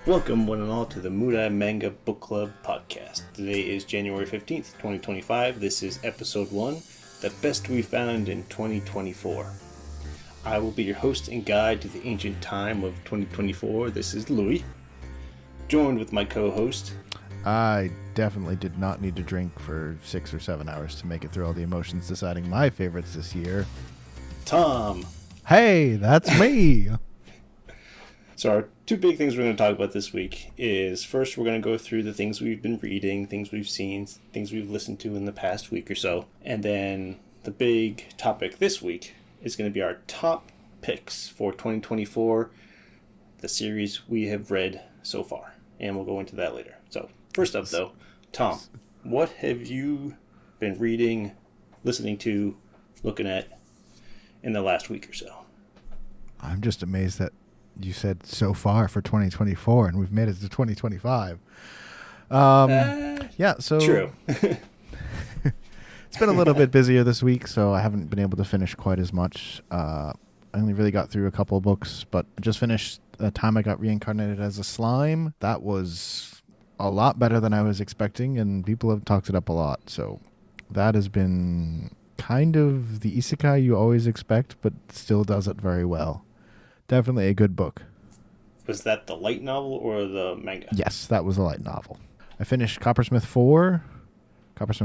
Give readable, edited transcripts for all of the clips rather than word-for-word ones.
Welcome, one and all, to the Mudai Manga Book Club podcast. Today is January 15th, 2025. This is episode 1, The Best We Found in 2024. I will be your host and guide to the ancient time of 2024. This is Louie, joined with my co-host. I definitely did not need to drink for 6 or 7 hours to make it through all the emotions deciding my favorites this year. Tom. Hey, that's me! So our two big things we're going to talk about this week is, first, we're going to go through the things we've been reading, things we've seen, things we've listened to in the past week or so. And then the big topic this week is going to be our top picks for 2024, the series we have read so far. And we'll go into that later. So first up, though, Tom, what have you been reading, listening to, looking at in the last week or so? I'm just amazed that you said so far for 2024 and we've made it to 2025. Yeah, so true. It's been a little bit busier this week, so I haven't been able to finish quite as much. I only really got through a couple of books, but I just finished The Time I Got Reincarnated as a Slime. That was a lot better than I was expecting, and people have talked it up a lot. So that has been kind of the isekai you always expect, but still does it very well. Definitely a good book. Was that the light novel or the manga? Yes, that was a light novel. I finished Coppersmith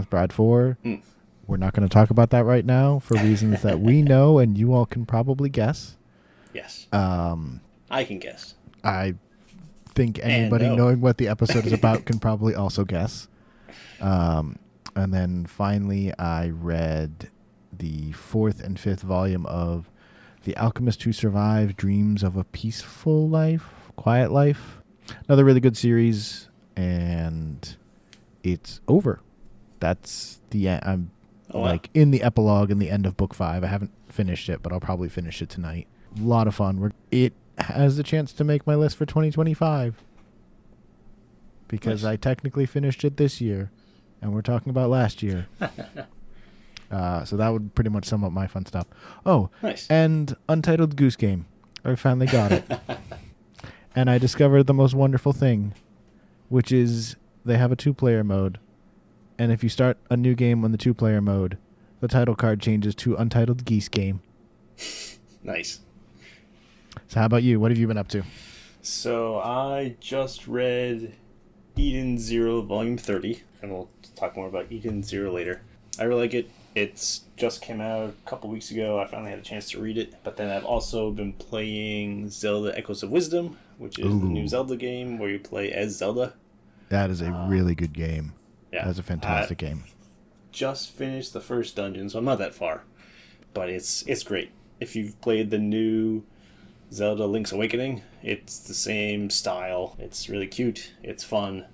Brad 4. We're not going to talk about that right now for reasons that we know and you all can probably guess. Yes. I can guess. I think anybody knowing what the episode is about can probably also guess. And then finally, I read the 4th and 5th volume of The Alchemist Who Survived, Dreams of a Peaceful Life, Quiet Life. Another really good series, and it's over. That's the end. I'm in the epilogue in the end of book 5. I haven't finished it, but I'll probably finish it tonight. A lot of fun. It has the chance to make my list for 2025 because I technically finished it this year, and we're talking about last year. So that would pretty much sum up my fun stuff. Oh, nice. And Untitled Goose Game. I finally got it. And I discovered the most wonderful thing, which is they have a 2-player mode. And if you start a new game on the 2-player mode, the title card changes to Untitled Geese Game. Nice. So how about you? What have you been up to? So I just read Eden Zero Volume 30, and we'll talk more about Eden Zero later. I really like it. It's just came out a couple weeks ago. I finally had a chance to read it. But then I've also been playing Zelda Echoes of Wisdom, which is the new Zelda game where you play as Zelda. That is a really good game. Yeah. That's a fantastic game. Just finished the first dungeon, so I'm not that far. But it's great. If you've played the new Zelda Link's Awakening, it's the same style. It's really cute. It's fun.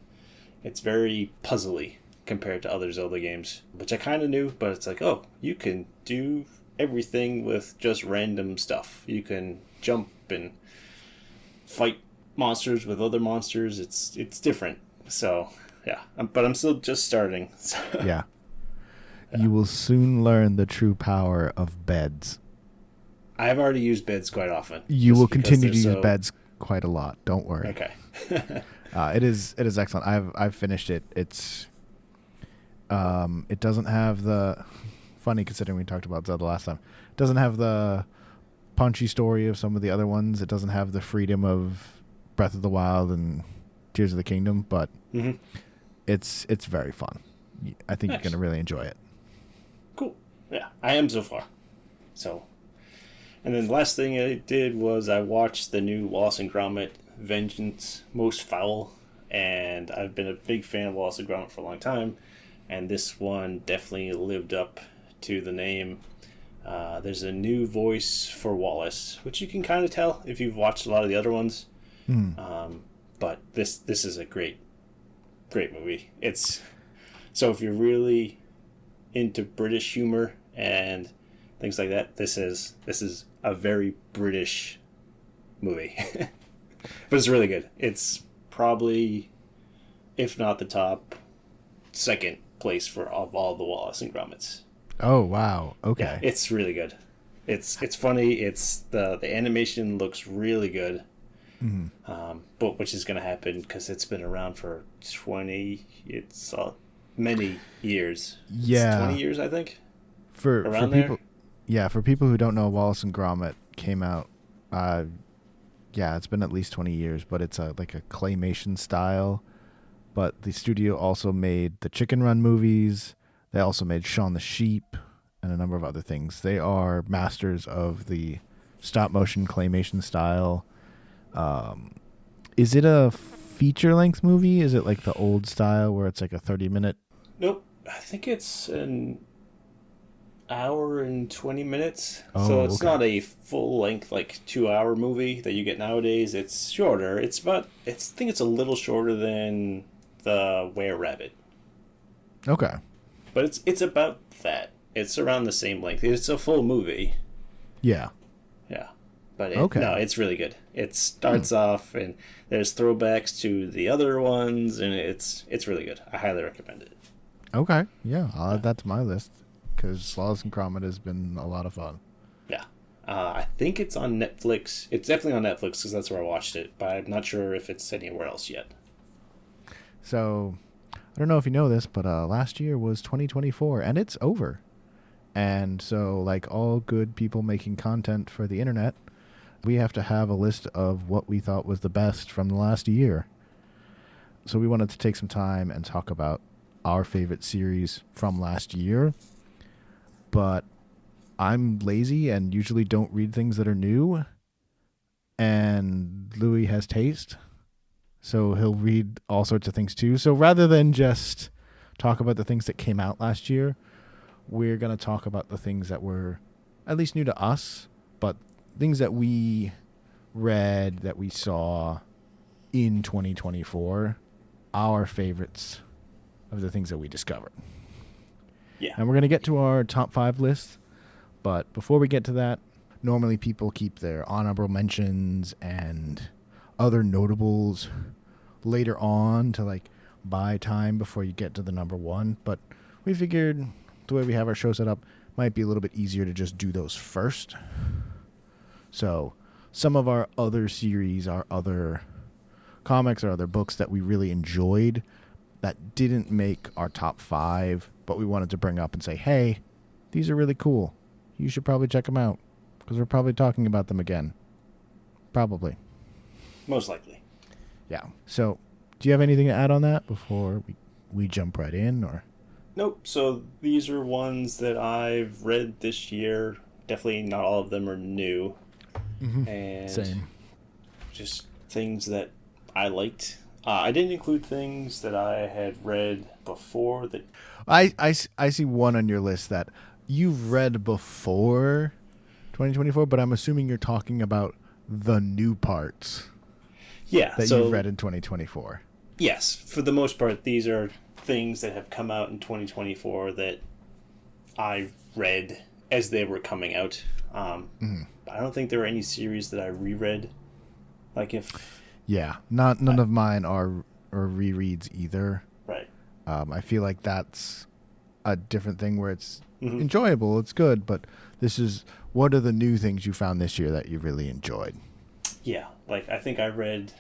It's very puzzly compared to other Zelda games, which I kind of knew, but it's like, oh, you can do everything with just random stuff. You can jump and fight monsters with other monsters. It's different. So, yeah. But I'm still just starting. So. Yeah. You will soon learn the true power of beds. I've already used beds quite often. You will continue to use beds quite a lot. Don't worry. Okay. It is excellent. I've finished it. It doesn't have the funny considering we talked about Zelda last time. It doesn't have the punchy story of some of the other ones. It doesn't have the freedom of Breath of the Wild and Tears of the Kingdom, but it's very fun. I think You're going to really enjoy it. Cool. Yeah, I am so far. So, and then the last thing I did was I watched the new Wallace and Gromit Vengeance Most Foul, and I've been a big fan of Wallace and Gromit for a long time. And this one definitely lived up to the name. There's a new voice for Wallace, which you can kind of tell if you've watched a lot of the other ones. But this is a great movie. So if you're really into British humor and things like that, this is a very British movie. But it's really good. It's probably, if not the top, second place of all the Wallace and Gromits. Oh wow! Okay, yeah, it's really good. It's funny. It's the animation looks really good. Mhm. But which is going to happen because it's been around for 20. It's many years. It's Yeah. 20 years, I think, For around there. people, yeah, for people who don't know, Wallace and Gromit came out. Yeah, it's been at least 20 years, but it's like a claymation style. But the studio also made the Chicken Run movies. They also made Shaun the Sheep and a number of other things. They are masters of the stop motion claymation style. Is it a feature length movie? Is it like the old style where it's like a 30-minute? Nope. I think it's an hour and 20 minutes. So Oh, it's okay. not a full length, like 2 hour movie that you get nowadays. It's shorter. I think it's a little shorter than the Were Rabbit. Okay. But it's about that. It's around the same length. It's a full movie. Yeah. Yeah. But Okay. it's really good. It starts off and there's throwbacks to the other ones and it's really good. I highly recommend it. Okay. Yeah, I'll Yeah. add that to my list because Wallace and Gromit has been a lot of fun. Yeah. I think it's on Netflix. It's definitely on Netflix because that's where I watched it, but I'm not sure if it's anywhere else yet. So, I don't know if you know this, but last year was 2024 and it's over. And so, like all good people making content for the internet, we have to have a list of what we thought was the best from the last year. So, we wanted to take some time and talk about our favorite series from last year. But I'm lazy and usually don't read things that are new. And Louie has taste. So he'll read all sorts of things too. So rather than just talk about the things that came out last year, we're going to talk about the things that were at least new to us, but things that we read, that we saw in 2024, our favorites of the things that we discovered. Yeah. And we're going to get to our top 5 list, but before we get to that, normally people keep their honorable mentions and other notables later on to like buy time before you get to the number 1, but we figured the way we have our show set up might be a little bit easier to just do those first. So some of our other series, our other comics or other books that we really enjoyed that didn't make our top 5, but we wanted to bring up and say, hey, these are really cool. You should probably check them out because we're probably talking about them again. Probably. Most likely. Yeah. So do you have anything to add on that before we jump right in? Or Nope. So these are ones that I've read this year. Definitely not all of them are new. And same. just things that I liked. I didn't include things that I had read before that. I see one on your list that you've read before 2024, but I'm assuming you're talking about the new parts Yeah. that So you've read in 2024. yes, for the most part, these are things that have come out in 2024 that I read as they were coming out. I don't think there were any series that I reread. Like if Yeah, none of mine are rereads either. right. I feel like that's a different thing where it's Mm-hmm. enjoyable, it's good, but this is what are the new things you found this year that you really enjoyed? Yeah, like I think I read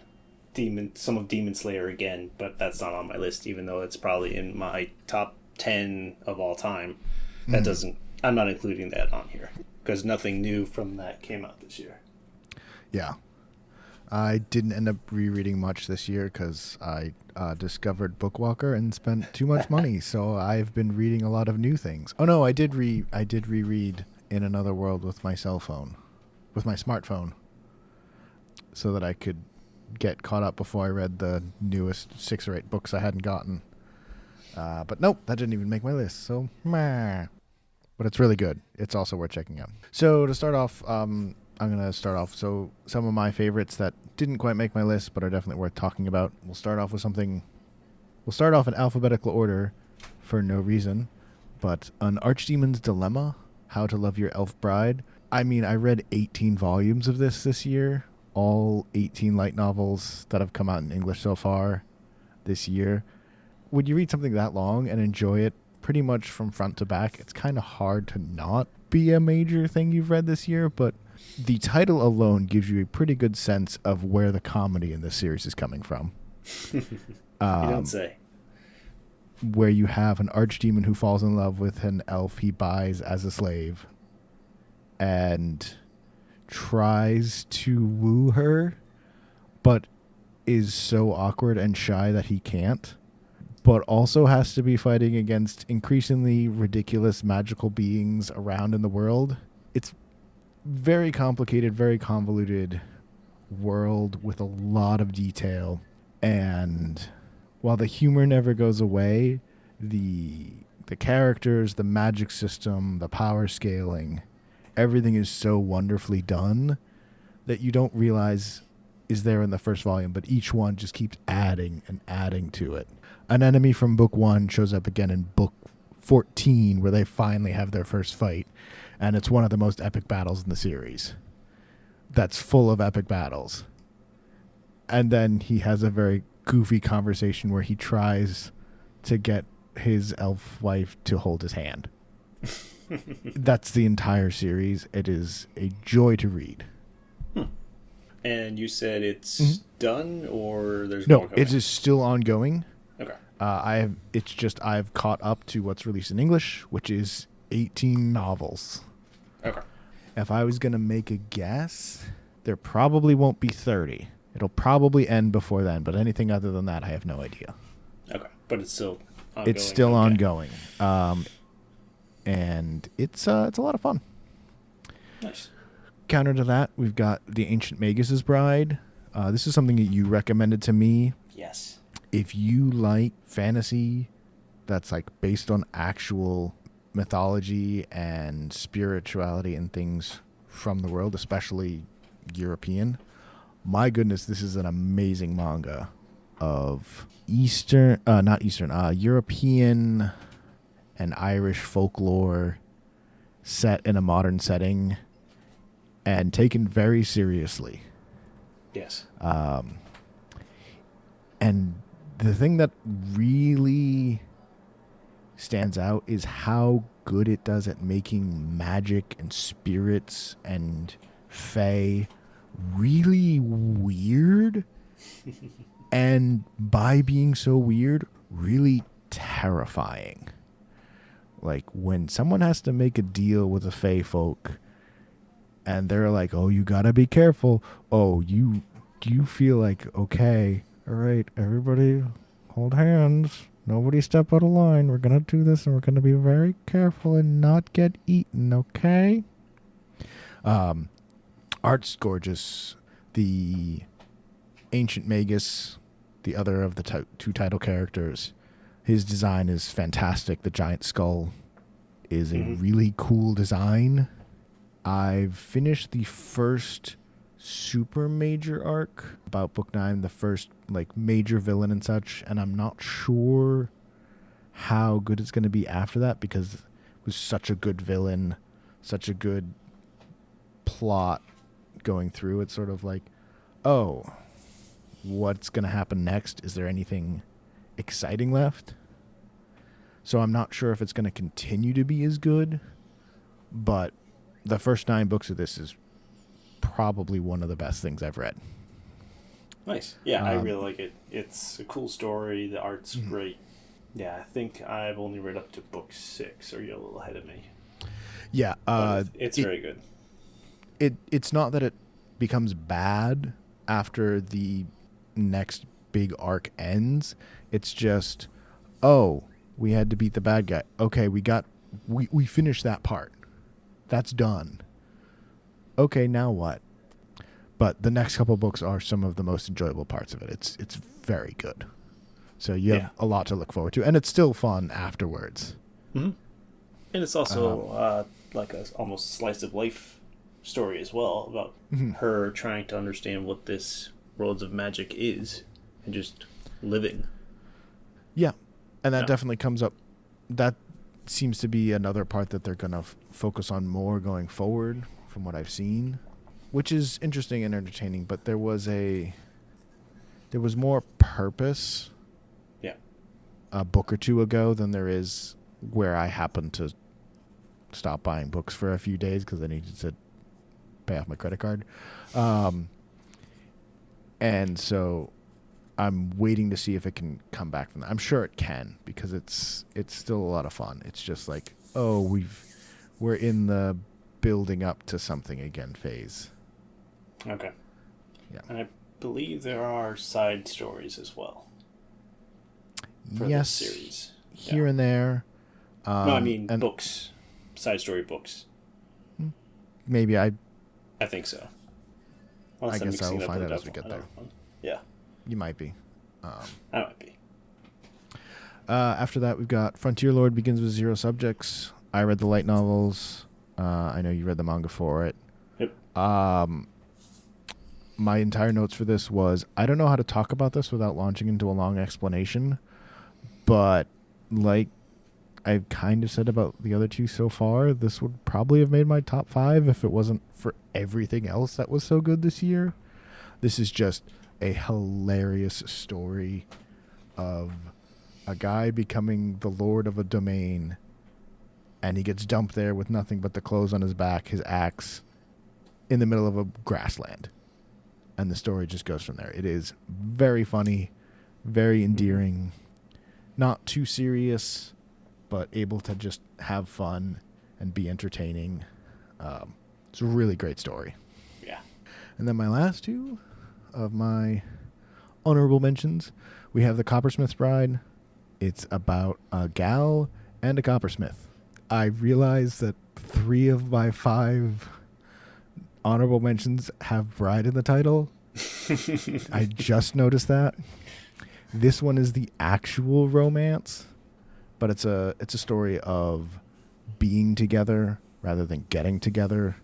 some of Demon Slayer again, but that's not on my list, even though it's probably in my top 10 of all time. That doesn't. I'm not including that on here because nothing new from that came out this year. Yeah. I didn't end up rereading much this year because I discovered Bookwalker and spent too much money. So I've been reading a lot of new things. Oh no, I did reread In Another World with my cell phone, with my smartphone, so that I could get caught up before I read the newest 6 or 8 books I hadn't gotten. But nope, that didn't even make my list. So meh. But it's really good. It's also worth checking out. So to start off, I'm going to start off. So some of my favorites that didn't quite make my list, but are definitely worth talking about. We'll start off in alphabetical order for no reason, but An Archdemon's Dilemma, How to Love Your Elf Bride. I mean, I read 18 volumes of this year, all 18 light novels that have come out in English so far this year. When you read something that long and enjoy it pretty much from front to back, it's kind of hard to not be a major thing you've read this year, but The title alone gives you a pretty good sense of where the comedy in this series is coming from. You don't say. Where you have an archdemon who falls in love with an elf he buys as a slave and tries to woo her, but is so awkward and shy that he can't, but also has to be fighting against increasingly ridiculous magical beings around in the world. It's very complicated, very convoluted world with a lot of detail, and while the humor never goes away, the characters, the magic system, the power scaling, everything is so wonderfully done that you don't realize is there in the first volume, but each one just keeps adding and adding to it. An enemy from book 1 shows up again in book 14, where they finally have their first fight, and it's one of the most epic battles in the series. That's full of epic battles. And then he has a very goofy conversation where he tries to get his elf wife to hold his hand. That's the entire series. It is a joy to read. And you said it's done, or there's no? More coming? It is still ongoing. Okay. I've caught up to what's released in English, which is 18 novels. Okay. If I was gonna make a guess, there probably won't be 30. It'll probably end before then, but anything other than that, I have no idea. Okay, but it's still ongoing. It's still ongoing, and it's a lot of fun. Nice. Counter to that, we've got The Ancient Magus' Bride. This is something that you recommended to me. Yes. If you like fantasy that's like based on actual mythology and spirituality and things from the world, especially European, my goodness, this is an amazing manga of European and Irish folklore set in a modern setting and taken very seriously. Yes. And the thing that really stands out is how good it does at making magic and spirits and fae really weird, and by being so weird, really terrifying. Like when someone has to make a deal with the fae folk and they're like, oh, you gotta be careful. Oh, you feel like, okay, all right, everybody hold hands. Nobody step out of line. We're going to do this, and we're going to be very careful and not get eaten, okay? Art's gorgeous. The Ancient Magus, the other of the two title characters, his design is fantastic. The giant skull is a really cool design. I've finished the first super major arc, about book 9, the first like major villain and such, and I'm not sure how good it's going to be after that, because it was such a good villain, such a good plot going through. It's sort of like, oh, what's going to happen next? Is there anything exciting left? So I'm not sure if it's going to continue to be as good, but the first 9 books of this is probably one of the best things I've read. Nice. Yeah, I really like it. It's a cool story. The art's great. Yeah, I think I've only read up to book 6, or you're a little ahead of me. Yeah. It's very good. It's not that it becomes bad after the next big arc ends. It's just, oh, we had to beat the bad guy. Okay, we finished that part. That's done. Okay, now what? But the next couple books are some of the most enjoyable parts of it. It's very good. So you have a lot to look forward to, and it's still fun afterwards. Mm-hmm. And it's also like a almost slice of life story as well, about her trying to understand what this worlds of magic is and just living. Yeah, and that definitely comes up. That seems to be another part that they're going to focus on more going forward, from what I've seen, which is interesting and entertaining. But there was more purpose a book or two ago than there is where I happened to stop buying books for a few days because I needed to pay off my credit card. And so I'm waiting to see if it can come back from that. I'm sure it can, because it's still a lot of fun. It's just like, oh, we're in the building up to something again phase. Okay. Yeah. And I believe there are side stories as well. For Yes, this series. Here and there. No, I mean books. Side story books. Maybe I think so. I guess I will find out as we get there. Yeah. You might be. I might be. After that, we've got Frontier Lord begins with 0 subjects. I read the light novels. I know you read the manga for it. Yep. My entire notes for this was, I don't know how to talk about this without launching into a long explanation, but like I've kind of said about the other two so far, this would probably have made my top 5 if it wasn't for everything else that was so good this year. This is just a hilarious story of a guy becoming the lord of a domain, and he gets dumped there with nothing but the clothes on his back, his axe, in the middle of a grassland. And the story just goes from there. It is very funny, very endearing, not too serious, but able to just have fun and be entertaining. It's a really great story. Yeah. And then my last two of my honorable mentions, we have The Coppersmith's Bride. It's about a gal and a coppersmith. I realized that 3 of my 5 honorable mentions have bride in the title. I just noticed that. This one is the actual romance, but it's a story of being together rather than getting together.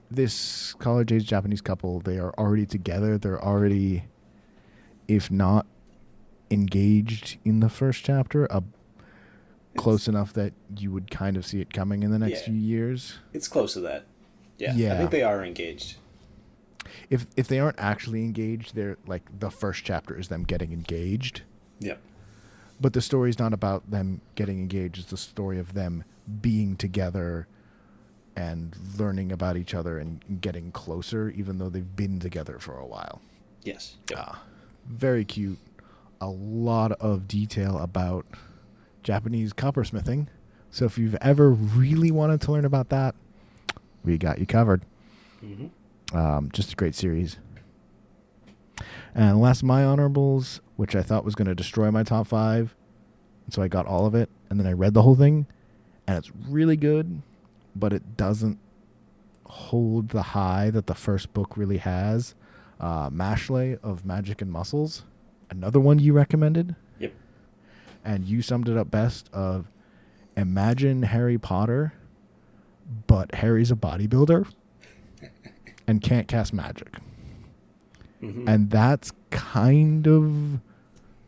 This college-age Japanese couple, they are already together. They're already, if not engaged in the first chapter, close enough that you would kind of see it coming in the next few years. It's close to that. Yeah. I think they are engaged. If they aren't actually engaged, they're like, the first chapter is them getting engaged. Yep. But the story's not about them getting engaged. It's the story of them being together and learning about each other and getting closer, even though they've been together for a while. Yes. Yep. Very cute. A lot of detail about Japanese coppersmithing. So if you've ever really wanted to learn about that, we got you covered. Mm-hmm. Just a great series. And last of my honorables, which I thought was going to destroy my top 5. And so I got all of it. And then I read the whole thing. And it's really good, but it doesn't hold the high that the first book really has. Mashle of Magic and Muscles. Another one you recommended. Yep. And you summed it up best of, imagine Harry Potter, but Harry's a bodybuilder and can't cast magic. Mm-hmm. And that's kind of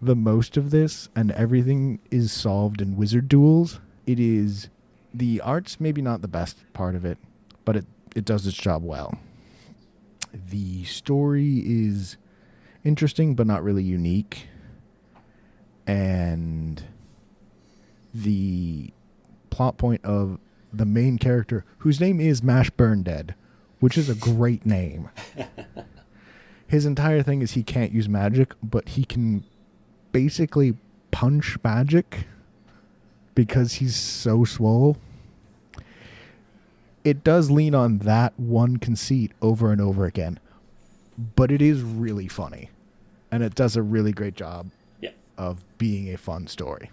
the most of this, and everything is solved in wizard duels. It is, the art's maybe not the best part of it, but it does its job well. The story is interesting, but not really unique. And the plot point of the main character, whose name is Mash Burn Dead, which is a great name. His entire thing is he can't use magic, but he can basically punch magic because he's so swole. It does lean on that one conceit over and over again, but it is really funny, and it does a really great job of being a fun story.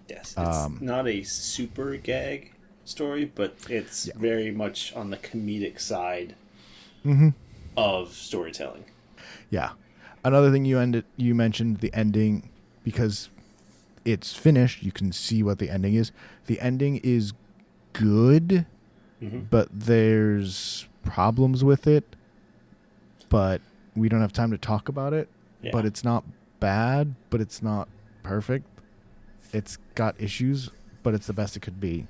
Yes, it's not a super gag story, but it's very much on the comedic side of storytelling. Yeah. Another thing you mentioned the ending, because it's finished, you can see what the ending is. The ending is good, but there's problems with it, but we don't have time to talk about it. Yeah. But it's not bad, but it's not perfect. It's got issues, but it's the best it could be.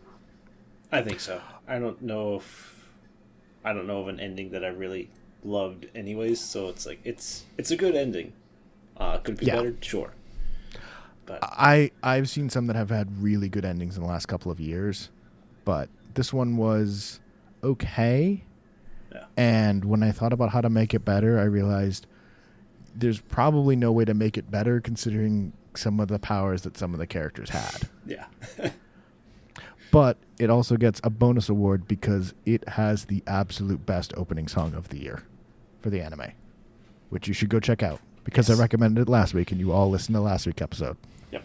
I think so. I don't know of an ending that I really loved anyways, so it's like it's a good ending. Could it be better? Sure. But I've seen some that have had really good endings in the last couple of years, but this one was okay. Yeah. And when I thought about how to make it better, I realized there's probably no way to make it better considering some of the powers that some of the characters had. Yeah. But it also gets a bonus award because it has the absolute best opening song of the year for the anime, which you should go check out because I recommended it last week and you all listened to last week's episode. Yep.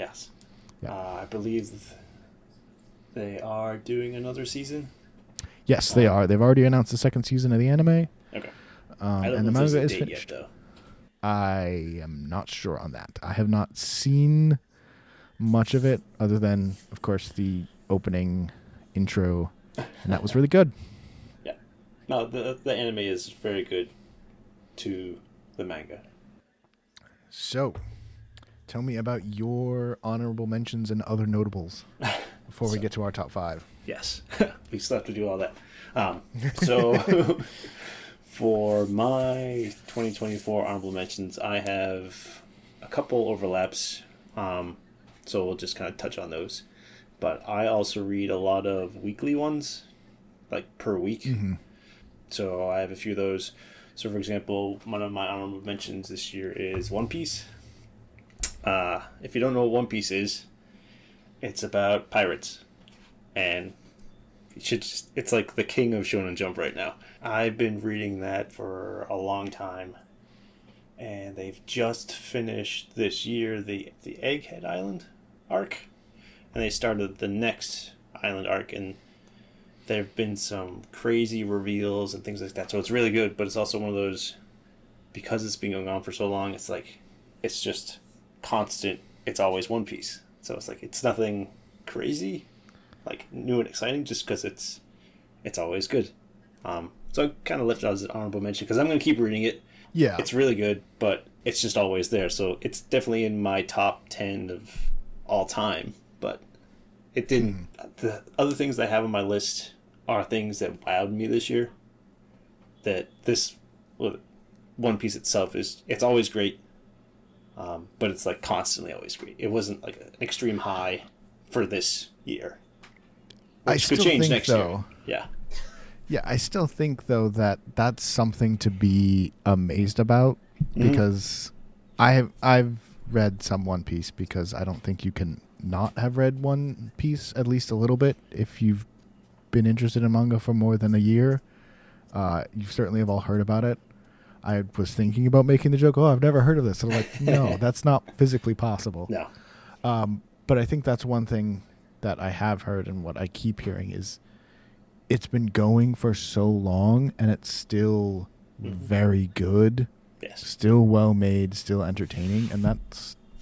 Yes. Yeah. I believe they are doing another season. Yes, they are. They've already announced the second season of the anime. Okay. I don't know if there's a date yet, though. I am not sure on that. I have not seen much of it other than, of course, the opening intro, and that was really good. Yeah. No, the anime is very good to the manga. So, tell me about your honorable mentions and other notables before we get to our top 5. Yes. We still have to do all that. So, for my 2024 honorable mentions, I have a couple overlaps. So we'll just kind of touch on those. But I also read a lot of weekly ones, like per week. Mm-hmm. So I have a few of those. So, for example, one of my honorable mentions this year is One Piece. If you don't know what One Piece is, it's about pirates. And it's like the king of Shonen Jump right now. I've been reading that for a long time. And they've just finished this year the Egghead Island arc. And they started the next island arc. And there have been some crazy reveals and things like that. So it's really good. But it's also one of those, because it's been going on for so long, it's like, it's just constant. It's always One Piece. So it's like, it's nothing crazy, like new and exciting, just because it's always good. So I kind of left it as an honorable mention because I'm going to keep reading it. Yeah. It's really good, but it's just always there. So it's definitely in my top 10 of all time, but it didn't. The other things I have on my list are things that wowed me this year. One Piece itself it's always great, but it's like constantly always great. It wasn't like an extreme high for this year, which could change next year. Yeah. Yeah, I still think, though, that that's something to be amazed about because I've read some One Piece because I don't think you can not have read One Piece at least a little bit if you've been interested in manga for more than a year. You certainly have all heard about it. I was thinking about making the joke, I've never heard of this. And I'm like, no, that's not physically possible. No. But I think that's one thing that I have heard and what I keep hearing is it's been going for so long and it's still very good. Yes. Still well made, still entertaining, and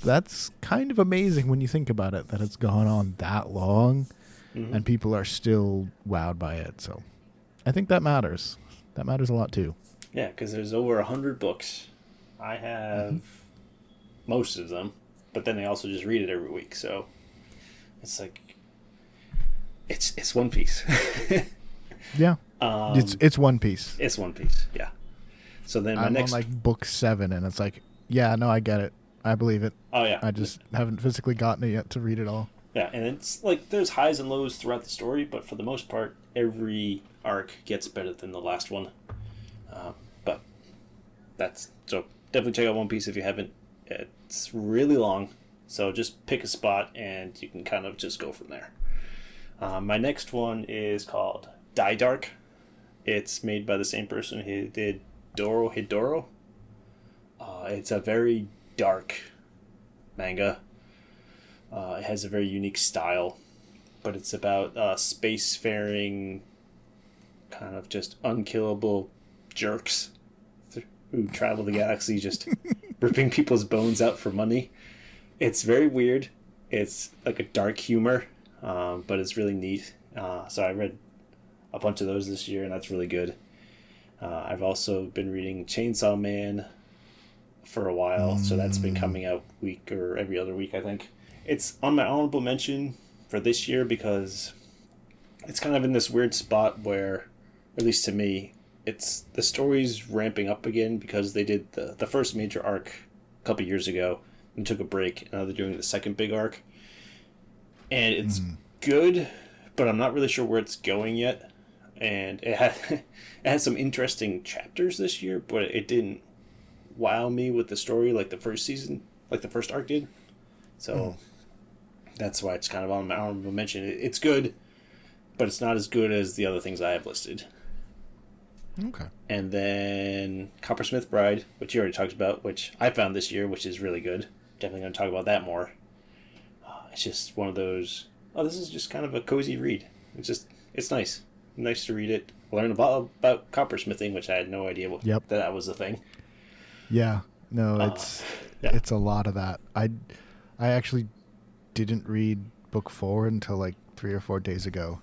that's kind of amazing when you think about it, that it's gone on that long and people are still wowed by it. So I think that matters. That matters a lot too. Yeah, because there's over 100 books. I have most of them, but then I also just read it every week. So it's like it's One Piece. Yeah, it's One Piece. It's One Piece. Yeah. So then I'm on like book 7, and it's like, yeah, no, I get it. I believe it. Oh yeah. I just haven't physically gotten it yet to read it all. Yeah, and it's like there's highs and lows throughout the story, but for the most part, every arc gets better than the last one. But so definitely check out One Piece if you haven't. It's really long, so just pick a spot and you can kind of just go from there. My next one is called Die Dark. It's made by the same person who did Dorohedoro. It's a very dark manga. It has a very unique style, but it's about spacefaring, kind of just unkillable jerks who travel the galaxy just ripping people's bones out for money. It's very weird. It's like a dark humor, but it's really neat. So I read a bunch of those this year, and that's really good. I've also been reading Chainsaw Man for a while, so that's been coming out week or every other week, I think. It's on my honorable mention for this year because it's kind of in this weird spot where, at least to me, the story's ramping up again because they did the first major arc a couple years ago and took a break, and now they're doing the second big arc. And it's good, but I'm not really sure where it's going yet. and it had some interesting chapters this year, but it didn't wow me with the story like the first season, like the first arc did. So that's why it's kind of on my honorable mention. It's good, but it's not as good as the other things I have listed. Okay. And then Coppersmith Bride, which you already talked about, which I found this year, which is really good. Definitely going to talk about that more. It's just one of those, this is just kind of a cozy read. It's nice. Nice to read it. Learn about coppersmithing, which I had no idea that was a thing. Yeah. No, it's a lot of that. I actually didn't read book 4 until like 3 or 4 days ago.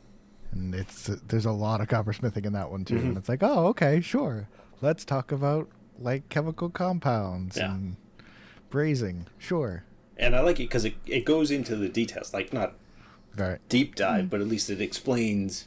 And there's a lot of coppersmithing in that one too. And it's like, oh, okay, sure. Let's talk about like chemical compounds and brazing. Sure. And I like it because it goes into the details, like not very deep dive, but at least it explains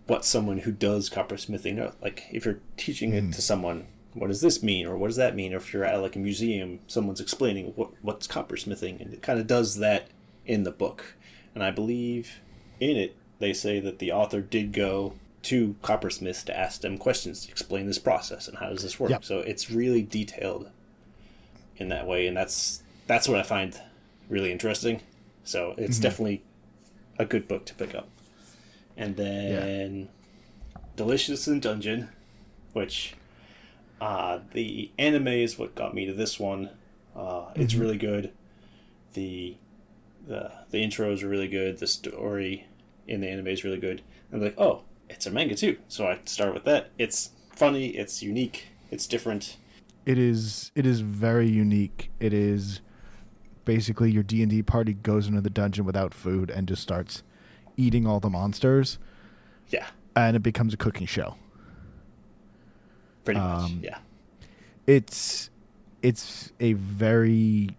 what someone who does coppersmithing knows. Like if you're teaching it to someone, what does this mean, or what does that mean? Or if you're at like a museum, someone's explaining what's coppersmithing, and it kind of does that in the book. And I believe in it they say that the author did go to coppersmiths to ask them questions to explain this process and how does this work. Yep. So it's really detailed in that way, and that's what I find really interesting. So it's definitely a good book to pick up. And then Delicious in Dungeon, which the anime is what got me to this one. It's really good. The intros are really good. The story in the anime is really good. And I'm like, oh, it's a manga too. So I start with that. It's funny. It's unique. It's different. It is very unique. It is basically your D&D party goes into the dungeon without food and just starts eating all the monsters. Yeah. And it becomes a cooking show. Pretty much, yeah. It's a very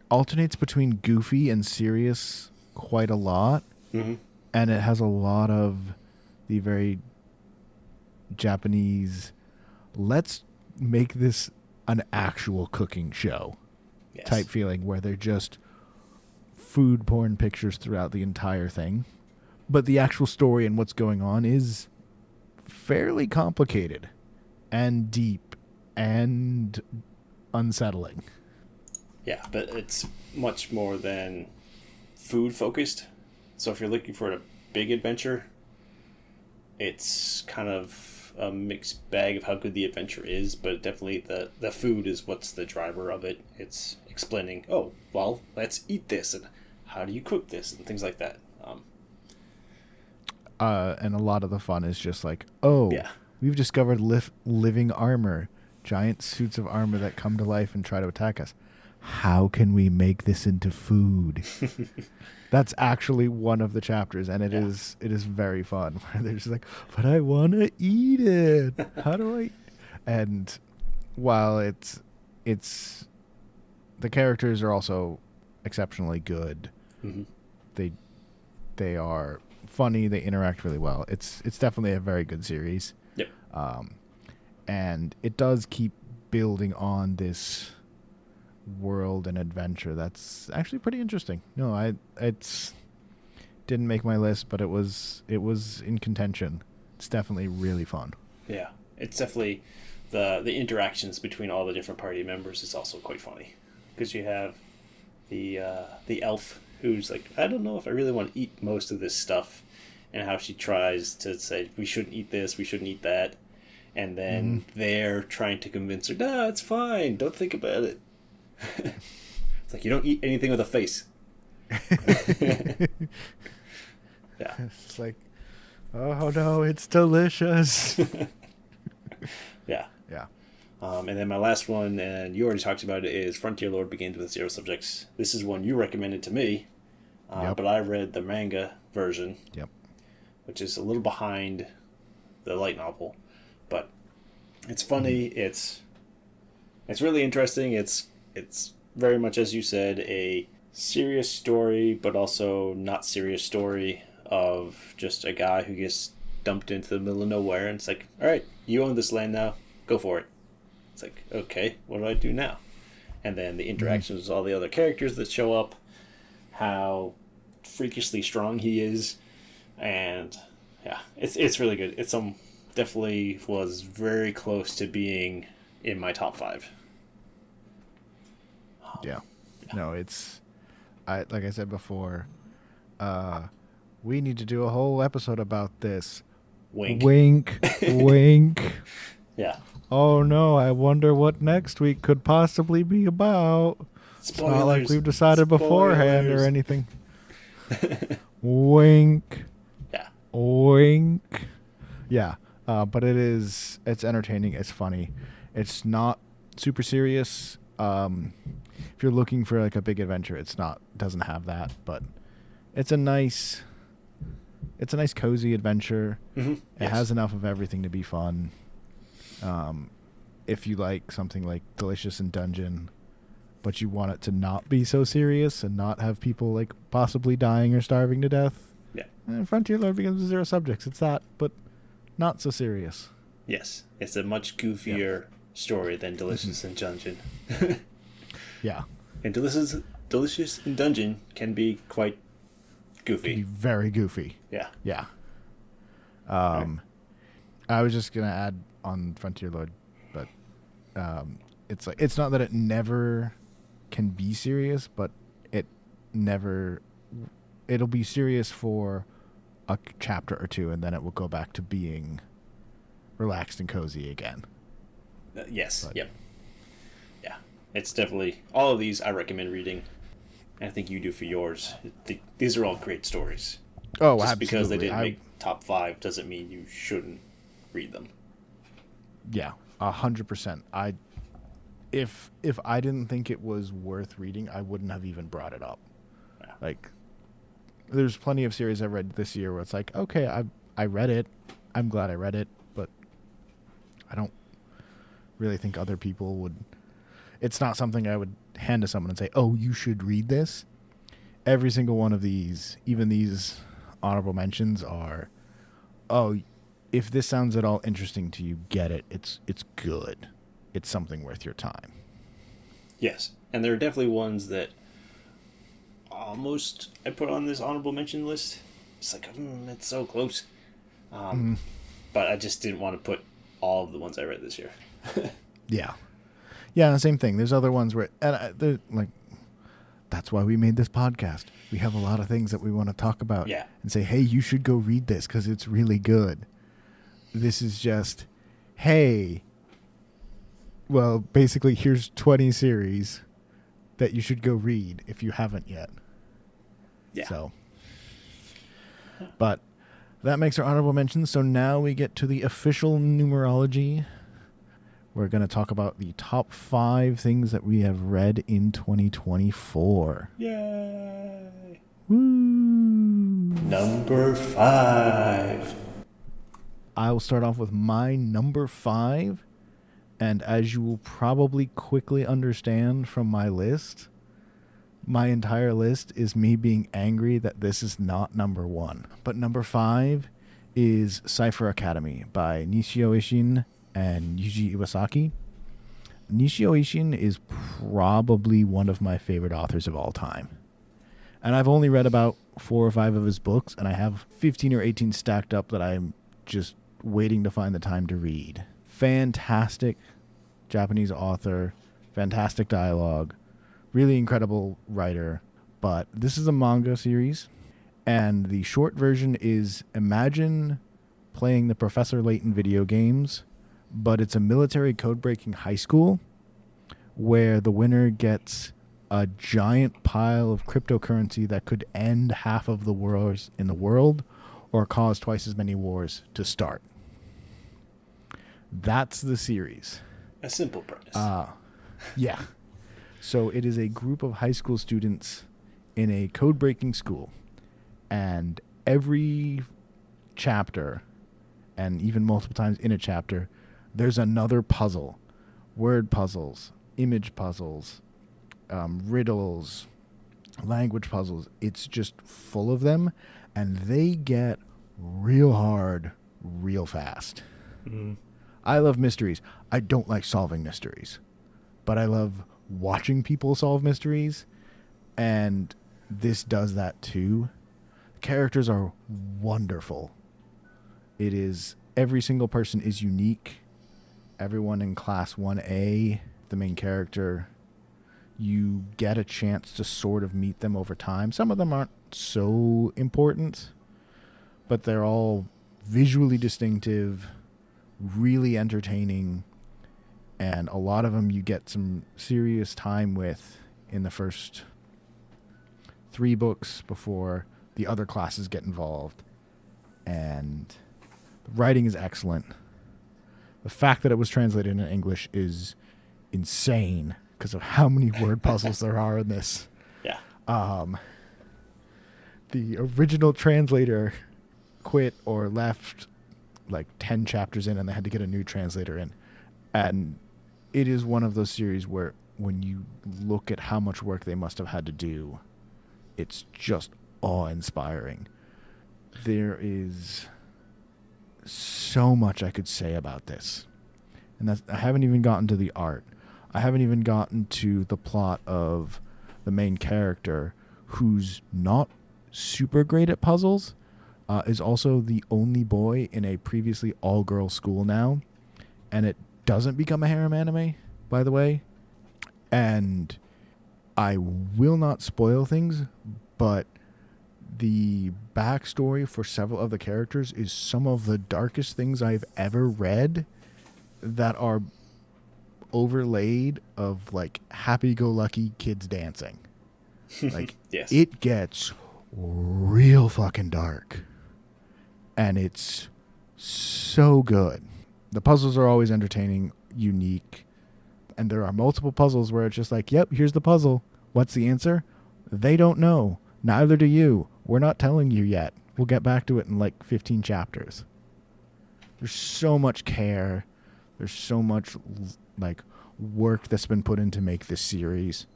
alternates between goofy and serious quite a lot. Mm-hmm. And it has a lot of the very Japanese, let's make this an actual cooking show type feeling, where they're just food porn pictures throughout the entire thing. But the actual story and what's going on is fairly complicated and deep and unsettling. Yeah, but it's much more than food focused. So if you're looking for a big adventure, it's kind of a mixed bag of how good the adventure is, but definitely the food is what's the driver of it. It's explaining, oh, well, let's eat this, and how do you cook this, and things like that. And a lot of the fun is just like, we've discovered living armor, giant suits of armor that come to life and try to attack us. How can we make this into food? That's actually one of the chapters, and it is very fun. Where they're just like, but I want to eat it. How do I? And while it's the characters are also exceptionally good. Mm-hmm. They are funny. They interact really well. It's definitely a very good series. Yep. And it does keep building on this world and adventure that's actually pretty interesting. No, it's didn't make my list, but it was in contention. It's definitely really fun. Yeah, it's definitely the interactions between all the different party members is also quite funny, because you have the elf who's like, I don't know if I really want to eat most of this stuff, and how she tries to say we shouldn't eat this, we shouldn't eat that, and then they're trying to convince her, no, it's fine, don't think about it. It's like, you don't eat anything with a face. Yeah. It's like, oh no, it's delicious. Yeah. Yeah. And then my last one, and you already talked about it, is Frontier Lord Begins with Zero Subjects. This is one you recommended to me, but I read the manga version, which is a little behind the light novel, but it's funny. It's really interesting. It's very much, as you said, a serious story, but also not serious story of just a guy who gets dumped into the middle of nowhere, and it's like, all right, you own this land now, go for it. It's like, okay, what do I do now? And then the interactions with all the other characters that show up, how freakishly strong he is, and Yeah, it's really good. It's definitely was very close to being in my top 5. Yeah. No, it's like I said before, we need to do a whole episode about this. Wink. Wink. Wink. Yeah. Oh no, I wonder what next week could possibly be about. Spoilers. It's not like we've decided beforehand or anything. Wink. Yeah. Wink. Yeah. But it's entertaining. It's funny. It's not super serious. If you're looking for like a big adventure, doesn't have that, but it's a nice cozy adventure. Mm-hmm. It has enough of everything to be fun. If you like something like Delicious in Dungeon, but you want it to not be so serious and not have people like possibly dying or starving to death. Yeah. Frontier Lord begins with 0 subjects. It's that, but not so serious. Yes. It's a much goofier story than Delicious in Dungeon. Yeah. And Delicious in Dungeon can be quite goofy. Can be very goofy. Yeah. Yeah. I was just gonna add on Frontier Lord, but it's not that it never can be serious, but it'll be serious for a chapter or two, and then it will go back to being relaxed and cozy again. Yes. But, yep. Yeah. It's definitely all of these I recommend reading. And I think you do for yours. These are all great stories. Oh, Just absolutely. because they didn't make top 5 doesn't mean you shouldn't read them. Yeah, 100%. If I didn't think it was worth reading, I wouldn't have even brought it up. Yeah. Like, there's plenty of series I've read this year where it's like, okay, I read it. I'm glad I read it, but I don't really think other people would. It's not something I would hand to someone and say, oh, you should read this. Every single one of these, even these honorable mentions, are, oh, if this sounds at all interesting to you, get it. It's good. It's something worth your time. Yes. And there are definitely ones that almost I put on this honorable mention list. It's like, it's so close. But I just didn't want to put all of the ones I read this year. Yeah. Yeah, same thing. There's other ones where, and that's why we made this podcast. We have a lot of things that we want to talk about. Yeah. And say, hey, you should go read this because it's really good. This is just, hey, well, basically, here's 20 series that you should go read if you haven't yet. Yeah. So, but that makes our honorable mentions. So now we get to the official numerology. We're going to talk about the top 5 things that we have read in 2024. Yay! Woo! Number 5. I will start off with my number 5. And as you will probably quickly understand from my list, my entire list is me being angry that this is not number 1. But number 5 is Cypher Academy by Nishio Ishin and Yuji Iwasaki. Nishio Ishin is probably one of my favorite authors of all time. And I've only read about 4 or 5 of his books, and I have 15 or 18 stacked up that I'm just waiting to find the time to read. Fantastic Japanese author, fantastic dialogue, really incredible writer. But this is a manga series, and the short version is imagine playing the Professor Layton video games, but it's a military code-breaking high school where the winner gets a giant pile of cryptocurrency that could end half of the wars in the world or cause twice as many wars to start. That's the series. A simple premise. Yeah. So it is a group of high school students in a code-breaking school, and every chapter, and even multiple times in a chapter, there's another puzzle. Word puzzles, image puzzles, riddles, language puzzles. It's just full of them, and they get real hard real fast. Mm-hmm. I love mysteries. I don't like solving mysteries, but I love watching people solve mysteries, and this does that too. Characters are wonderful. It is, every single person is unique. Everyone in class 1A, the main character, you get a chance to sort of meet them over time. Some of them aren't so important, but they're all visually distinctive, really entertaining, and a lot of them you get some serious time with in the first 3 books before the other classes get involved. And the writing is excellent. The fact that it was translated into English is insane because of how many word puzzles there are in this. Yeah. The original translator quit or left like 10 chapters in, and they had to get a new translator in. And it is one of those series where when you look at how much work they must have had to do, it's just awe-inspiring. There is so much I could say about this. And I haven't even gotten to the art. I haven't even gotten to the plot of the main character, who's not super great at puzzles, is also the only boy in a previously all-girl school now. And it doesn't become a harem anime, by the way. And I will not spoil things, but the backstory for several of the characters is some of the darkest things I've ever read that are overlaid of like happy-go-lucky kids dancing. Like, yes. It gets real fucking dark. And it's so good. The puzzles are always entertaining, unique, and there are multiple puzzles where it's just like, yep, here's the puzzle. What's the answer? They don't know. Neither do you. We're not telling you yet. We'll get back to it in like 15 chapters. There's so much care. There's so much like work that's been put in to make this series.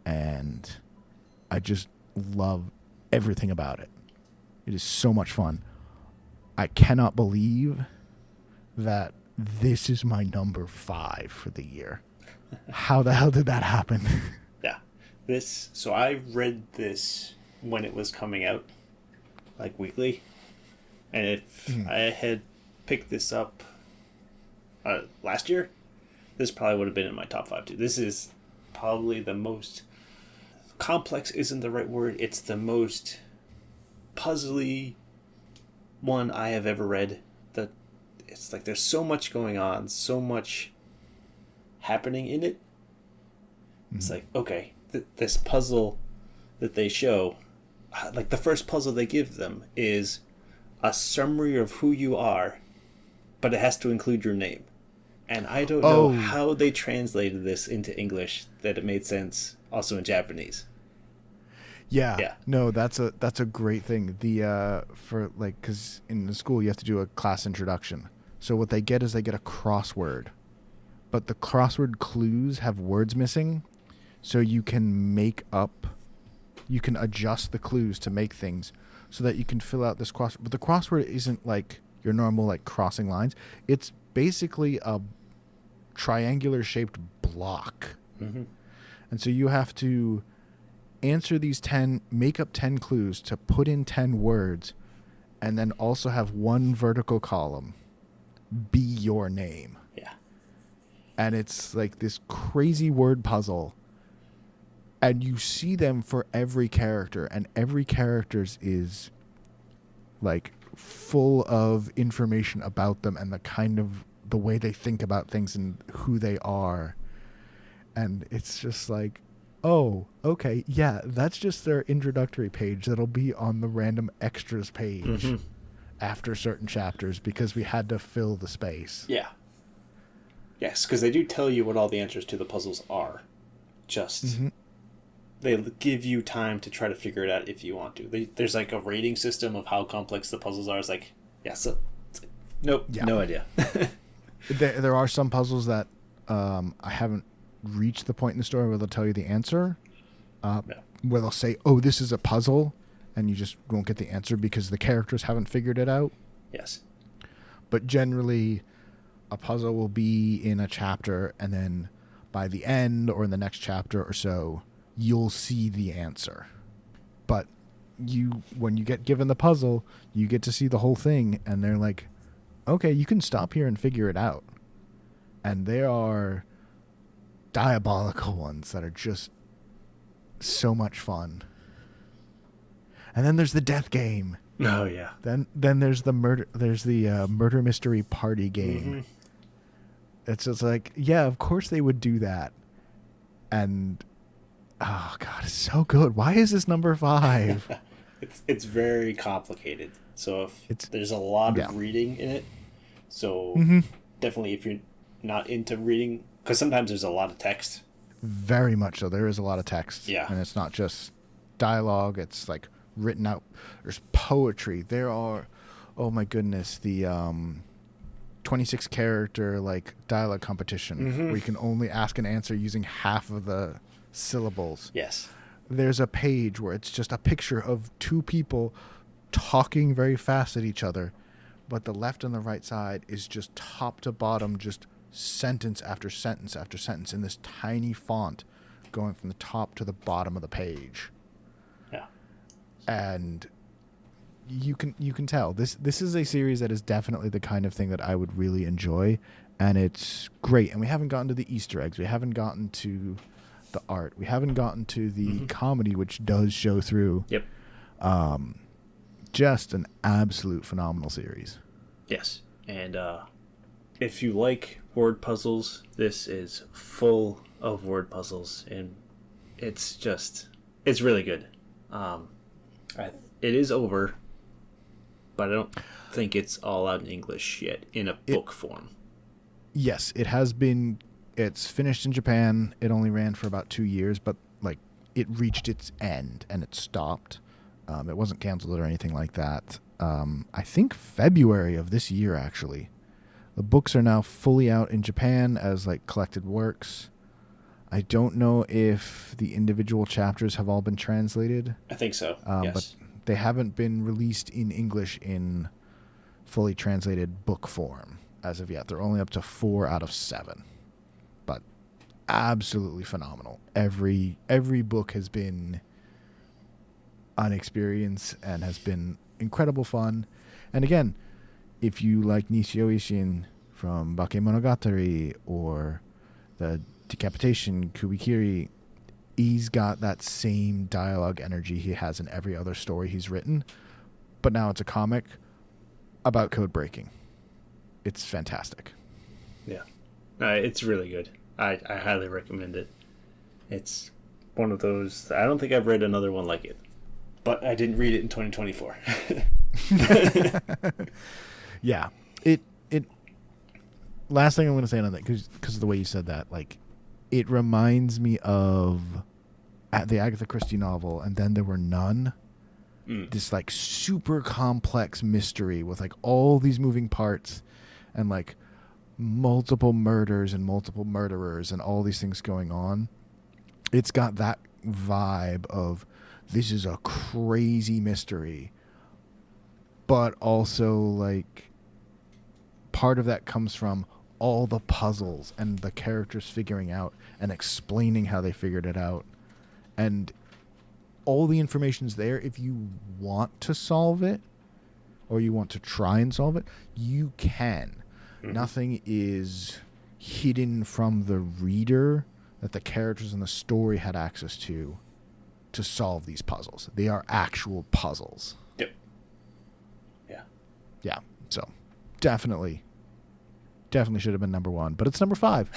And I just love everything about it. It is so much fun. I cannot believe that this is my number 5 for the year. How the hell did that happen? Yeah. So I read this when it was coming out, like weekly. And if I had picked this up last year, this probably would have been in my top 5 too. This is probably the most complex isn't the right word. It's the most puzzly one I have ever read. That it's like there's so much going on, so much happening in it. It's like, okay, this puzzle that they show, like the first puzzle they give them is a summary of who you are, but it has to include your name. And I don't know how they translated this into English that it made sense also in Japanese. Yeah. No, that's a great thing. For like, because in the school you have to do a class introduction. So what they get is they get a crossword, but the crossword clues have words missing, so you can adjust the clues to make things so that you can fill out this crossword. But the crossword isn't like your normal like crossing lines. It's basically a triangular shaped block. Mm-hmm. And so you have to answer these 10, make up 10 clues to put in 10 words, and then also have one vertical column be your name. Yeah. And it's like this crazy word puzzle. And you see them for every character, and every character's is like full of information about them and the way they think about things and who they are. And it's just like, oh, okay, yeah, that's just their introductory page that'll be on the random extras page after certain chapters because we had to fill the space. Yeah. Yes, because they do tell you what all the answers to the puzzles are. Just they give you time to try to figure it out if you want to. There's like a rating system of how complex the puzzles are. It's like, nope, no idea. There are some puzzles that I haven't reached the point in the story where they'll tell you the answer, where they'll say, oh, this is a puzzle, and you just won't get the answer because the characters haven't figured it out. Yes. But generally, a puzzle will be in a chapter, and then by the end or in the next chapter or so, you'll see the answer. But when you get given the puzzle, you get to see the whole thing, and they're like, okay, you can stop here and figure it out. And there are diabolical ones that are just so much fun. And then there's the death game. Oh yeah. Then there's the murder. There's the murder mystery party game. Mm-hmm. It's just like, yeah, of course they would do that. And oh god, it's so good. Why is this number 5? It's very complicated. So there's a lot of reading in it. So definitely, if you're not into reading, because sometimes there's a lot of text. Very much so. There is a lot of text. Yeah. And it's not just dialogue. It's like written out. There's poetry. There are, oh my goodness, the 26 character like dialogue competition where you can only ask and answer using half of the syllables. Yes. There's a page where it's just a picture of two people talking very fast at each other, but the left and the right side is just top to bottom, just sentence after sentence after sentence in this tiny font going from the top to the bottom of the page. Yeah. And you can tell this is a series that is definitely the kind of thing that I would really enjoy, and it's great. And we haven't gotten to the Easter eggs. We haven't gotten to the art. We haven't gotten to the comedy, which does show through. Yep. Just an absolute phenomenal series. Yes. And if you like word puzzles, this is full of word puzzles, and it's really good. It is over, but I don't think it's all out in English yet in a book form. Yes, it has been. It's finished in Japan. It only ran for about 2 years, but like it reached its end and it stopped. It wasn't canceled or anything like that. I think February of this year, actually. The books are now fully out in Japan as like collected works. I don't know if the individual chapters have all been translated. I think so, yes. But they haven't been released in English in fully translated book form as of yet. They're only up to 4 out of 7. But absolutely phenomenal. Every book has been an experience and has been incredible fun. And again, if you like Nishio Ishin from Bakemonogatari or the Decapitation Kubikiri, he's got that same dialogue energy he has in every other story he's written, but now it's a comic about code breaking. It's fantastic. Yeah. It's really good. I highly recommend it. It's one of those, I don't think I've read another one like it, but I didn't read it in 2024. Yeah. It last thing I'm going to say on that, because of the way you said that, like, it reminds me of the Agatha Christie novel, And Then There Were None. This like super complex mystery with like all these moving parts and like multiple murders and multiple murderers and all these things going on. It's got that vibe of this is a crazy mystery, but also like part of that comes from all the puzzles and the characters figuring out and explaining how they figured it out. And all the information's there. If you want to solve it or you want to try and solve it, you can. Nothing is hidden from the reader that the characters in the story had access to solve these puzzles. They are actual puzzles. Yep. Yeah. Yeah. So definitely should have been number 1, but it's number 5.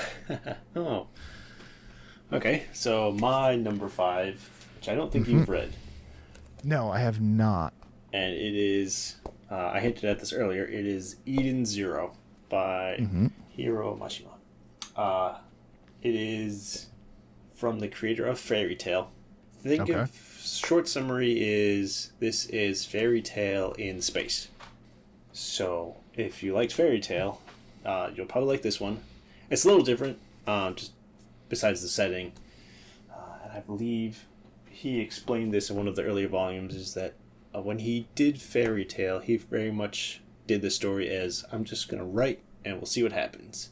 Oh. Okay, so my number 5, which I don't think you've read. No, I have not. And it is, I hinted at this earlier, it is Eden Zero by Hiro Mashima. It is from the creator of Fairy Tail. Short summary is, this is Fairy Tail in space. So, if you liked Fairy Tail, you'll probably like this one. It's a little different, just besides the setting. And I believe he explained this in one of the earlier volumes, is that when he did Fairy Tail, he very much did the story as, I'm just going to write and we'll see what happens.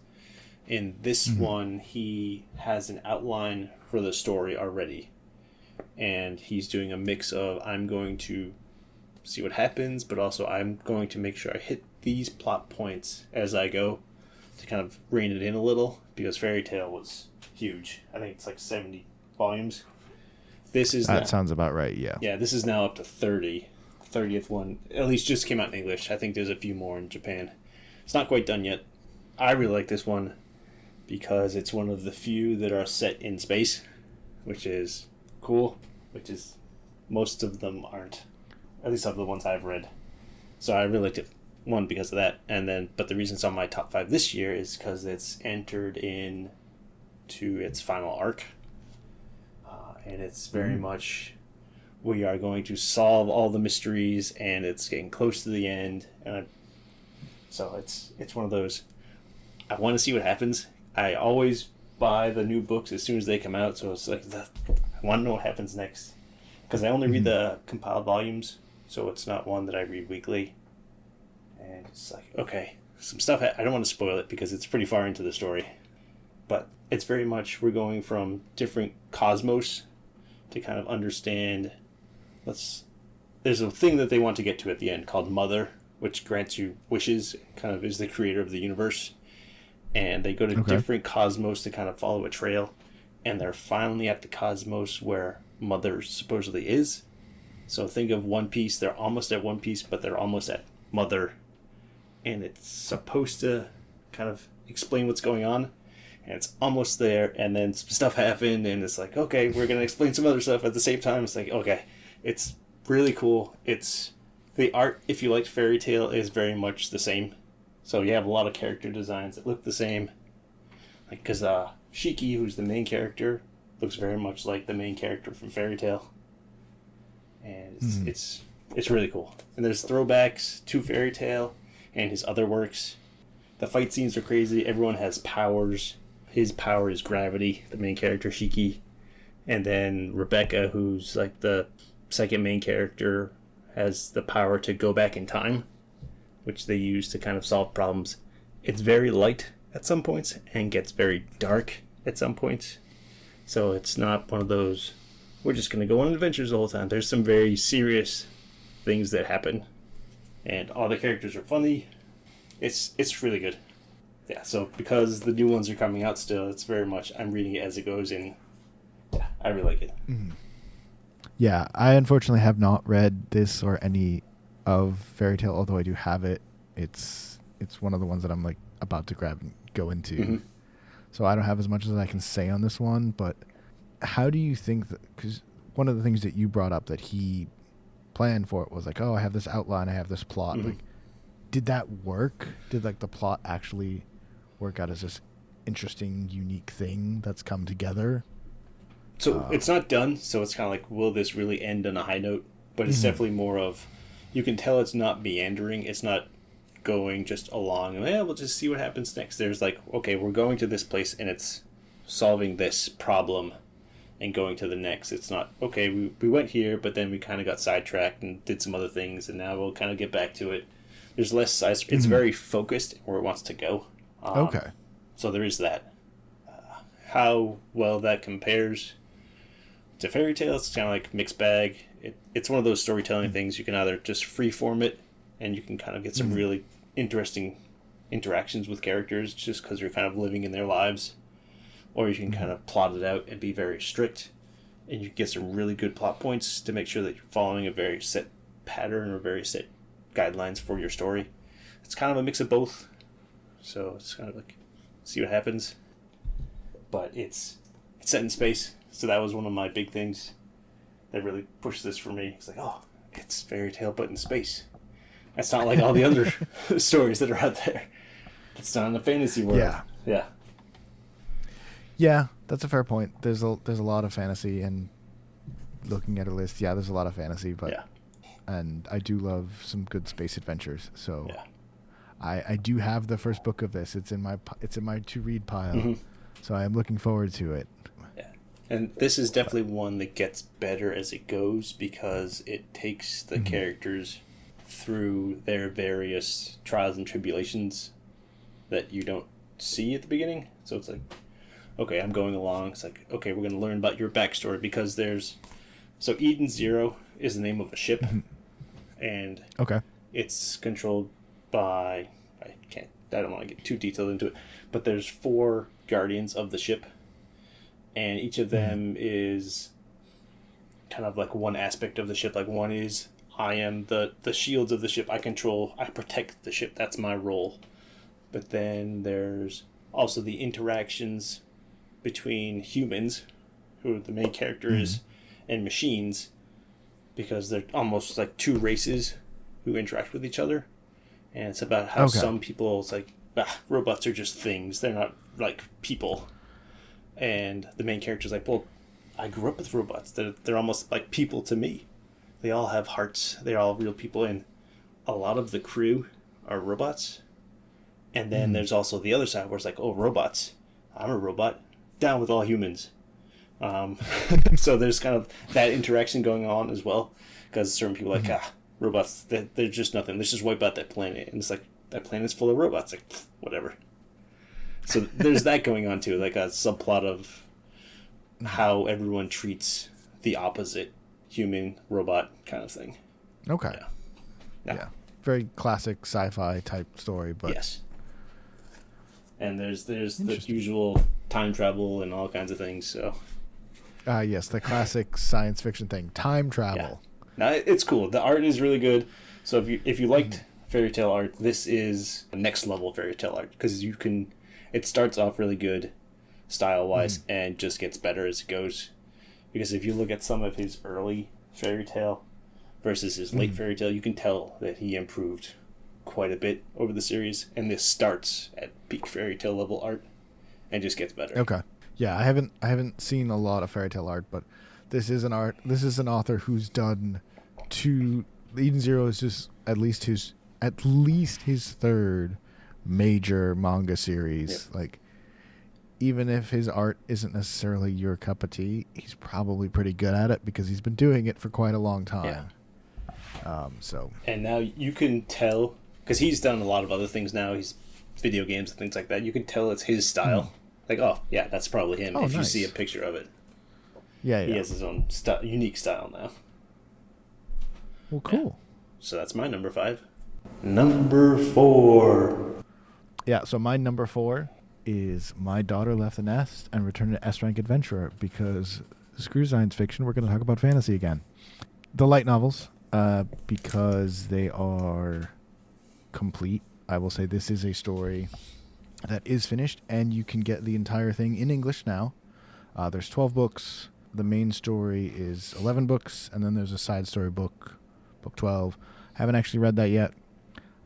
In this one, he has an outline for the story already. And he's doing a mix of, I'm going to see what happens, but also I'm going to make sure I hit these plot points as I go to kind of rein it in a little, because Fairy Tail was huge. I think it's like 70 volumes. That sounds about right, yeah. Yeah, this is now up to 30. 30th one, at least, just came out in English. I think there's a few more in Japan. It's not quite done yet. I really like this one because it's one of the few that are set in space, which is cool, which is most of them aren't, at least of the ones I've read. So I really liked it, one, because of that, but the reason it's on my top 5 this year is because it's entered in to its final arc, and it's very much, we are going to solve all the mysteries, and it's getting close to the end, so it's one of those, I want to see what happens. I always buy the new books as soon as they come out, so it's like, I want to know what happens next, because I only read the compiled volumes, so it's not one that I read weekly, and it's like, okay, some stuff, I don't want to spoil it because it's pretty far into the story, but it's very much, we're going from different cosmos to kind of understand, there's a thing that they want to get to at the end called Mother, which grants you wishes, kind of is the creator of the universe, and they go to different cosmos to kind of follow a trail, and they're finally at the cosmos where Mother supposedly is. So think of One Piece, they're almost at One Piece, but they're almost at Mother, and it's supposed to kind of explain what's going on, and it's almost there, and then some stuff happened, and it's like, okay, we're going to explain some other stuff at the same time. It's like, okay, it's really cool. It's the art, if you liked Fairy Tail, is very much the same. So you have a lot of character designs that look the same. Like, because Shiki, who's the main character, looks very much like the main character from Fairy Tail. And it's really cool. And there's throwbacks to Fairy Tail and his other works. The fight scenes are crazy. Everyone has powers. His power is gravity, the main character, Shiki. And then Rebecca, who's like the second main character, has the power to go back in time, which they use to kind of solve problems. It's very light at some points and gets very dark at some points. So it's not one of those, we're just going to go on adventures the whole time. There's some very serious things that happen. And all the characters are funny. It's really good. Yeah, so because the new ones are coming out still, it's very much, I'm reading it as it goes, and yeah, I really like it. Yeah, I unfortunately have not read this or any of Fairy Tail, although I do have it. It's one of the ones that I'm like about to grab and go into. So I don't have as much as I can say on this one, but how do you think that, because one of the things that you brought up that he planned for it was like, oh, I have this outline, I have this plot. Like, did that work? Did like the plot actually work out as this interesting, unique thing that's come together? So it's not done, so it's kind of like, will this really end on a high note? But it's definitely more of, you can tell it's not meandering. It's not going just along, we'll just see what happens next. There's like, okay, we're going to this place, and it's solving this problem and going to the next. It's not, okay, we went here, but then we kind of got sidetracked and did some other things, and now we'll kind of get back to it. There's less size. It's very focused where it wants to go. Okay. So there is that. How well that compares to Fairy Tail, it's kind of like mixed bag. It's one of those storytelling things. You can either just freeform it, and you can kind of get some really interesting interactions with characters just because you're kind of living in their lives, or you can kind of plot it out and be very strict, and you get some really good plot points to make sure that you're following a very set pattern or very set guidelines for your story. It's kind of a mix of both, so it's kind of like, see what happens. But it's set in space, so that was one of my big things that really pushed this for me. It's like, oh, it's Fairy Tail but in space. That's not like all the other stories that are out there. It's not in the fantasy world. Yeah, that's a fair point. There's a lot of fantasy, and looking at a list, there's a lot of fantasy, but and I do love some good space adventures. So I do have the first book of this. It's in my to read pile. So I am looking forward to it. Yeah. And this is definitely one that gets better as it goes because it takes the characters through their various trials and tribulations that you don't see at the beginning. So it's like, okay, I'm going along. It's like, okay, we're going to learn about your backstory because so Eden Zero is the name of a ship, and Okay. it's controlled by, I don't want to get too detailed into it, but there's 4 guardians of the ship, and each of them is kind of like one aspect of the ship. Like one is, I am the shields of the ship. I protect the ship. That's my role. But then there's also the interactions between humans, who the main character is, and machines, because they're almost like 2 races who interact with each other. And it's about how some people, it's like, robots are just things. They're not like people. And the main character's like, well, I grew up with robots. They're almost like people to me. They all have hearts. They're all real people. And a lot of the crew are robots. And then there's also the other side where it's like, oh, robots. I'm a robot. Down with all humans. So there's kind of that interaction going on as well. Because certain people are like, robots, they're just nothing. Let's just wipe out that planet. And it's like, that planet's full of robots. Like, whatever. So there's that going on too. Like a subplot of how everyone treats the opposite human robot kind of thing. Okay. Yeah. Very classic sci-fi type story, but yes. And there's the usual time travel and all kinds of things. So. Yes, the classic science fiction thing, time travel. Yeah. No, it's cool. The art is really good. So if you liked fairy tale art, this is next level fairy tale art, because it starts off really good style wise and just gets better as it goes. Because if you look at some of his early fairy tale versus his late fairy tale, you can tell that he improved quite a bit over the series, and this starts at peak fairy tale level art and just gets better. Okay. Yeah, I haven't seen a lot of fairy tale art, but this is an author who's done 2. Eden Zero is just at least his 3rd major manga series. Yeah. Like, even if his art isn't necessarily your cup of tea, he's probably pretty good at it because he's been doing it for quite a long time. Yeah. And now you can tell, because he's done a lot of other things now. He's video games and things like that. You can tell it's his style. Like, oh yeah, that's probably him. If you see a picture of it. Yeah. He has his own unique style now. Well, cool. Yeah. So that's my number 5. Number 4. Yeah, so my number 4 is My Daughter Left the Nest and Returned to S-Rank Adventurer, because screw science fiction, we're going to talk about fantasy again. The light novels, because they are complete. I will say this is a story that is finished, and you can get the entire thing in English now. There's 12 books. The main story is 11 books, and then there's a side story book 12. Haven't actually read that yet.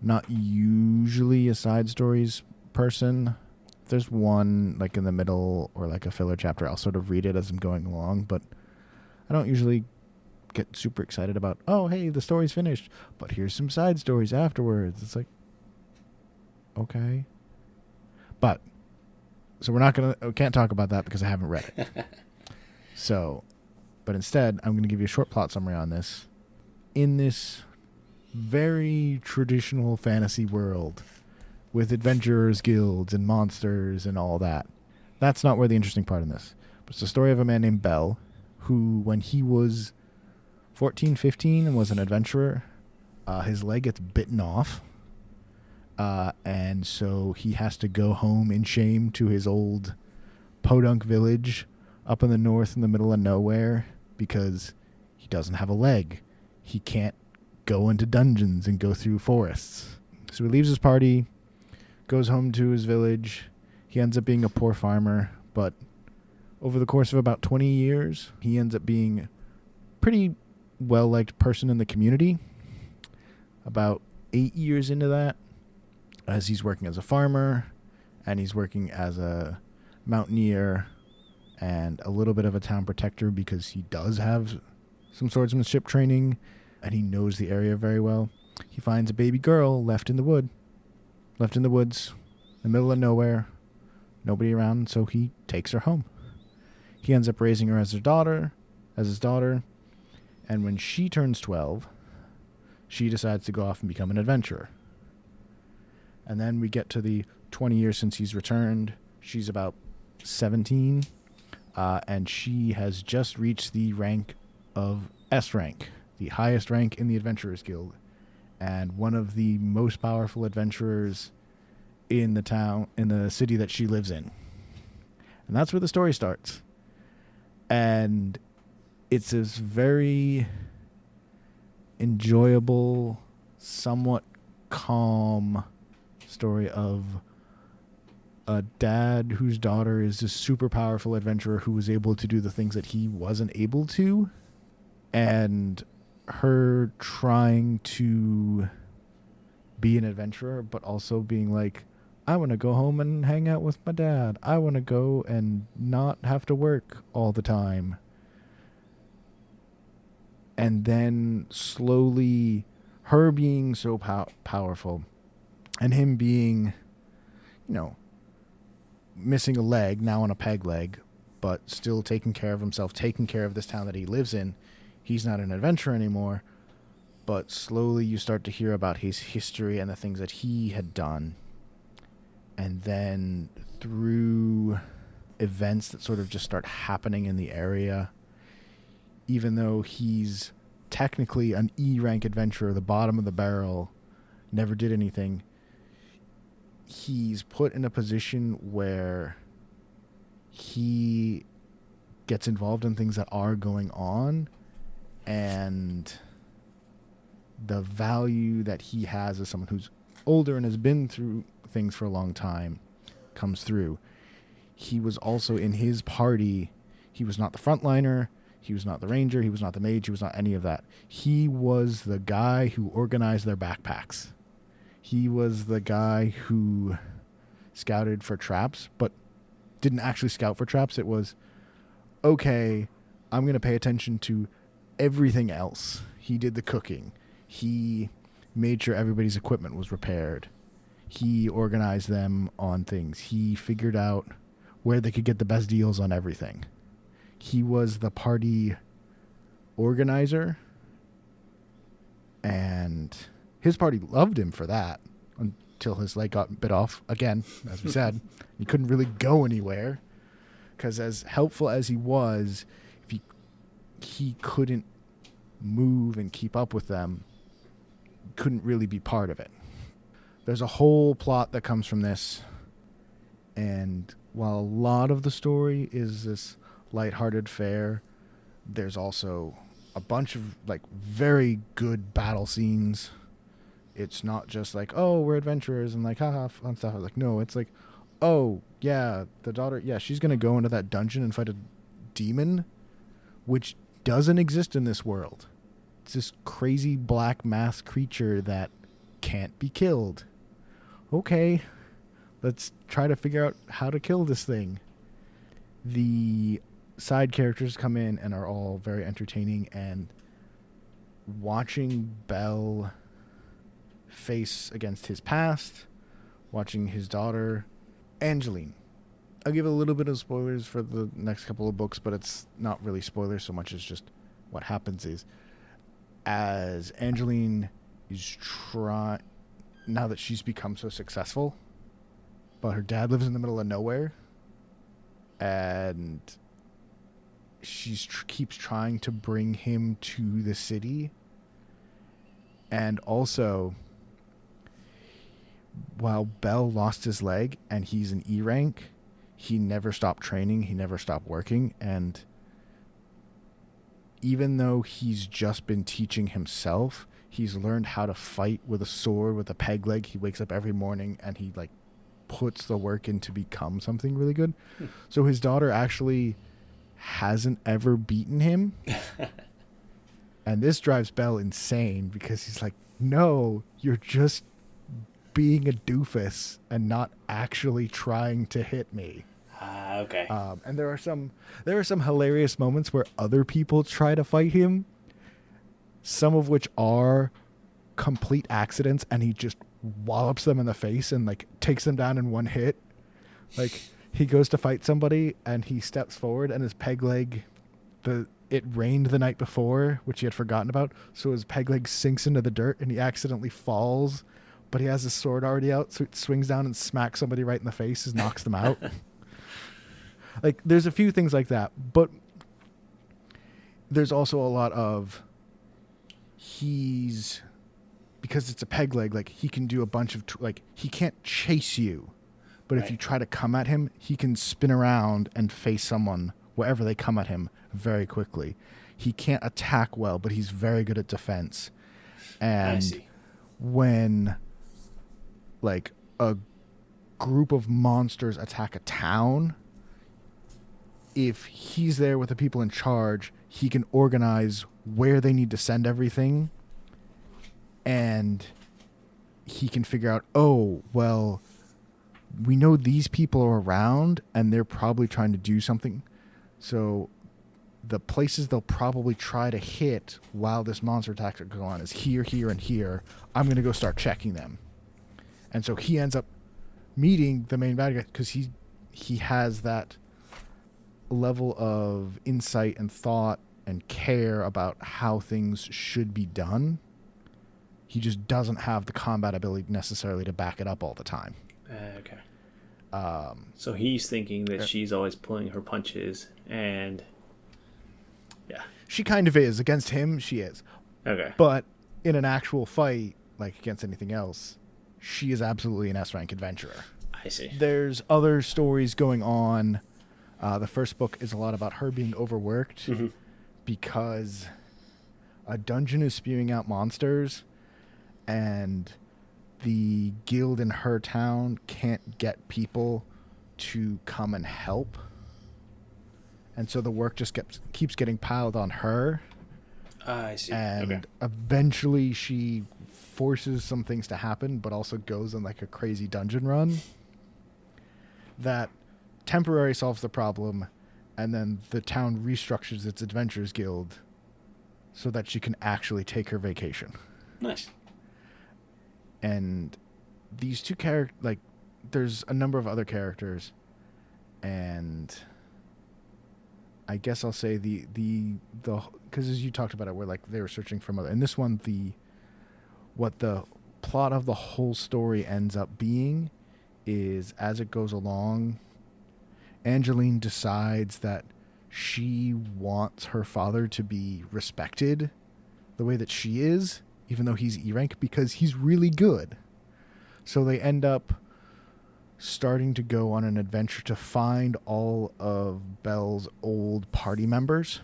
Not usually a side stories person. If there's one like in the middle or like a filler chapter, I'll sort of read it as I'm going along, but I don't usually get super excited about, oh, hey, the story's finished, but here's some side stories afterwards. It's like, okay. But, so we can't talk about that because I haven't read it. So, but instead, I'm going to give you a short plot summary on this. In this very traditional fantasy world with adventurers guilds and monsters and all that, that's not where the interesting part in this. But it's the story of a man named Bell, who, when he was 14, 15 and was an adventurer, his leg gets bitten off. And so he has to go home in shame to his old podunk village up in the north in the middle of nowhere because he doesn't have a leg. He can't go into dungeons and go through forests. So he leaves his party, goes home to his village. He ends up being a poor farmer, but over the course of about 20 years, he ends up being a pretty well-liked person in the community. About 8 years into that, as he's working as a farmer, and he's working as a mountaineer, and a little bit of a town protector because he does have some swordsmanship training, and he knows the area very well. He finds a baby girl left in the woods, in the middle of nowhere, nobody around, so he takes her home. He ends up raising her as his daughter, and when she turns 12, she decides to go off and become an adventurer. And then we get to the 20 years since he's returned. She's about 17, and she has just reached the rank of S rank, the highest rank in the Adventurers Guild. and one of the most powerful adventurers in the city that she lives in. And that's where the story starts. And it's this very enjoyable, somewhat calm story of a dad whose daughter is a super powerful adventurer who was able to do the things that he wasn't able to, and her trying to be an adventurer, but also being like, I want to go home and hang out with my dad. I want to go and not have to work all the time. And then slowly her being so powerful and him being, missing a leg, now on a peg leg, but still taking care of himself, taking care of this town that he lives in. He's not an adventurer anymore, but slowly you start to hear about his history and the things that he had done. And then through events that sort of just start happening in the area, even though he's technically an E-rank adventurer, the bottom of the barrel, never did anything, he's put in a position where he gets involved in things that are going on, and the value that he has as someone who's older and has been through things for a long time comes through. He was also in his party. He was not the frontliner. He was not the ranger. He was not the mage. He was not any of that. He was the guy who organized their backpacks. He was the guy who scouted for traps, but didn't actually scout for traps. It was, okay, I'm going to pay attention to everything else. He did the cooking. He made sure everybody's equipment was repaired. He organized them on things. He figured out where they could get the best deals on everything. He was the party organizer, and his party loved him for that until his leg got bit off again, as we said. He couldn't really go anywhere because, as helpful as he was, if he couldn't move and keep up with them, couldn't really be part of it. There's a whole plot that comes from this, and while a lot of the story is this lighthearted fare, there's also a bunch of very good battle scenes. It's not just oh, we're adventurers and haha fun stuff. No, it's oh yeah, the daughter, yeah, she's gonna go into that dungeon and fight a demon, which doesn't exist in this world. It's this crazy black mass creature that can't be killed. Okay, let's try to figure out how to kill this thing. The side characters come in and are all very entertaining, and watching Bell face against his past, watching his daughter, Angeline. I'll give a little bit of spoilers for the next couple of books, but it's not really spoilers so much as just what happens is, as Angeline is now that she's become so successful, but her dad lives in the middle of nowhere, and she keeps trying to bring him to the city. And also, while Bell lost his leg and he's an E rank, he never stopped training, he never stopped working, and even though he's just been teaching himself, he's learned how to fight with a sword with a peg leg. He wakes up every morning and he puts the work in to become something really good. So his daughter actually hasn't ever beaten him. And this drives Bell insane because he's no, you're just being a doofus and not actually trying to hit me. Okay. And there are some hilarious moments where other people try to fight him, some of which are complete accidents, and he just wallops them in the face and takes them down in one hit. He goes to fight somebody and he steps forward and his peg leg, it rained the night before, which he had forgotten about, so his peg leg sinks into the dirt and he accidentally falls, but he has his sword already out, so it swings down and smacks somebody right in the face and knocks them out. There's a few things like that, but there's also a lot of he's because it's a peg leg, like he can do a bunch of like he can't chase you, but if you try to come at him, he can spin around and face someone wherever they come at him very quickly. He can't attack well, but he's very good at defense. And I see. when like a group of monsters attack a town, if he's there with the people in charge, he can organize where they need to send everything, and he can figure out, oh, well, we know these people are around and they're probably trying to do something. So the places they'll probably try to hit while this monster attack is going on is here, here, and here. I'm going to go start checking them. And so he ends up meeting the main bad guy because he has that level of insight and thought and care about how things should be done. He just doesn't have the combat ability necessarily to back it up all the time. Okay. So he's thinking that she's always pulling her punches, and yeah, she kind of is. Against him, she is. Okay. But in an actual fight, like against anything else, she is absolutely an S-rank adventurer. I see. There's other stories going on. The first book is a lot about her being overworked because a dungeon is spewing out monsters, and the guild in her town can't get people to come and help. And so the work just keeps getting piled on her. I see. And eventually she forces some things to happen, but also goes on like a crazy dungeon run that temporarily solves the problem, and then the town restructures its adventurers guild so that she can actually take her vacation. Nice. And these two characters, like, there's a number of other characters, and I guess I'll say the because as you talked about it, where like they were searching for mother. And this one, what the plot of the whole story ends up being is, as it goes along, Angeline decides that she wants her father to be respected the way that she is, even though he's E-rank, because he's really good. So they end up starting to go on an adventure to find all of Belle's old party members,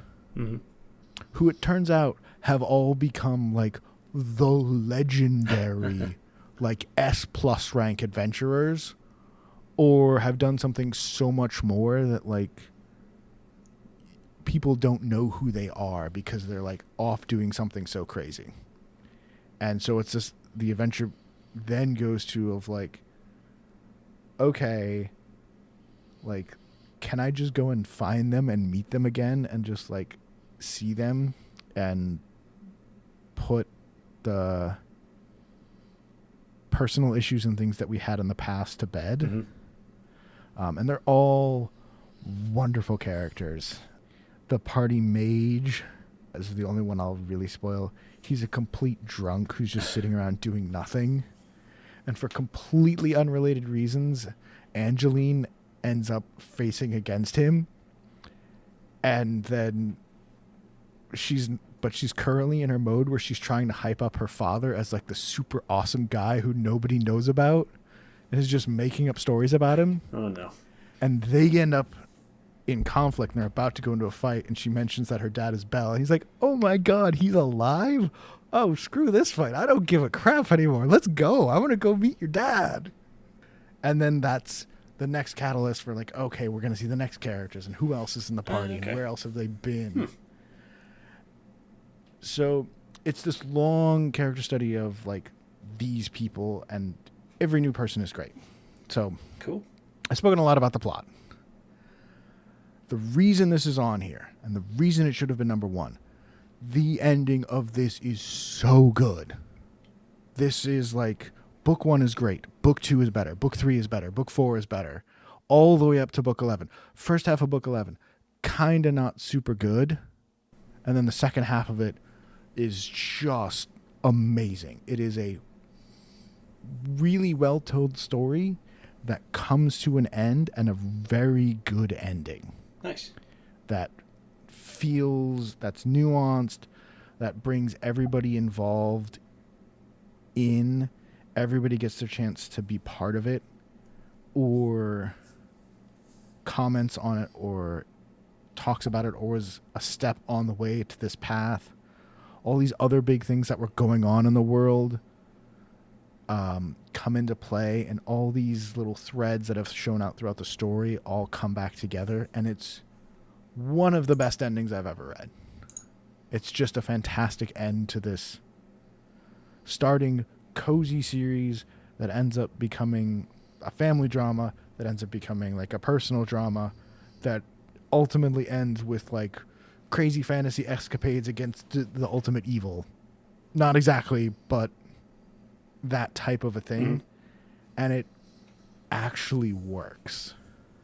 who it turns out have all become like the legendary like S+ rank adventurers, or have done something so much more that like people don't know who they are because they're like off doing something so crazy. And so it's just the adventure then goes to of like, okay, like, can I just go and find them and meet them again and just like see them and put the personal issues and things that we had in the past to bed? And they're all wonderful characters. The party mage is the only one I'll really spoil. He's a complete drunk who's just sitting around doing nothing. And for completely unrelated reasons, Angeline ends up facing against him. And then she's currently in her mode where she's trying to hype up her father as like the super awesome guy who nobody knows about, and is just making up stories about him. Oh no. And they end up in conflict, and they're about to go into a fight, and she mentions that her dad is Belle, and he's like, oh my god, he's alive? Oh, screw this fight. I don't give a crap anymore. Let's go. I want to go meet your dad. And then that's the next catalyst for like, okay, we're going to see the next characters and who else is in the party and where else have they been. So it's this long character study of like these people, and every new person is great. So cool. I've spoken a lot about the plot. The reason this is on here, and the reason it should have been number one, the ending of this is so good. This is like, book 1 is great. Book 2 is better. Book 3 is better. Book 4 is better. All the way up to book 11. First half of book 11, kind of not super good. And then the second half of it is just amazing. It is a really well-told story that comes to an end, and a very good ending. Nice. That's nuanced, that brings everybody involved in, everybody gets their chance to be part of it, or comments on it, or talks about it, or is a step on the way to this path. All these other big things that were going on in the world come into play, and all these little threads that have shown out throughout the story all come back together, and it's one of the best endings I've ever read. It's just a fantastic end to this starting cozy series that ends up becoming a family drama, that ends up becoming like a personal drama, that ultimately ends with like crazy fantasy escapades against the ultimate evil. Not exactly, but that type of a thing. Mm-hmm. And it actually works.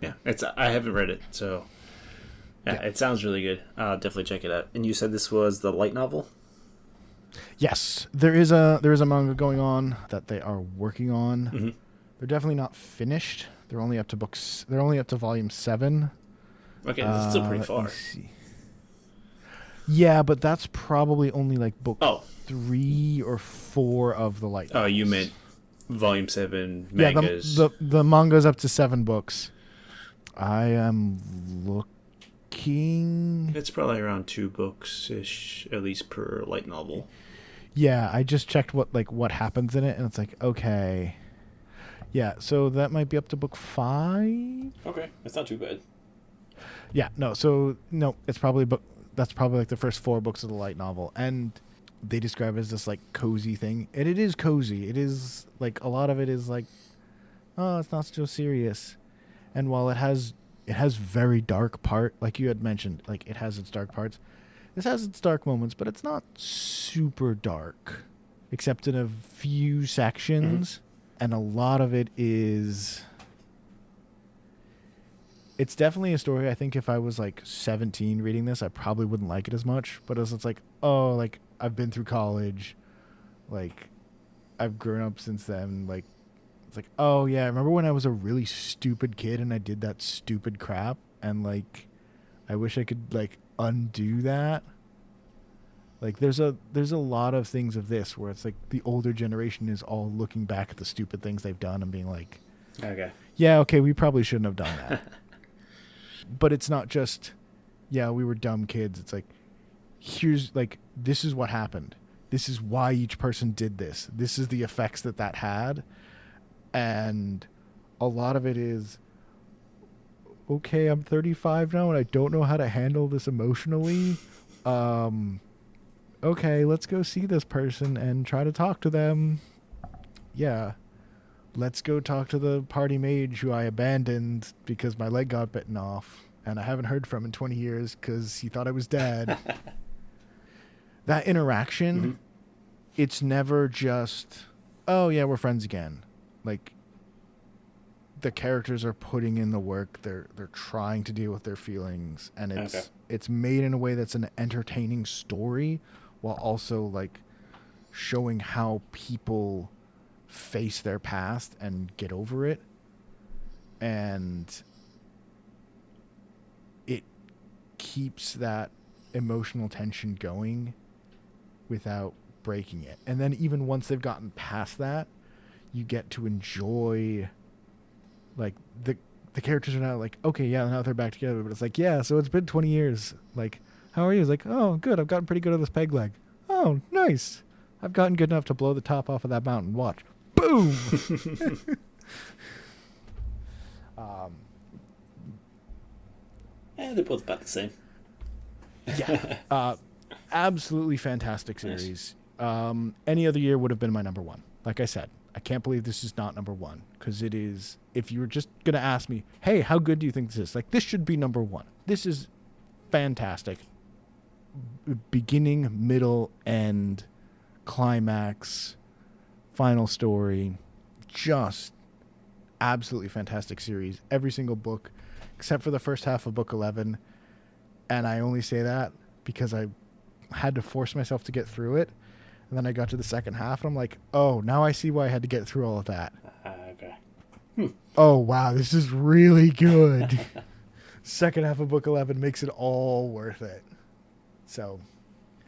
Yeah, I haven't read it, so yeah, it sounds really good. I'll definitely check it out. And you said this was the light novel? Yes, there is a manga going on that they are working on. Mm-hmm. They're definitely not finished. They're only up to volume 7. Okay, that's still pretty far. Yeah, but that's probably only like book 3 or 4 of the light novels. Oh, you meant volume 7 mangas. Yeah, the manga's up to 7 books. I am looking. It's probably around 2 books-ish, at least per light novel. Yeah, I just checked what happens in it, and it's like, okay. Yeah, so that might be up to book 5. Okay, that's not too bad. Yeah, it's probably that's probably like the first 4 books of the light novel, and they describe it as this like cozy thing, and it is cozy. It is like a lot of it is like, oh, it's not so serious, and while it has very dark part, like you had mentioned, like it has its dark parts. This has its dark moments, but it's not super dark, except in a few sections, and a lot of it is. It's definitely a story. I think if I was like 17 reading this, I probably wouldn't like it as much. But it's like, oh, like I've been through college, like I've grown up since then. Like it's like, oh yeah, I remember when I was a really stupid kid and I did that stupid crap, and like I wish I could like undo that. Like there's a lot of things of this where it's like the older generation is all looking back at the stupid things they've done and being like, okay, yeah, okay, we probably shouldn't have done that. But it's not just, yeah, we were dumb kids. It's like, here's like, this is what happened. This is why each person did this. This is the effects that had. And a lot of it is, okay, I'm 35 now and I don't know how to handle this emotionally. Okay, let's go see this person and try to talk to them. Yeah. Let's go talk to the party mage who I abandoned because my leg got bitten off and I haven't heard from in 20 years because he thought I was dead. That interaction, it's never just, oh yeah, we're friends again. Like, the characters are putting in the work. They're trying to deal with their feelings, and it's made in a way that's an entertaining story while also like showing how people face their past and get over it, and it keeps that emotional tension going without breaking it. And then even once they've gotten past that, you get to enjoy like the characters are now like, okay, yeah, now they're back together, but it's like, yeah, so it's been 20 years, like, how are you? It's like, oh, good, I've gotten pretty good at this peg leg. Oh, nice, I've gotten good enough to blow the top off of that mountain. Watch. Boom. They're both about the same. Yeah. Absolutely fantastic series. Nice. Any other year would have been my number 1. Like I said, I can't believe this is not number 1, because it is. If you were just going to ask me, hey, how good do you think this is? Like, this should be number 1. This is fantastic. Beginning, middle, end, climax, final story. Just absolutely fantastic series. Every single book, except for the first half of book 11. And I only say that because I had to force myself to get through it. And then I got to the second half, and I'm like, oh, now I see why I had to get through all of that. Okay. Oh, wow, this is really good. Second half of book 11 makes it all worth it. So,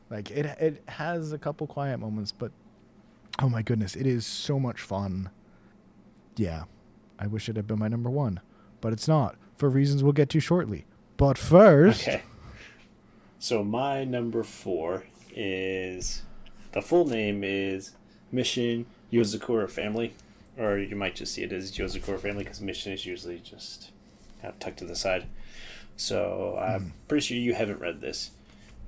like, it has a couple quiet moments, but Oh my goodness, it is so much fun. Yeah, I wish it had been my number one, but it's not, for reasons we'll get to shortly. But first... Okay. So my number 4 is... The full name is Mission Yozakura Family. Or you might just see it as Yozakura Family, because Mission is usually just kind of tucked to the side. So I'm pretty sure you haven't read this.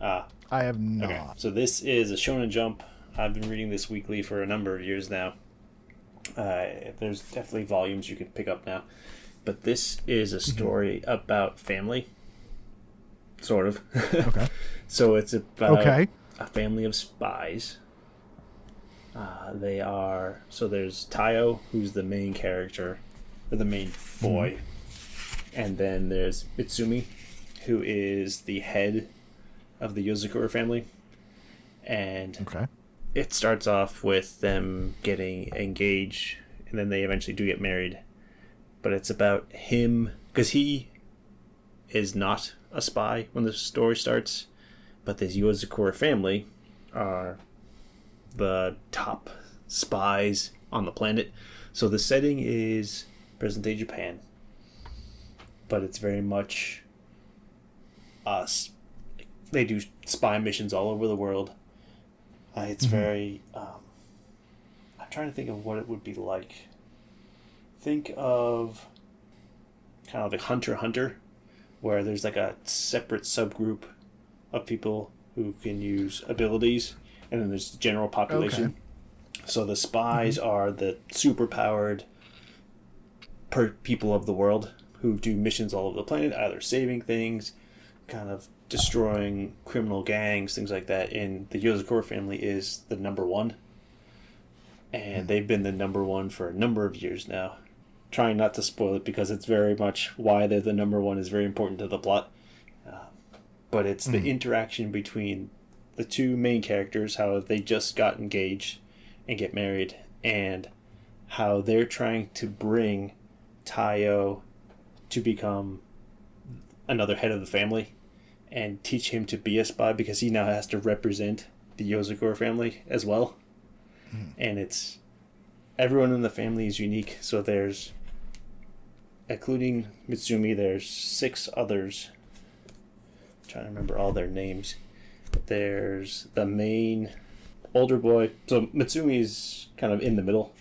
I have not. Okay. So this is a Shonen Jump. I've been reading this weekly for a number of years now. There's definitely volumes you can pick up now. But this is a story about family. Sort of. Okay. So it's about a family of spies. So there's Tayo, who's the main character, or the main boy. And then there's Mitsumi, who is the head of the Yozakura family. And it starts off with them getting engaged, and then they eventually do get married. But it's about him, because he is not a spy when the story starts, but this Yozakura family are the top spies on the planet. So the setting is present-day Japan, but it's very much us. They do spy missions all over the world. It's very... I'm trying to think of what it would be like. Think of kind of like Hunter x Hunter, where there's like a separate subgroup of people who can use abilities, and then there's the general population. So the spies are the superpowered people of the world who do missions all over the planet, either saving things, kind of destroying criminal gangs, things like that. And the Yozakura family is the number one. And they've been the number one for a number of years now. Trying not to spoil it, because it's very much why they're the number one is very important to the plot. But it's the interaction between the two main characters, how they just got engaged and get married, and how they're trying to bring Tayo to become another head of the family and teach him to be a spy, because he now has to represent the Yozakura family as well. And it's... Everyone in the family is unique, so there's... Including Mitsumi, there's 6 others. I'm trying to remember all their names. There's the main older boy. So Mitsumi's kind of in the middle.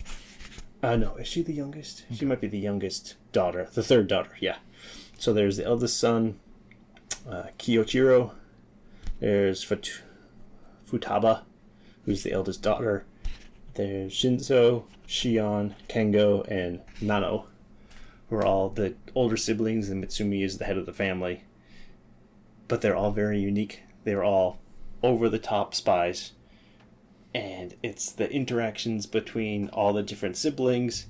No, is she the youngest? She might be the youngest daughter. The third daughter, yeah. So there's the eldest son, Kiyochiro. There's Futaba, who's the eldest daughter. There's Shinzo, Shion, Kengo, and Nano, who are all the older siblings, and Mitsumi is the head of the family. But they're all very unique. They're all over-the-top spies. And it's the interactions between all the different siblings,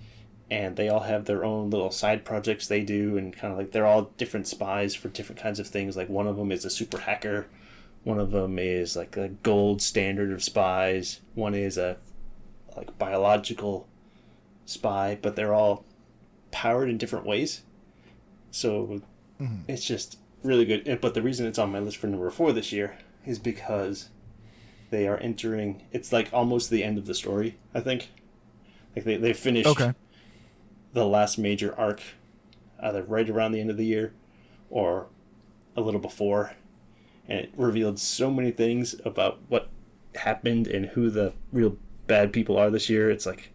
and they all have their own little side projects they do, and kind of like they're all different spies for different kinds of things. Like one of them is a super hacker. One of them is like a gold standard of spies. One is a like biological spy, but they're all powered in different ways. So it's just really good. But the reason it's on my list for number 4 this year is because they are entering... It's like almost the end of the story, I think. Like they finished the last major arc either right around the end of the year or a little before. And it revealed so many things about what happened and who the real bad people are this year. It's like,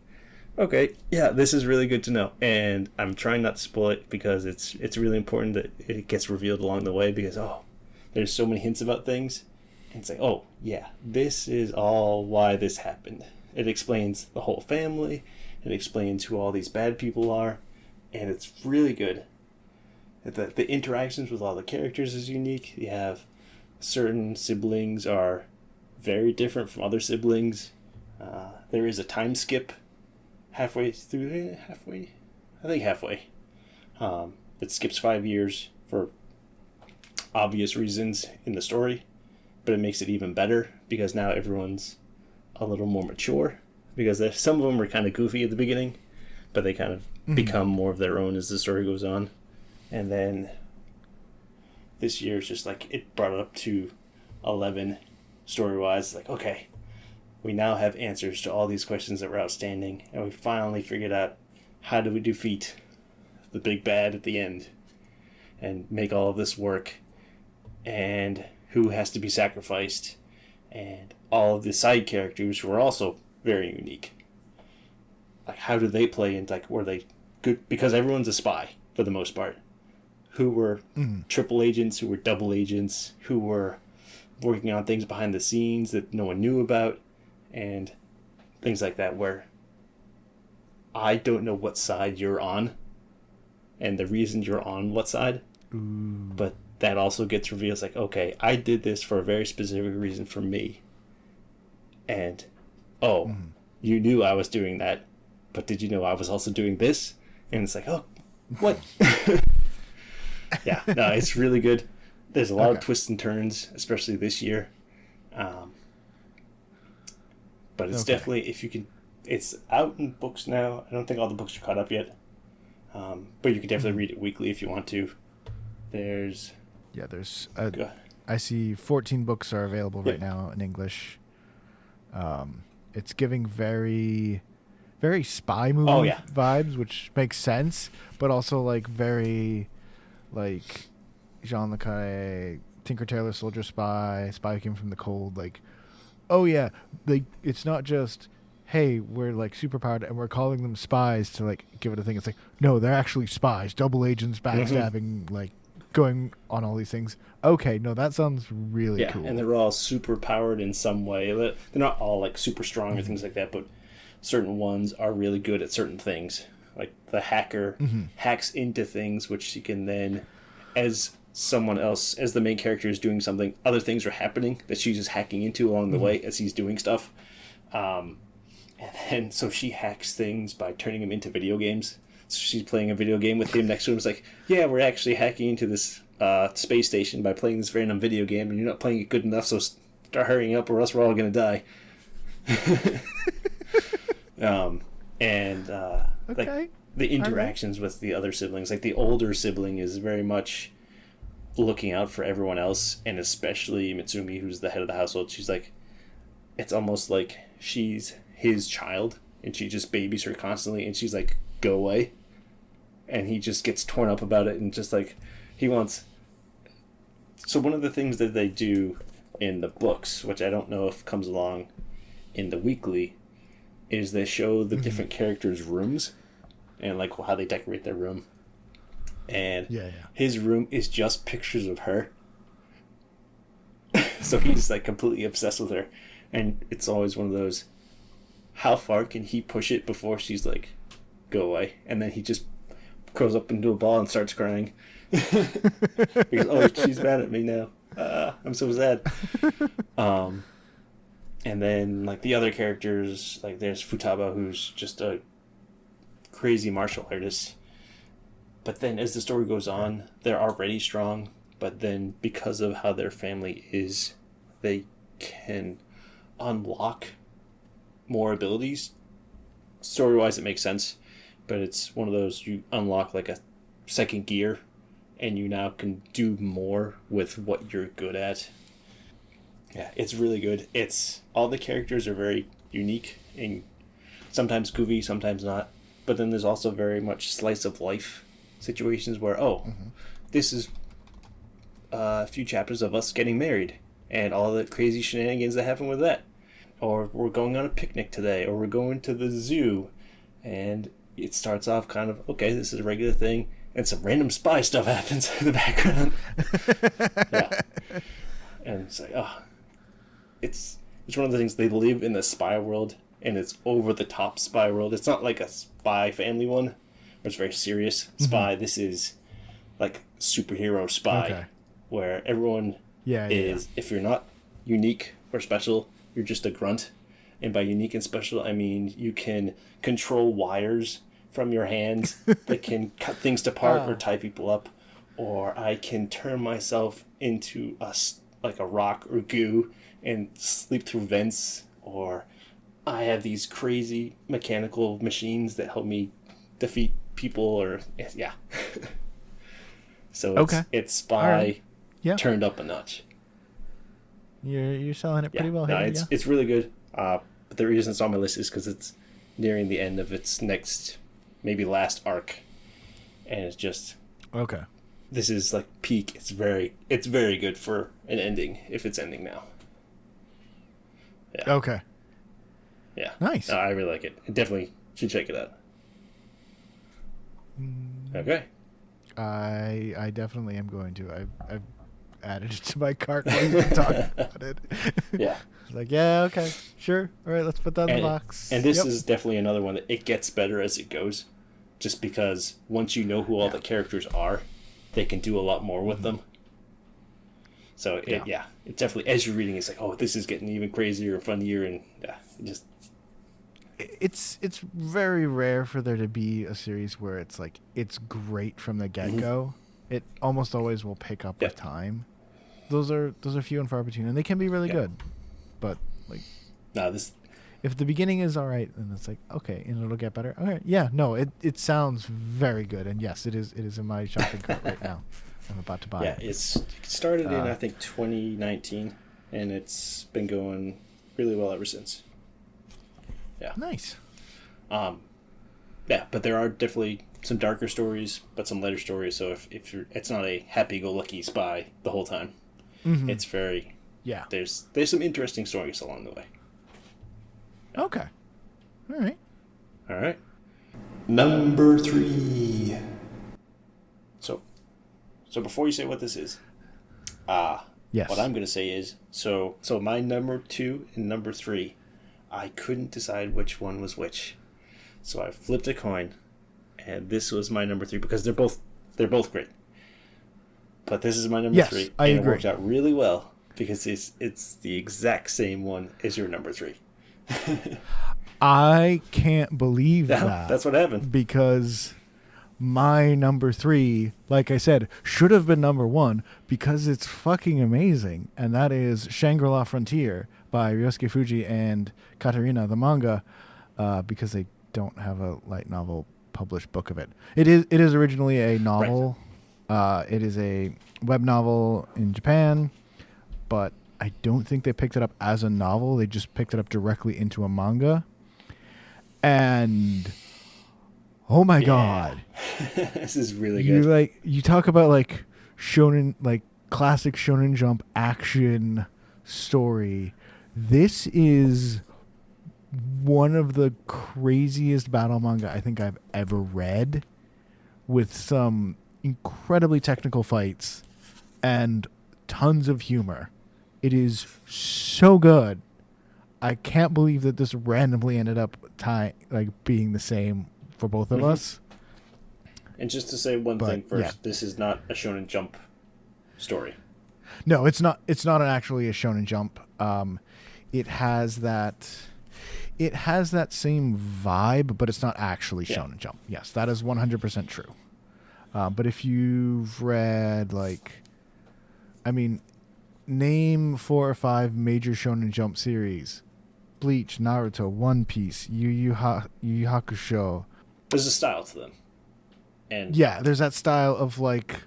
okay, yeah, this is really good to know. And I'm trying not to spoil it, because it's really important that it gets revealed along the way, because, there's so many hints about things. And it's like, oh, yeah, this is all why this happened. It explains the whole family. It explains who all these bad people are. And it's really good. The interactions with all the characters is unique. You have certain siblings are very different from other siblings. There is a time skip halfway. It skips 5 years for obvious reasons in the story, but it makes it even better because now everyone's a little more mature, because some of them were kind of goofy at the beginning, but they kind of become more of their own as the story goes on. And then this year is just like, it brought it up to 11 story-wise. Like, okay, we now have answers to all these questions that were outstanding, and we finally figured out how do we defeat the big bad at the end and make all of this work, and who has to be sacrificed, and all of the side characters who are also very unique. Like, how do they play, and like, were they good? Because everyone's a spy for the most part. Who were triple agents, who were double agents, who were working on things behind the scenes that no one knew about, and things like that, where I don't know what side you're on and the reason you're on what side. But that also gets revealed. It's like, okay, I did this for a very specific reason for me. And, you knew I was doing that, but did you know I was also doing this? And it's like, oh, what? Yeah, no, it's really good. There's a lot of twists and turns, especially this year. But it's definitely, if you can, it's out in books now. I don't think all the books are caught up yet. But you can definitely read it weekly if you want to. There's I see 14 books are available right now in English. It's giving very, very spy movie vibes, which makes sense, but also like very, like Jean Le Carré, Tinker Tailor Soldier Spy, Spy Who Came from the Cold. Like, oh yeah, like it's not just, hey, we're like superpowered and we're calling them spies to like give it a thing. It's like, no, they're actually spies, double agents, backstabbing, like going on all these things. Okay, no, that sounds really cool. And they're all super powered in some way. They're not all like super strong or things like that, but certain ones are really good at certain things. Like the hacker hacks into things which she can then, as someone else, as the main character is doing something, other things are happening that she's just hacking into along the way as he's doing stuff. And then so she hacks things by turning them into video games. So she's playing a video game with him next to him. It's like, yeah, we're actually hacking into this space station by playing this random video game, and you're not playing it good enough, so start hurrying up or else we're all going to die. Like the interactions with the other siblings, like the older sibling is very much looking out for everyone else, and especially Mitsumi, who's the head of the household. She's like, it's almost like she's his child and she just babies her constantly, and she's like, go away, and he just gets torn up about it, and just like he wants. So one of the things that they do in the books, which I don't know if comes along in the weekly, is they show the different characters' rooms and like how they decorate their room. And his room is just pictures of her. So he's like completely obsessed with her. And it's always one of those, how far can he push it before she's like, go away? And then he just curls up into a ball and starts crying. Because, oh, she's mad at me now. I'm so sad. And then like the other characters, like there's Futaba, who's just a crazy martial artist. But then as the story goes on, they're already strong, but then because of how their family is, they can unlock more abilities. Story-wise, it makes sense, but it's one of those, you unlock like a second gear, and you now can do more with what you're good at. Yeah, it's really good. All the characters are very unique, and sometimes goofy, sometimes not. But then there's also very much slice of life situations where, this is a few chapters of us getting married and all the crazy shenanigans that happen with that. Or we're going on a picnic today, or we're going to the zoo, and it starts off kind of, okay, this is a regular thing, and some random spy stuff happens in the background. And it's like, it's one of the things, they live in the spy world, and it's over the top spy world. It's not like a Spy Family one, where it's very serious spy. This is like superhero spy, where everyone is, if you're not unique or special, you're just a grunt. And by unique and special, I mean you can control wires from your hands that can cut things apart or tie people up, or I can turn myself into like a rock or goo and sleep through vents, or I have these crazy mechanical machines that help me defeat people, or So it's spy turned up a notch. You're selling it pretty well here. It's really good. But the reason it's on my list is because it's nearing the end of its next, maybe last arc, and it's just Okay. This is like peak. It's very good for an ending if it's ending now. Yeah. Okay. Yeah. Nice. No, I really like it. I definitely should check it out. Okay. I definitely am going to. I've added it to my cart while you were talking about it. Yeah. Like, yeah, okay, sure. All right, let's put that in the box. And this is definitely another one that it gets better as it goes, just because once you know who all the characters are, they can do a lot more with them. So it definitely, as you're reading, it's like, oh, this is getting even crazier and funnier, and just. It's very rare for there to be a series where it's like it's great from the get-go. It almost always will pick up with time. Those are few and far between, and they can be really good. But like, if the beginning is all right, then it's like, okay, and it'll get better. All right, yeah, no, it sounds very good, and yes, it is in my shopping cart right now. I'm about to buy it. Yeah, it started in I think 2019, and it's been going really well ever since. Yeah. Nice. Yeah, but there are definitely some darker stories, but some lighter stories. So if you're, it's not a happy-go-lucky spy the whole time. Mm-hmm. It's very There's some interesting stories along the way. Yeah. Okay. All right. Number 3. So before you say what this is, yes. What I'm going to say is so my number 2 and number 3. I couldn't decide which one was which. So I flipped a coin, and this was my number 3 because they're both great. But this is my number 3, I and agree. It worked out really well because it's the exact same one as your number 3. I can't believe that. That's what happened. Because my number 3, like I said, should have been number 1 because it's fucking amazing, and that is Shangri-La Frontier by Ryosuke Fuji and Katarina, the manga, because they don't have a light novel published book of it. It is originally a novel. Right. It is a web novel in Japan, but I don't think they picked it up as a novel. They just picked it up directly into a manga. And oh my god, this is really good. You talk about like shonen, like classic Shonen Jump action story. This is one of the craziest battle manga I think I've ever read, with some incredibly technical fights and tons of humor. It is so good. I can't believe that this randomly ended up being the same for both of us. And just to say one thing first, this is not a Shonen Jump story. No, it's not. It's not actually a Shonen Jump. It has that same vibe, but it's not actually Shonen Jump. Yes, that is 100% true. But if you've read name 4 or 5 major Shonen Jump series: Bleach, Naruto, One Piece, Yu Yu Hakusho. There's a style to them. And there's that style of like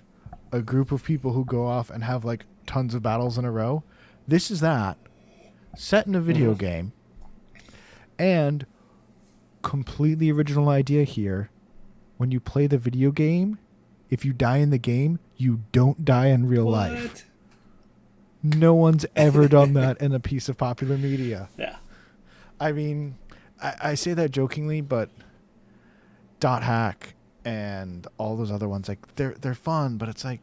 a group of people who go off and have like tons of battles in a row. This is that set in a video game, and completely original idea here. When you play the video game, if you die in the game, you don't die in real life. No one's ever done that in a piece of popular media. Yeah. I mean, I say that jokingly, but Dot Hack and all those other ones, like they're fun, but it's like,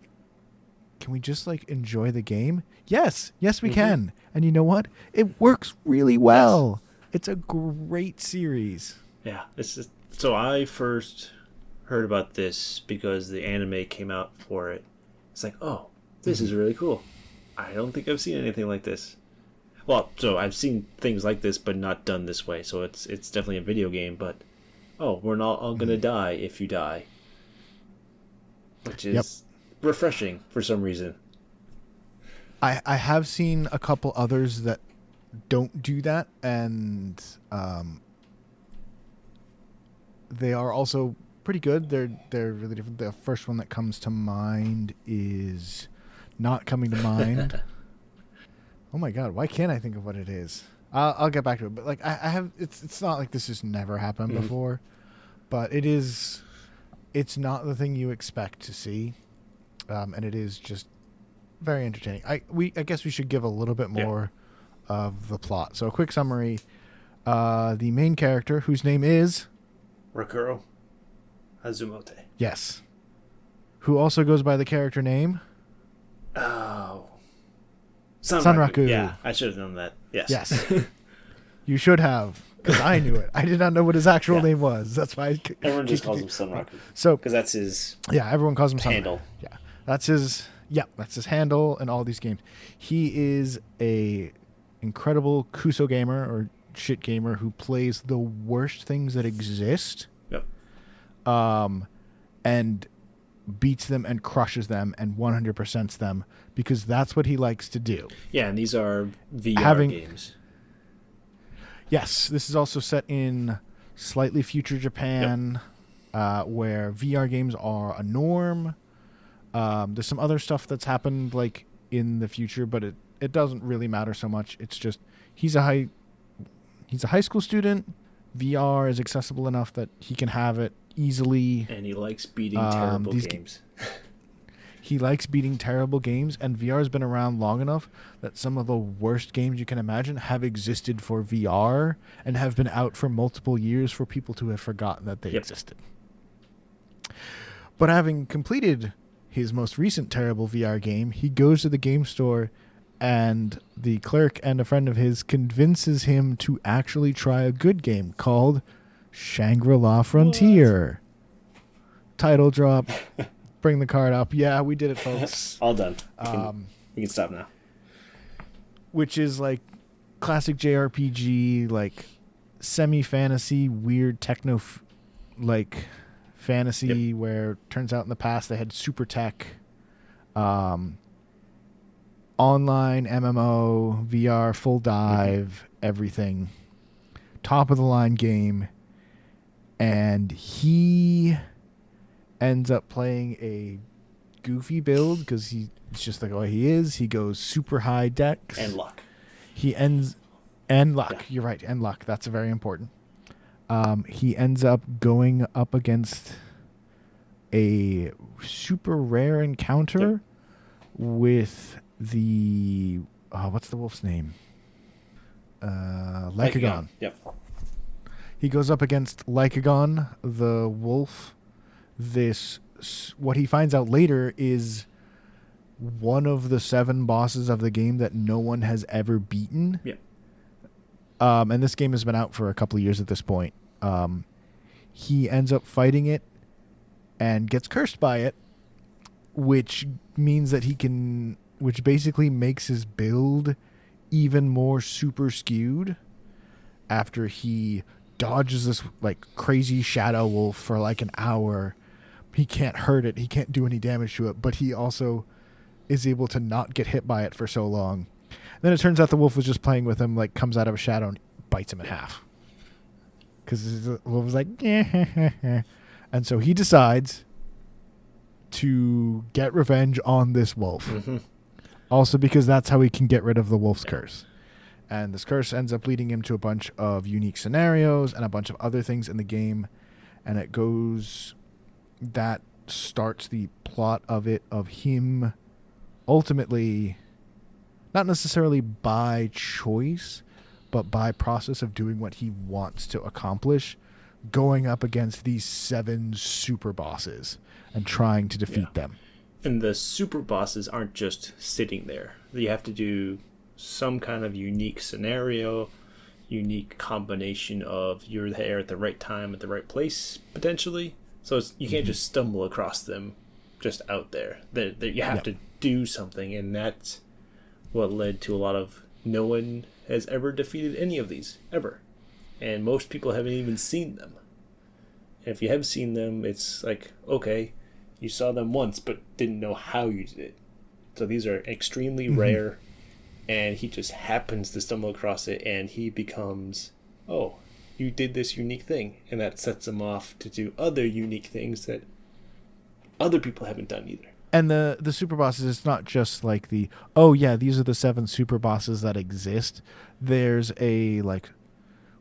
can we just like enjoy the game? Yes, we can. And you know what? It works really well. It's a great series. Yeah, so I first heard about this because the anime came out for it. It's like, oh, this is really cool. I don't think I've seen anything like this. Well, so I've seen things like this, but not done this way. So it's definitely a video game, but we're not all gonna die if you die, which is refreshing for some reason. I have seen a couple others that don't do that, and they are also pretty good. They're really different. The first one that comes to mind is not coming to mind. Oh my god, why can't I think of what it is? I'll get back to it. But like I have, it's not like this has never happened before, but it is. It's not the thing you expect to see, and it is just very entertaining. I guess we should give a little bit more of the plot. So a quick summary: the main character, whose name is Rakuro Hazumote. Yes, who also goes by the character name. Oh. Sanraku. Yeah, I should have known that. Yes. You should have, because I knew it. I did not know what his actual name was. That's why everyone just calls him Sanraku. So, because that's his everyone calls him handle. Sanraku. That's his handle in all these games. He is a incredible Kuso gamer or shit gamer who plays the worst things that exist. Yep. And beats them and crushes them and 100%s them because that's what he likes to do. Yeah, and these are VR games. Yes, this is also set in slightly future Japan, where VR games are a norm. There's some other stuff that's happened like in the future, but it doesn't really matter so much. It's just he's a high school student. VR is accessible enough that he can have it easily. And he likes beating terrible games. He likes beating terrible games, and VR has been around long enough that some of the worst games you can imagine have existed for VR and have been out for multiple years for people to have forgotten that they existed. But having completed his most recent terrible VR game, he goes to the game store, and the clerk and a friend of his convinces him to actually try a good game called Shangri-La Frontier. What? Title drop. Bring the card up. Yeah, we did it, folks. All done. We can stop now. Which is like classic JRPG, like semi-fantasy, weird techno, like fantasy, where turns out in the past they had super tech, online MMO, VR, full dive, everything. Top of the line game. And he ends up playing a goofy build because it's just like, oh, he is. He goes super high dex. And luck. And luck. You're right. And luck. That's very important. He ends up going up against a super rare encounter with the... what's the wolf's name? Lycagon. Yep. He goes up against Lycagon, the wolf. What he finds out later is one of the 7 bosses of the game that no one has ever beaten. Yeah. And this game has been out for a couple of years at this point. He ends up fighting it and gets cursed by it, which means that which basically makes his build even more super skewed after he dodges this like crazy shadow wolf for like an hour. He can't hurt it. He can't do any damage to it, but he also is able to not get hit by it for so long. And then it turns out the wolf was just playing with him, like comes out of a shadow and bites him in half. Because the wolf was like, and so he decides to get revenge on this wolf. Mm-hmm. Also because that's how he can get rid of the wolf's curse. And this curse ends up leading him to a bunch of unique scenarios and a bunch of other things in the game. And that starts the plot of him ultimately, not necessarily by choice, but by process of doing what he wants to accomplish, going up against these 7 super bosses and trying to defeat them. And the super bosses aren't just sitting there. You have to do some kind of unique scenario, unique combination of you're there at the right time at the right place, potentially. So you can't just stumble across them just out there. You have to do something, and that's what led to a lot of no one has ever defeated any of these, ever. And most people haven't even seen them. And if you have seen them, it's like, okay, you saw them once, but didn't know how you did it. So these are extremely rare, and he just happens to stumble across it, and he becomes, oh, you did this unique thing, and that sets him off to do other unique things that other people haven't done either. And the super bosses, it's not just like oh yeah, these are the 7 super bosses that exist. There's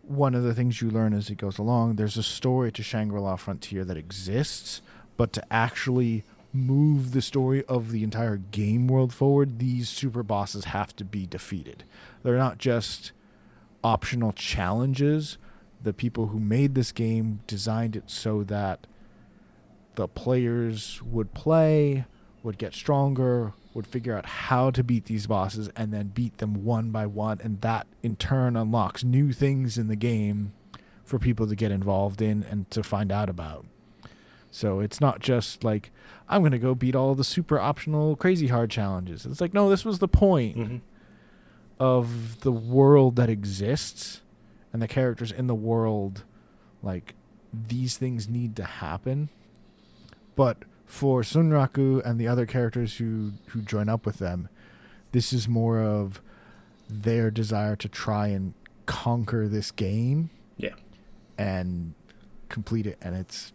one of the things you learn as it goes along, there's a story to Shangri-La Frontier that exists, but to actually move the story of the entire game world forward, these super bosses have to be defeated. They're not just optional challenges. The people who made this game designed it so that the players would play, would get stronger, would figure out how to beat these bosses, and then beat them one by one, and that in turn unlocks new things in the game for people to get involved in and to find out about. So it's not just like, I'm going to go beat all the super optional crazy hard challenges. It's like, no, this was the point of the world that exists and the characters in the world. Like, these things need to happen. But for Sunraku and the other characters who join up with them, this is more of their desire to try and conquer this game. Yeah. And complete it. And it's...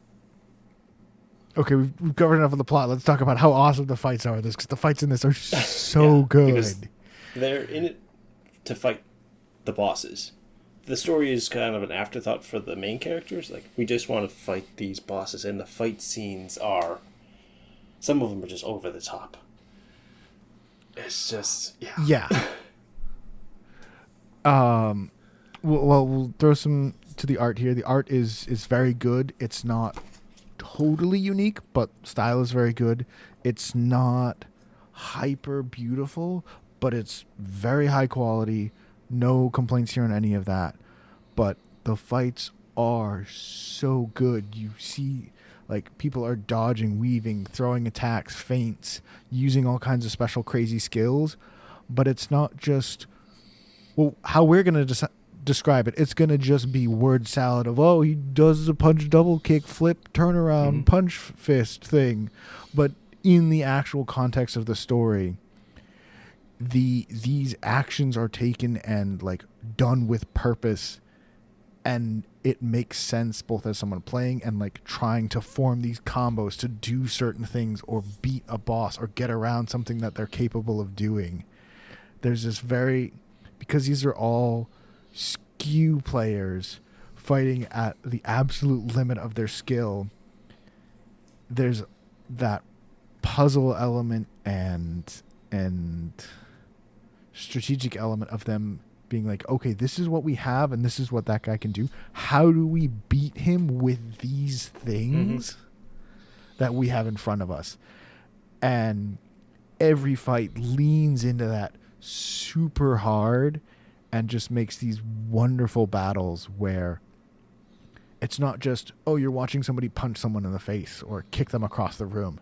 Okay, we've covered enough of the plot. Let's talk about how awesome the fights are. Because the fights in this are so good. Because they're in it to fight the bosses. The story is kind of an afterthought for the main characters. Like, we just want to fight these bosses, and the fight scenes are... Some of them are just over the top. It's just... Yeah. We'll throw some to the art here. The art is very good. It's not totally unique, but style is very good. It's not hyper beautiful, but it's very high quality. No complaints here on any of that. But the fights are so good. You see, like, people are dodging, weaving, throwing attacks, feints, using all kinds of special crazy skills. But it's not just, well, how we're going to describe it. It's going to just be word salad of, oh, he does a punch double kick, flip, turnaround, punch fist thing. But in the actual context of the story, these actions are taken and, like, done with purpose, and it makes sense both as someone playing and, like, trying to form these combos to do certain things or beat a boss or get around something that they're capable of doing. There's this because these are all skew players fighting at the absolute limit of their skill, there's that puzzle element and strategic element of them being like, okay, this is what we have and this is what that guy can do. How do we beat him with these things that we have in front of us? And every fight leans into that super hard and just makes these wonderful battles where it's not just, oh, you're watching somebody punch someone in the face or kick them across the room.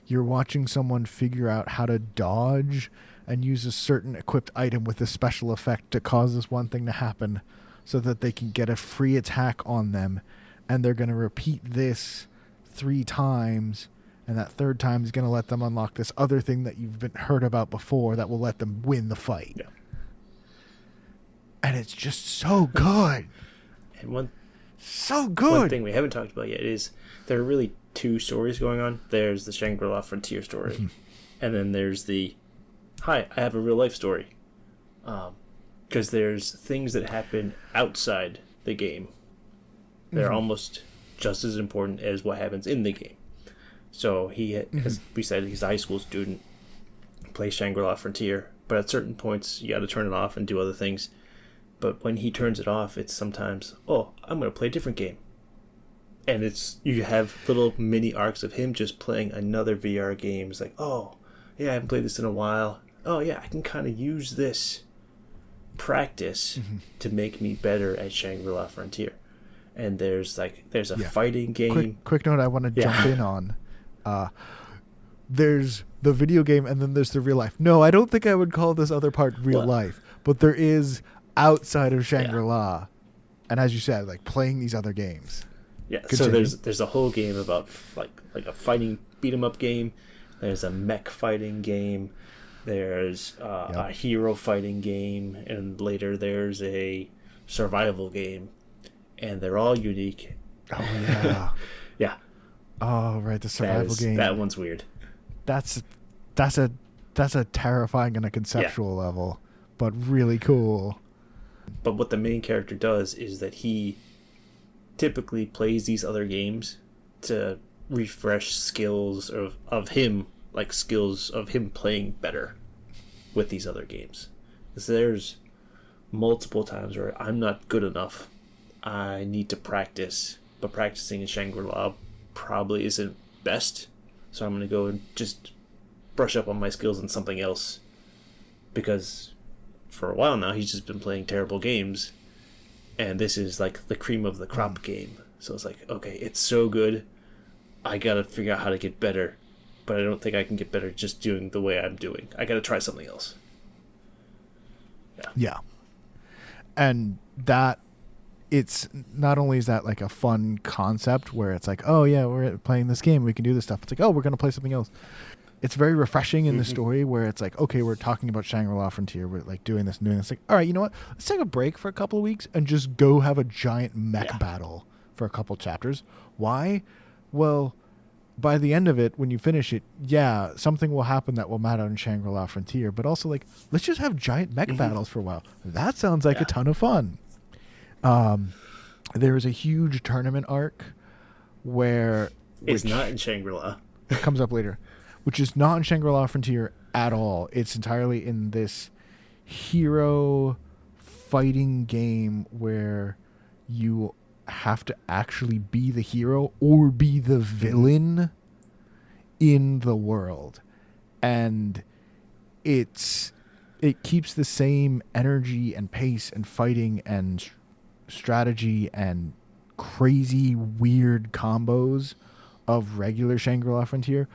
You're watching someone figure out how to dodge and use a certain equipped item with a special effect to cause this one thing to happen so that they can get a free attack on them. And they're going to repeat this 3 times. And that 3rd time is going to let them unlock this other thing that you've heard about before that will let them win the fight. Yeah. And it's just so good. And one thing we haven't talked about yet is there are really 2 stories going on. There's the Shangri-La Frontier story. And then there's the, hi, I have a real life story. Because there's things that happen outside the game. They're almost just as important as what happens in the game. So he, as we said, he's a high school student, plays Shangri-La Frontier, but at certain points you got to turn it off and do other things. But when he turns it off, it's sometimes, oh, I'm going to play a different game. And you have little mini arcs of him just playing another VR game. It's like, oh, yeah, I haven't played this in a while. Oh, yeah, I can kind of use this practice to make me better at Shangri-La Frontier. And there's a fighting game. Quick note I want to jump in on. There's the video game and then there's the real life. No, I don't think I would call this other part real life, but there is outside of Shangri-La, and as you said, like, playing these other games. Yeah, continue. So there's a whole game about like a fighting beat 'em up game. There's a mech fighting game. There's a hero fighting game, and later there's a survival game, and they're all unique. Oh yeah. Yeah. Oh right, the survival game. That one's weird. that's a terrifying on a conceptual level, but really cool. But what the main character does is that he typically plays these other games to refresh skills of him, like skills of him playing better with these other games. Because there's multiple times where I'm not good enough. I need to practice, but practicing in Shangri-La probably isn't best. So I'm going to go and just brush up on my skills in something else. Because for a while now, he's just been playing terrible games. And this is like the cream of the crop game. So it's like, okay, it's so good. I got to figure out how to get better. But I don't think I can get better just doing the way I'm doing. I got to try something else. Yeah. And that, it's not only is that like a fun concept where it's like, oh yeah, we're playing this game, we can do this stuff. It's like, oh, we're going to play something else. It's very refreshing in the story where it's like, okay, we're talking about Shangri-La Frontier. We're like doing this and doing this. Like, all right, you know what? Let's take a break for a couple of weeks and just go have a giant mech battle for a couple chapters. Why? Well, by the end of it, when you finish it, yeah, something will happen that will matter in Shangri-La Frontier. But also, like, let's just have giant mech battles for a while. That sounds like a ton of fun. There is a huge tournament arc where... It's not in Shangri-La. It comes up later. Which is not in Shangri-La Frontier at all. It's entirely in this hero fighting game where you have to actually be the hero or be the villain in the world. And it keeps the same energy and pace and fighting and strategy and crazy weird combos of regular Shangri-La Frontier,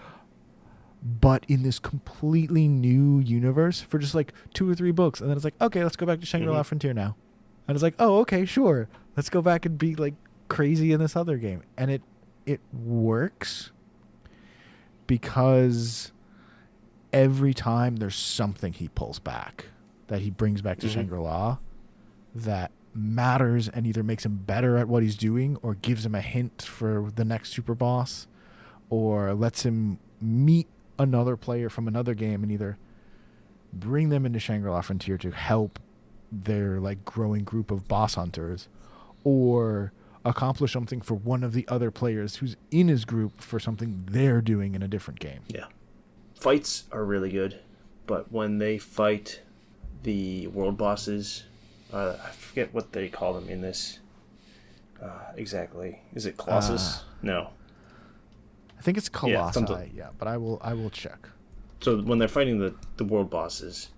but in this completely new universe for just like 2 or 3 books. And then it's like, okay, let's go back to Shangri-La Frontier now. And it's like, oh, okay, sure. Let's go back and be like crazy in this other game. And it works because every time there's something he pulls back that he brings back to Shangri-La that matters and either makes him better at what he's doing or gives him a hint for the next super boss or lets him meet another player from another game and either bring them into Shangri-La Frontier to help their like growing group of boss hunters or accomplish something for one of the other players who's in his group for something they're doing in a different game. Yeah. Fights are really good, but when they fight the world bosses, I forget what they call them in this exactly. Is it Colossus? No. I think it's Colossi, but I will check. So when they're fighting the world bosses,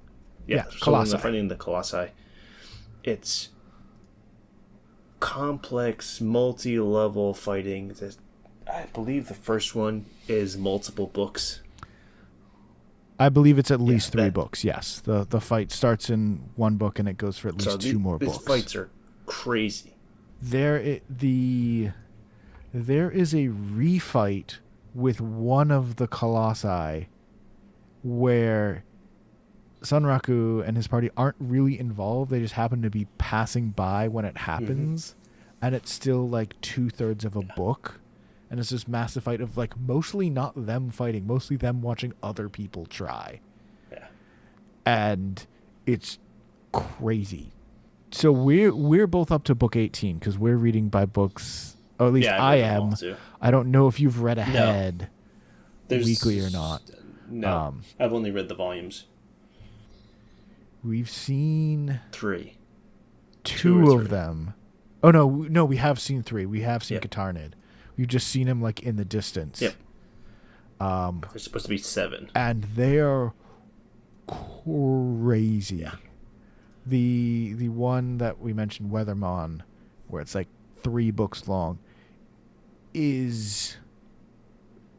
so Colossi. when they're fighting the Colossi, it's complex, multi-level fighting. I believe the first one is multiple books. I believe it's at least 3 books, yes. The fight starts in 1 book and it goes for at least 2 more books. These fights are crazy. There is a refight with one of the Colossi where Sunraku and his party aren't really involved. They just happen to be passing by when it happens. And it's still like 2/3 of a book. And it's this massive fight of like mostly not them fighting, mostly them watching other people try. Yeah. And it's crazy. So we're both up to book 18 because we're reading by books. Or at least I am. I don't know if you've read ahead weekly or not. No, I've only read the volumes. We've seen 3. 2 of them. Oh no, we have seen 3. We have seen Katarnid. We've just seen him like in the distance. Yep. There's supposed to be 7. And they are crazy. Yeah. The one that we mentioned, Weathermon, where it's like 3 books long, is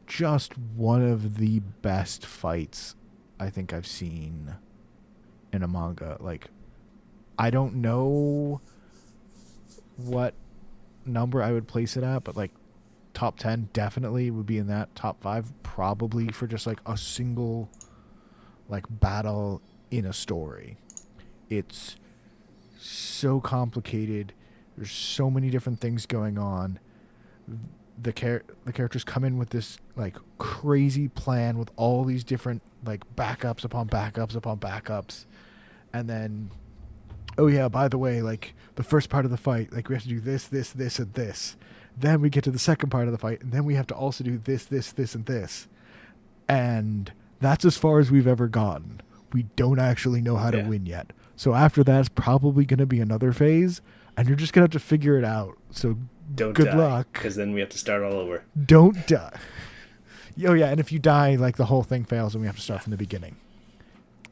just one of the best fights I think I've seen in a manga. Like, I don't know what number I would place it at, but like top 10 definitely would be in that. Top 5 probably for just like a single like battle in a story. It's so complicated. There's so many different things going on. the characters come in with this like crazy plan with all these different like backups upon backups upon backups, and then, oh yeah, by the way, like the first part of the fight, like we have to do this, this, this, and this. Then we get to the second part of the fight, and then we have to also do this, this, this, and this. And that's as far as we've ever gotten. We don't actually know how to win yet. So after that's probably going to be another phase, and you're just going to have to figure it out. So Don't good die, luck. because then we have to start all over. Don't die. Oh yeah, and if you die, like the whole thing fails, and we have to start from the beginning.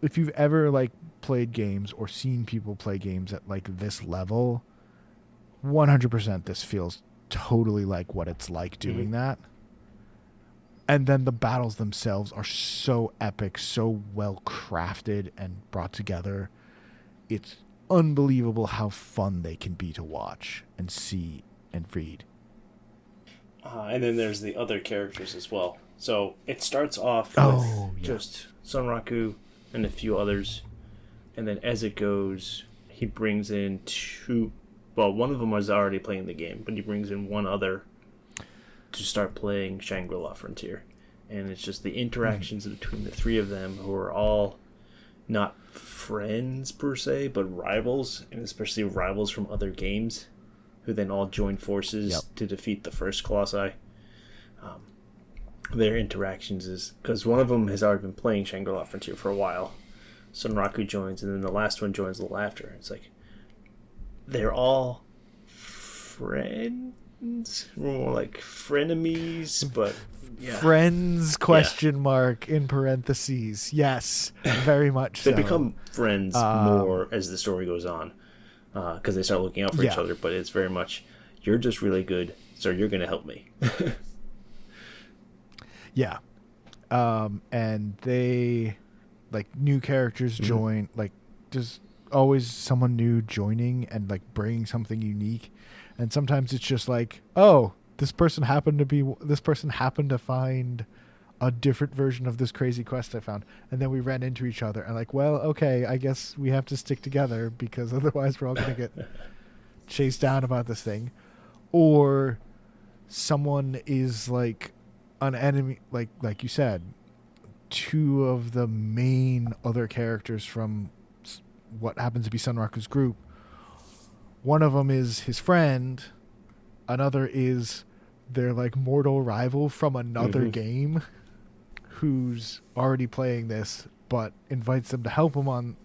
If you've ever like played games or seen people play games at like this level, 100% this feels totally like what it's like doing that. And then the battles themselves are so epic, so well crafted and brought together. It's unbelievable how fun they can be to watch and see and read. And then there's the other characters as well. So it starts off with just Sunraku and a few others. And then as it goes, he brings in two... Well, one of them was already playing the game, but he brings in one other to start playing Shangri-La Frontier. And it's just the interactions between the three of them, who are all not friends per se, but rivals, and especially rivals from other games, who then all join forces to defeat the first Colossi. Their interactions is... Because one of them has already been playing Shangri-La Frontier for a while. Sunraku joins, and then the last one joins a little after. It's like... They're all friends, more like frenemies, but friends question mark in parentheses. Yes, very much. They become friends more as the story goes on, because they start looking out for each other. But it's very much, you're just really good, so you're going to help me. And they like new characters join, like just. Always someone new joining and like bringing something unique, and sometimes it's just like, oh, this person happened to find a different version of this crazy quest I found, and then we ran into each other and like, well, okay, I guess we have to stick together because otherwise we're all gonna get chased down about this thing. Or someone is like an enemy, like you said, two of the main other characters from what happens to be Sunraku's group. One of them is his friend. Another is their like mortal rival from another game, who's already playing this, but invites them to help them on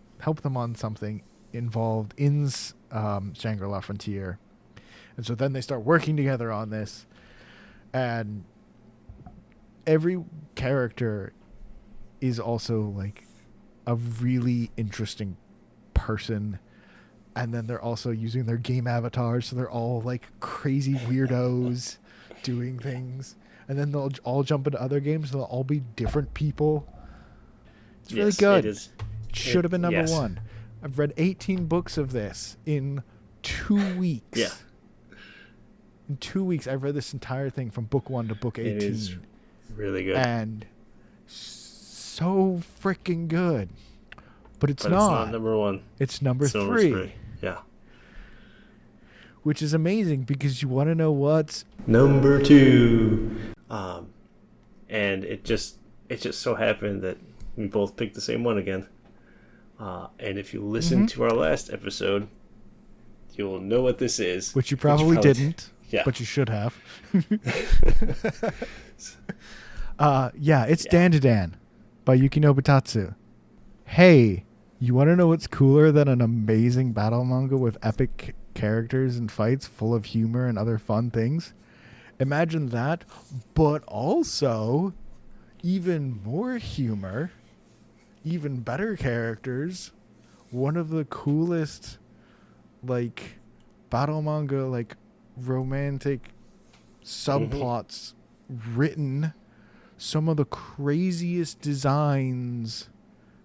something involved in Shangri-La Frontier. And so then they start working together on this, and every character is also like a really interesting person, and then they're also using their game avatars, so they're all like crazy weirdos doing things, and then they'll all jump into other games and they'll all be different people. It's really good. It should have been number one. I've read 18 books of this in 2 weeks. In 2 weeks I've read this entire thing from book 1 to book 18. It is really good and so freaking good. But it's not. It's not number one. It's number three. Yeah. Which is amazing because you want to know what's number 2. And it just so happened that we both picked the same one again. And if you listen to our last episode, you'll know what this is. Which you probably didn't. Yeah. But you should have. It's Dandadan by Yukino Butatsu. Hey, you want to know what's cooler than an amazing battle manga with epic characters and fights full of humor and other fun things? Imagine that, but also even more humor, even better characters, one of the coolest like battle manga like romantic subplots written, some of the craziest designs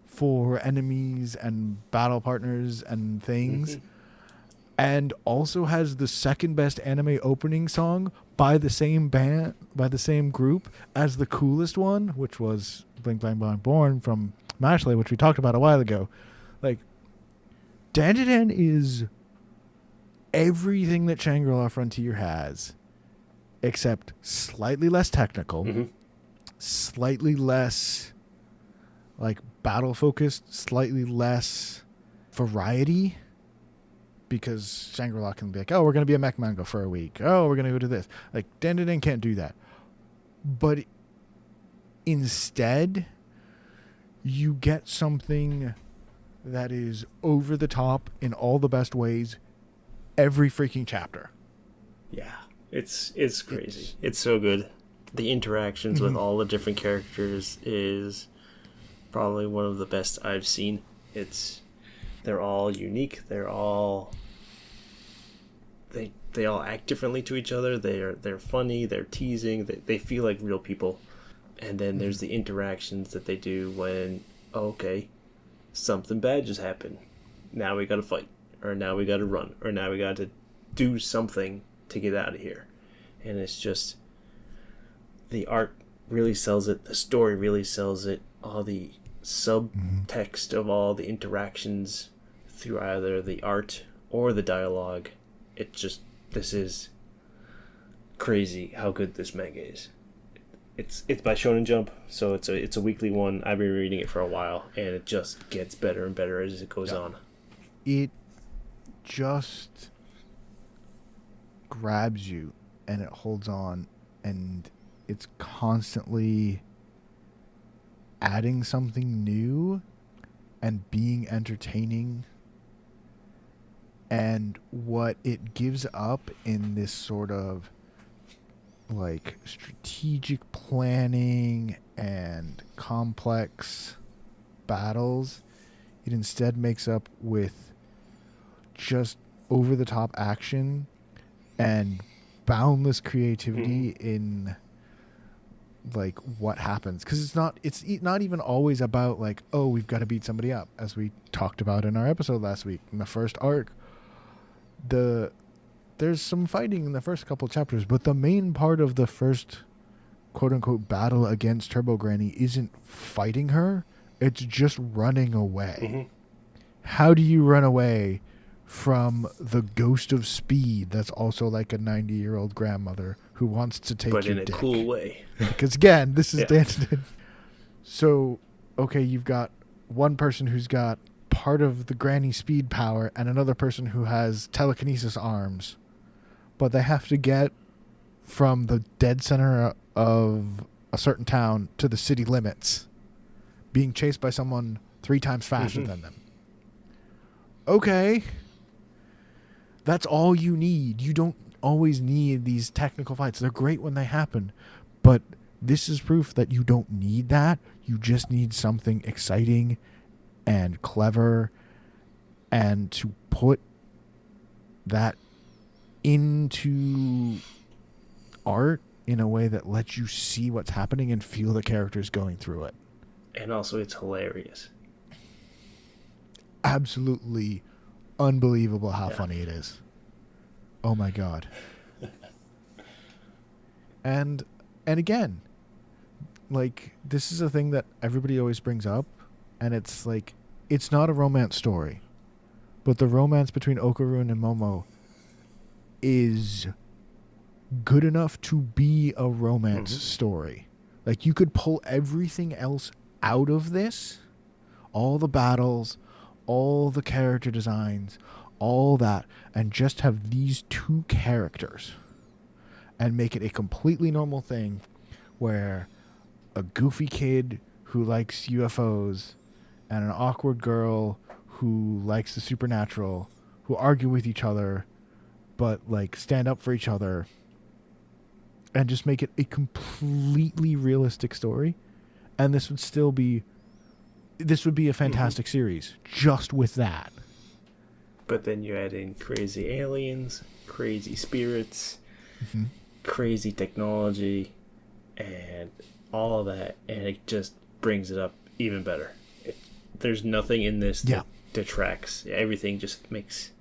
for enemies and battle partners and things, and also has the second best anime opening song by the same band, by the same group as the coolest one, which was Blink Blank Blank Born from Mashle, which we talked about a while ago. Like, Dandadan is everything that Shangri-La Frontier has except slightly less technical, slightly less like battle focused, slightly less variety, because Shangri-La can be like, oh, we're going to be a mech manga for a week. Oh, we're going to go to this. Like, Dan can't do that. But instead, you get something that is over the top in all the best ways every freaking chapter. Yeah, it's crazy. It's so good. The interactions with all the different characters is probably one of the best I've seen. They're all unique. They're all they all act differently to each other. They're funny. They're teasing. They feel like real people. And then there's the interactions that they do when, okay, something bad just happened. Now we gotta fight, or now we gotta run, or now we gotta do something to get out of here. And it's just, the art really sells it. The story really sells it. All the subtext of all the interactions through either the art or the dialogue. This is crazy how good this manga is. It's by Shonen Jump, so it's a weekly one. I've been reading it for a while, and it just gets better and better as it goes on. It just grabs you, and it holds on, and it's constantly adding something new and being entertaining. And what it gives up in this sort of like strategic planning and complex battles, it instead makes up with just over the top action and boundless creativity in like what happens, because it's not even always about like, oh, we've got to beat somebody up, as we talked about in our episode last week in the first arc. There's some fighting in the first couple chapters, but the main part of the first quote-unquote battle against Turbo Granny isn't fighting her, it's just running away. How do you run away from the ghost of speed that's also like a 90-year-old grandmother who wants to take your dick? But in a cool way. Because again, this is dancing. So, okay, you've got one person who's got part of the granny speed power and another person who has telekinesis arms, but they have to get from the dead center of a certain town to the city limits, being chased by someone 3 times faster than them. Okay, that's all you need. You don't always need these technical fights. They're great when they happen, but this is proof that you don't need that. You just need something exciting and clever, and to put that into art in a way that lets you see what's happening and feel the characters going through it. And also it's hilarious. Absolutely unbelievable how funny it is. Oh my god. And again, like, this is a thing that everybody always brings up, and it's like, it's not a romance story, but the romance between Okarun and Momo is good enough to be a romance story. Like, you could pull everything else out of this, all the battles, all the character designs, all that, and just have these 2 characters and make it a completely normal thing where a goofy kid who likes UFOs and an awkward girl who likes the supernatural, who argue with each other, but like stand up for each other, and just make it a completely realistic story. And this would be a fantastic series just with that. But then you add in crazy aliens, crazy spirits, crazy technology, and all of that, and it just brings it up even better. There's nothing in this that detracts. Everything just makes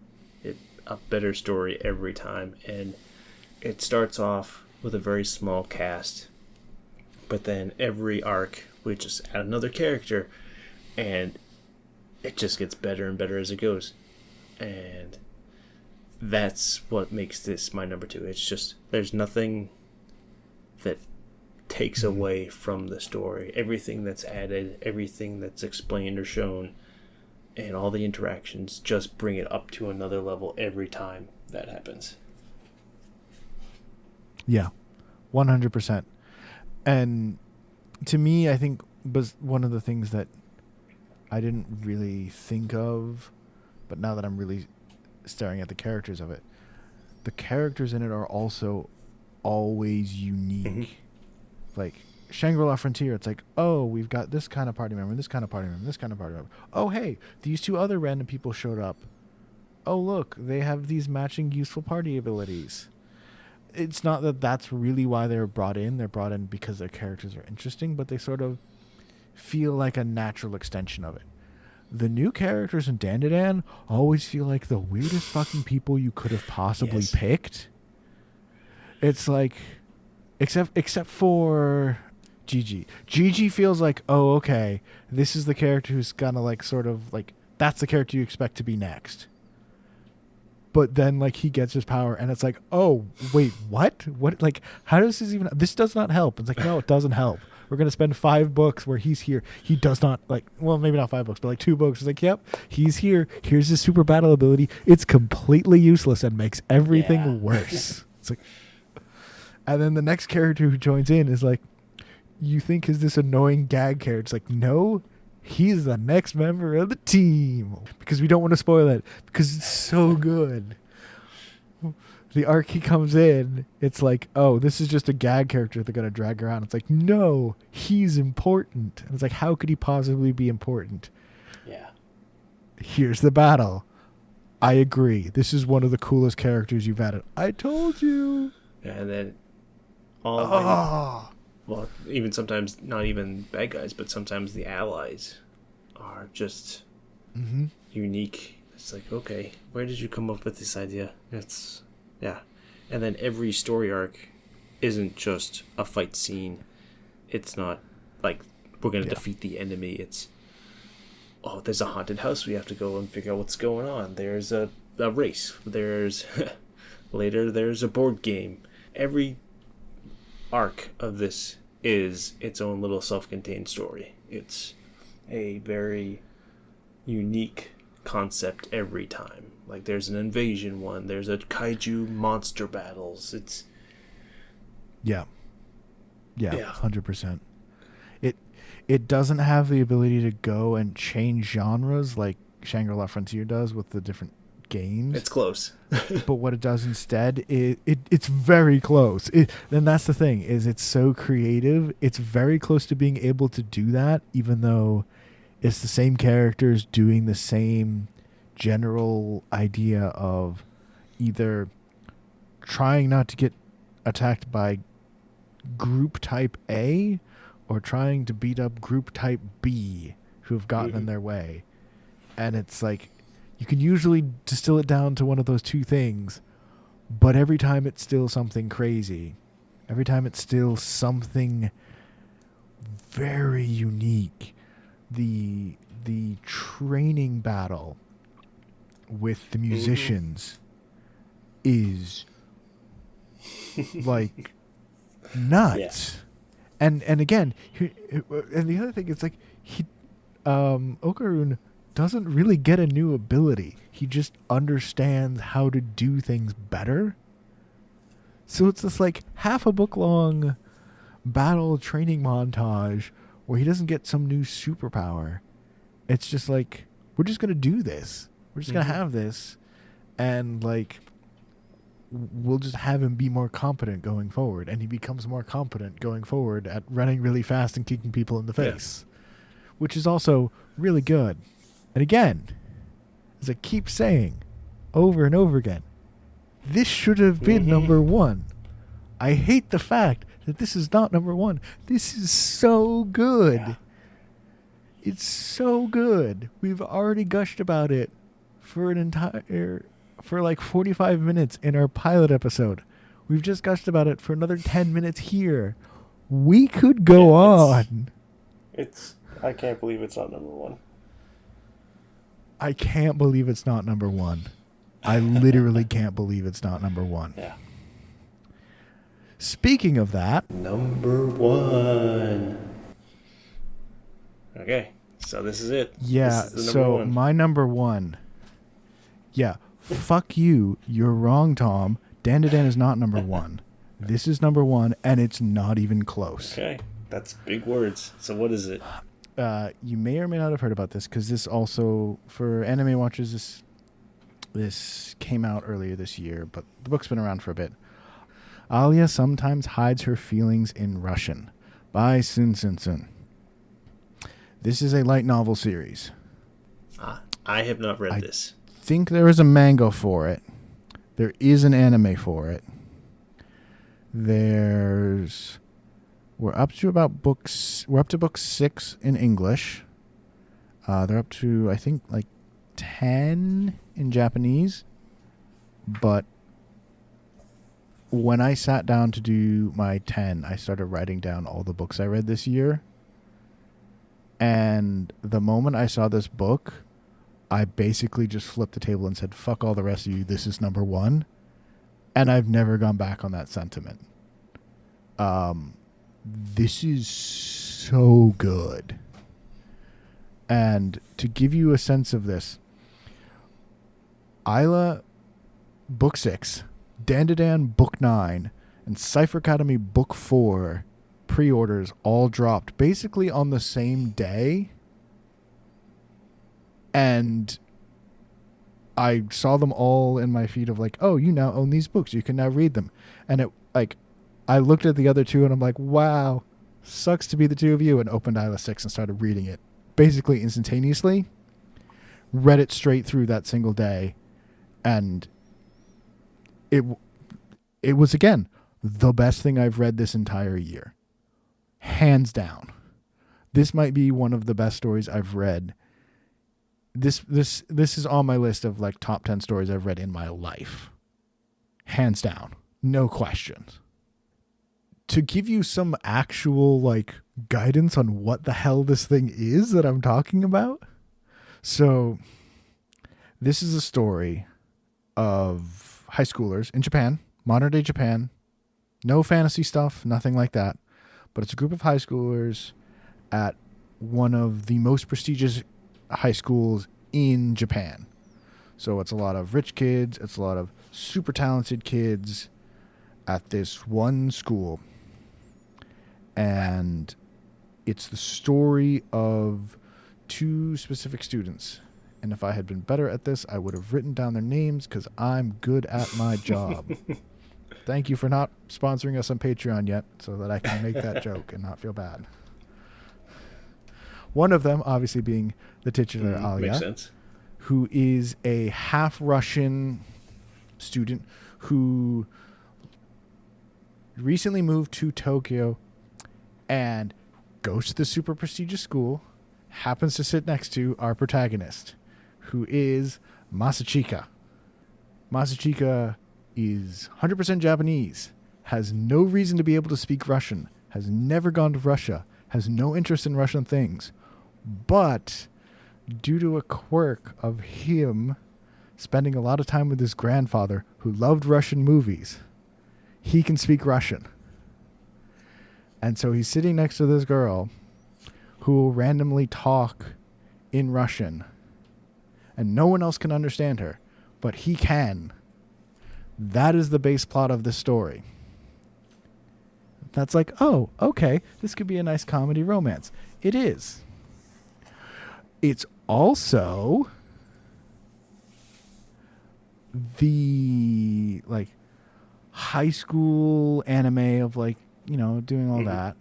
it a better story every time. And it starts off with a very small cast, but then every arc we just add another character, and it just gets better and better as it goes. And that's what makes this my number 2. It's just, there's nothing takes away from the story. Everything that's added, everything that's explained or shown, and all the interactions just bring it up to another level every time that happens. Yeah, 100%. And to me, I think was one of the things that I didn't really think of, but now that I'm really staring at the characters of it, the characters in it are also always unique. Mm-hmm. Like Shangri-La Frontier, it's like, oh, we've got this kind of party member, this kind of party member, this kind of party member. Oh, hey, these two other random people showed up. Oh, look, they have these matching useful party abilities. It's not that that's really why they're brought in. They're brought in because their characters are interesting, but they sort of feel like a natural extension of it. The new characters in Dandadan always feel like the weirdest fucking people you could have possibly picked. It's like, except for Gigi. Gigi feels like, oh, okay, this is the character who's gonna like sort of like, that's the character you expect to be next. But then like he gets his power and it's like, oh, wait, what? What? Like, how does this even, this does not help. It's like, no, it doesn't help. We're going to spend 5 books where he's here. He does not like, well, maybe not 5 books, but like 2 books. It's like, yep, he's here. Here's his super battle ability. It's completely useless and makes everything worse. It's like, and then the next character who joins in is like, you think is this annoying gag character. It's like, no, he's the next member of the team. Because we don't want to spoil it. Because it's so good. The arc he comes in, it's like, oh, this is just a gag character they're going to drag around. It's like, no, he's important. And it's like, how could he possibly be important? Yeah. Here's the battle. I agree. This is one of the coolest characters you've added. I told you. And then well, even sometimes not even bad guys, but sometimes the allies are just unique. It's like, okay, where did you come up with this idea? Yeah. And then every story arc isn't just a fight scene. It's not like we're going to defeat the enemy. It's, oh, there's a haunted house. We have to go and figure out what's going on. There's a race. There's later there's a board game. Every arc of this is its own little self-contained story. It's a very unique concept every time. Like there's an invasion one, there's a kaiju monster battles. It's 100%. It doesn't have the ability to go and change genres like Shangri-La Frontier does with the different games. It's close. But what it does instead, it's very close. And that's the thing, is it's so creative. It's very close to being able to do that, even though it's the same characters doing the same general idea of either trying not to get attacked by group type A or trying to beat up group type B who have gotten in their way. And it's like, you can usually distill it down to one of those two things, but every time it's still something crazy. Every time it's still something very unique. The training battle with the musicians is like nuts. And again, and the other thing is like Okarun doesn't really get a new ability. He just understands how to do things better. So it's just like half a book long battle training montage where he doesn't get some new superpower. It's just like, we're just going to do this. We're just going to have this. And like, we'll just have him be more competent going forward. And he becomes more competent going forward at running really fast and kicking people in the face. Which is also really good. And again, as I keep saying over and over again, this should have been number 1. I hate the fact that this is not number 1. This is so good. Yeah. It's so good. We've already gushed about it for like 45 minutes in our pilot episode. We've just gushed about it for another 10 minutes here. We could go on. I can't believe it's not number 1. I can't believe it's not number 1. I literally can't believe it's not number 1. Yeah. Speaking of that, number one. Okay, so this is it. Yeah, this is the so one. my number one. Yeah, fuck you. You're wrong, Tom. Dandadan is not number one. This is number one, and it's not even close. Okay, that's big words. So what is it? You may or may not have heard about this, because this also, for anime watchers, this came out earlier this year, but the book's been around for a bit. Alia sometimes hides her feelings in Russian, by Sun Sun Sun. This is a light novel series. I have not read this. I think there is a manga for it. There is an anime for it. We're up to book 6 in English. They're up to, I think, like 10 in Japanese. But when I sat down to do my 10, I started writing down all the books I read this year. And the moment I saw this book, I basically just flipped the table and said, fuck all the rest of you, this is number one. And I've never gone back on that sentiment. This is so good. And to give you a sense of this, Isla, Book 6, Dandadan, Book 9, and Cypher Academy, Book 4 pre-orders all dropped basically on the same day. And I saw them all in my feed of like, oh, you now own these books. You can now read them. And it, like, I looked at the other two and I'm like, wow, sucks to be the two of you, and opened Isla 6 and started reading it basically instantaneously. Read it straight through that single day. And it was, again, the best thing I've read this entire year. Hands down. This might be one of the best stories I've read. This is on my list of like top 10 stories I've read in my life. Hands down. No questions. To give you some actual like guidance on what the hell this thing is that I'm talking about. So this is a story of high schoolers in Japan, modern day Japan. No fantasy stuff, nothing like that. But it's a group of high schoolers at one of the most prestigious high schools in Japan. So it's a lot of rich kids. It's a lot of super talented kids at this one school. And it's the story of two specific students. And if I had been better at this, I would have written down their names because I'm good at my job. Thank you for not sponsoring us on Patreon yet so that I can make that joke and not feel bad. One of them, obviously, being the titular Alia, makes sense. Who is a half Russian student who recently moved to Tokyo and goes to the super prestigious school, happens to sit next to our protagonist, who is Masachika. Masachika is 100% Japanese, has no reason to be able to speak Russian, has never gone to Russia, has no interest in Russian things, but due to a quirk of him spending a lot of time with his grandfather who loved Russian movies, he can speak Russian. And so he's sitting next to this girl who will randomly talk in Russian, and no one else can understand her, but he can. That is the base plot of this story. That's like, oh, okay, this could be a nice comedy romance. It is. It's also the like high school anime of like, you know, doing all that.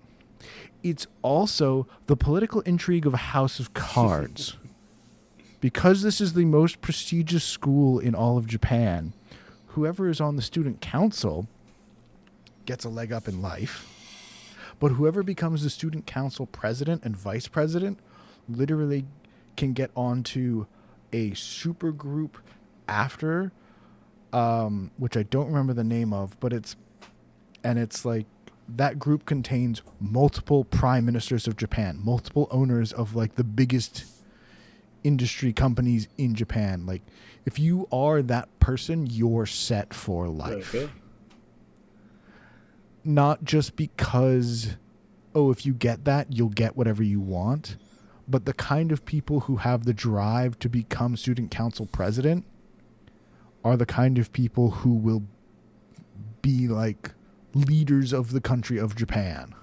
It's also the political intrigue of a House of Cards. Because this is the most prestigious school in all of Japan, whoever is on the student council gets a leg up in life. But whoever becomes the student council president and vice president literally can get onto a super group after, which I don't remember the name of, but it's like that group contains multiple prime ministers of Japan, multiple owners of like the biggest industry companies in Japan. Like if you are that person, you're set for life. Okay. not just because, oh, if you get that, you'll get whatever you want, but the kind of people who have the drive to become student council president are the kind of people who will be like leaders of the country of Japan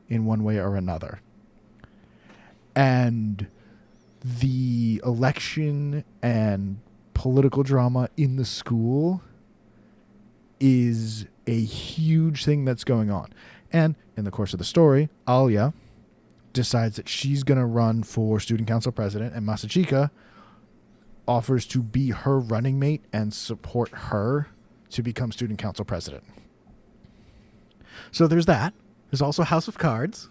in one way or another. And the election and political drama in the school is a huge thing that's going on. And in the course of the story, Alia decides that she's going to run for student council president, and Masachika offers to be her running mate and support her to become student council president. So there's that. There's also House of Cards.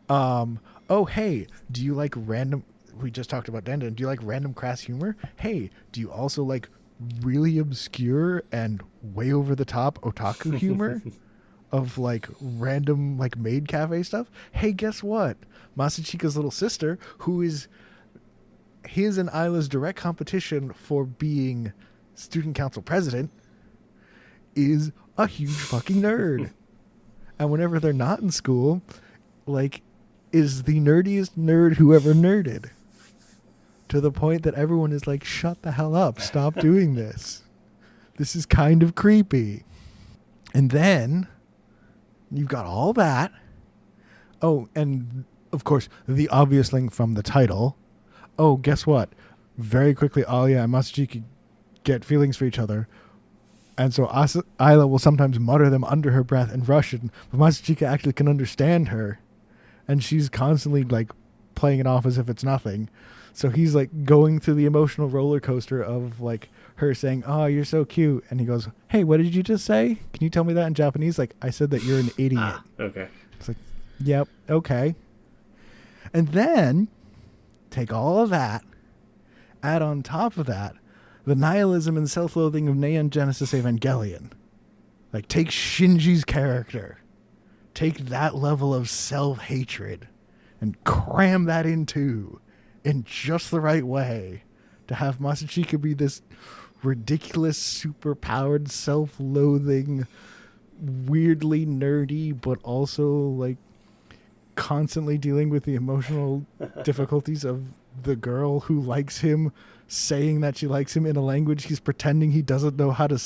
Oh, hey, do you like random... We just talked about Denden. Do you like random crass humor? Hey, do you also like really obscure and way over the top otaku humor of like random like maid cafe stuff? Hey, guess what? Masachika's little sister, who is his and Isla's direct competition for being student council president, is a huge fucking nerd. And whenever they're not in school, like, is the nerdiest nerd who ever nerded. To the point that everyone is like, shut the hell up. Stop doing this. This is kind of creepy. And then you've got all that. Oh, and of course, the obvious thing from the title. Oh, guess what? Very quickly, Alia and Masachika get feelings for each other. And so Isla will sometimes mutter them under her breath in Russian, but Masachika actually can understand her. And she's constantly like playing it off as if it's nothing. So he's like going through the emotional roller coaster of like her saying, "Oh, you're so cute." And he goes, "Hey, what did you just say? Can you tell me that in Japanese?" Like, "I said that you're an idiot." Okay. It's like, yep, okay. And then take all of that, add on top of that the nihilism and self-loathing of Neon Genesis Evangelion. Like, take Shinji's character, take that level of self-hatred and cram that in just the right way to have Masachika be this ridiculous, super-powered, self-loathing, weirdly nerdy, but also like constantly dealing with the emotional difficulties of the girl who likes him, saying that she likes him in a language he's pretending he doesn't know how to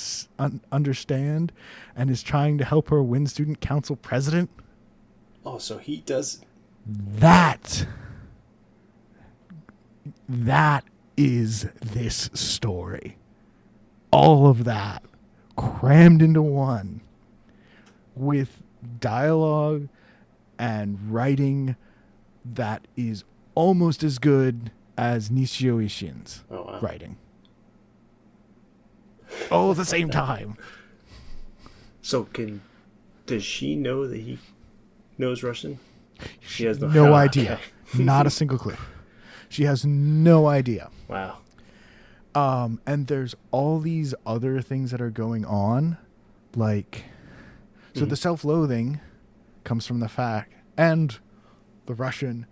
understand, and is trying to help her win student council president. Oh, so he does... That is this story. All of that crammed into one, with dialogue and writing that is almost as good as Nishio Ishin's writing. All at the same time. So does she know that he knows Russian? She has no idea. Not a single clue. She has no idea. Wow. And there's all these other things that are going on. Like, so the self-loathing comes from the fact, and the Russian,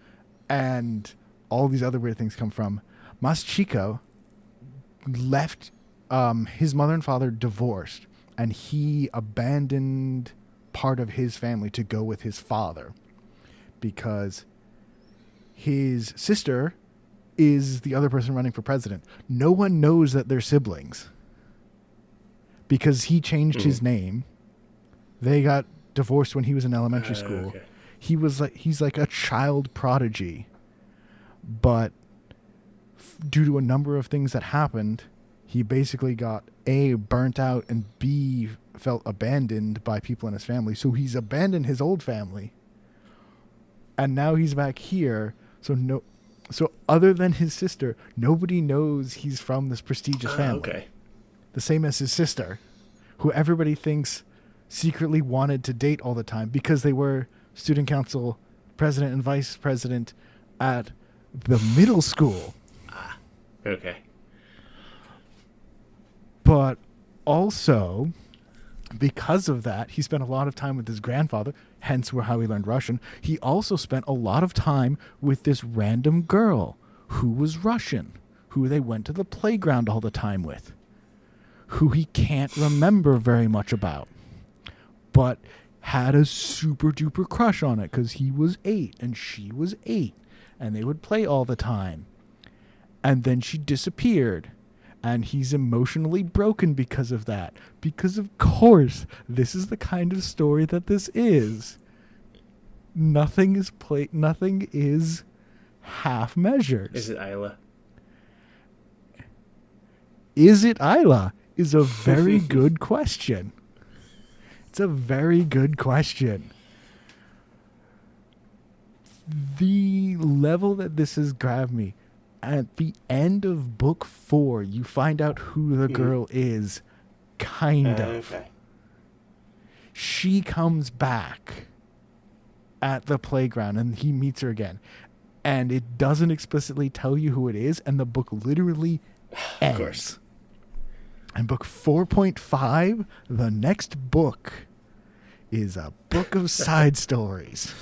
and all these other weird things come from Masachika left, his mother and father divorced, and he abandoned part of his family to go with his father because his sister is the other person running for president. No one knows that they're siblings because he changed his name. They got divorced when he was in elementary school. Okay. He's like a child prodigy, but due to a number of things that happened, he basically got A, burnt out, and B, felt abandoned by people in his family. So he's abandoned his old family, and now he's back here. So other than his sister, nobody knows he's from this prestigious family. Okay. The same as his sister, who everybody thinks secretly wanted to date all the time because they were student council president and vice president at the middle school. Okay. But also, because of that, he spent a lot of time with his grandfather, hence how he learned Russian. He also spent a lot of time with this random girl who was Russian, who they went to the playground all the time with, who he can't remember very much about. but had a super duper crush on it because he was 8 and she was 8, and they would play all the time. And then she disappeared, and he's emotionally broken because of that. Because of course, this is the kind of story that this is. Nothing is half measures. Is it Isla? Is it Isla? Is a very good question. It's a very good question. The level that this has grabbed me, at the end of book 4, you find out who the girl is, kind of. Okay. She comes back at the playground and he meets her again. And it doesn't explicitly tell you who it is, and the book literally ends. Of course. And book 4.5, the next book, is a book of side stories.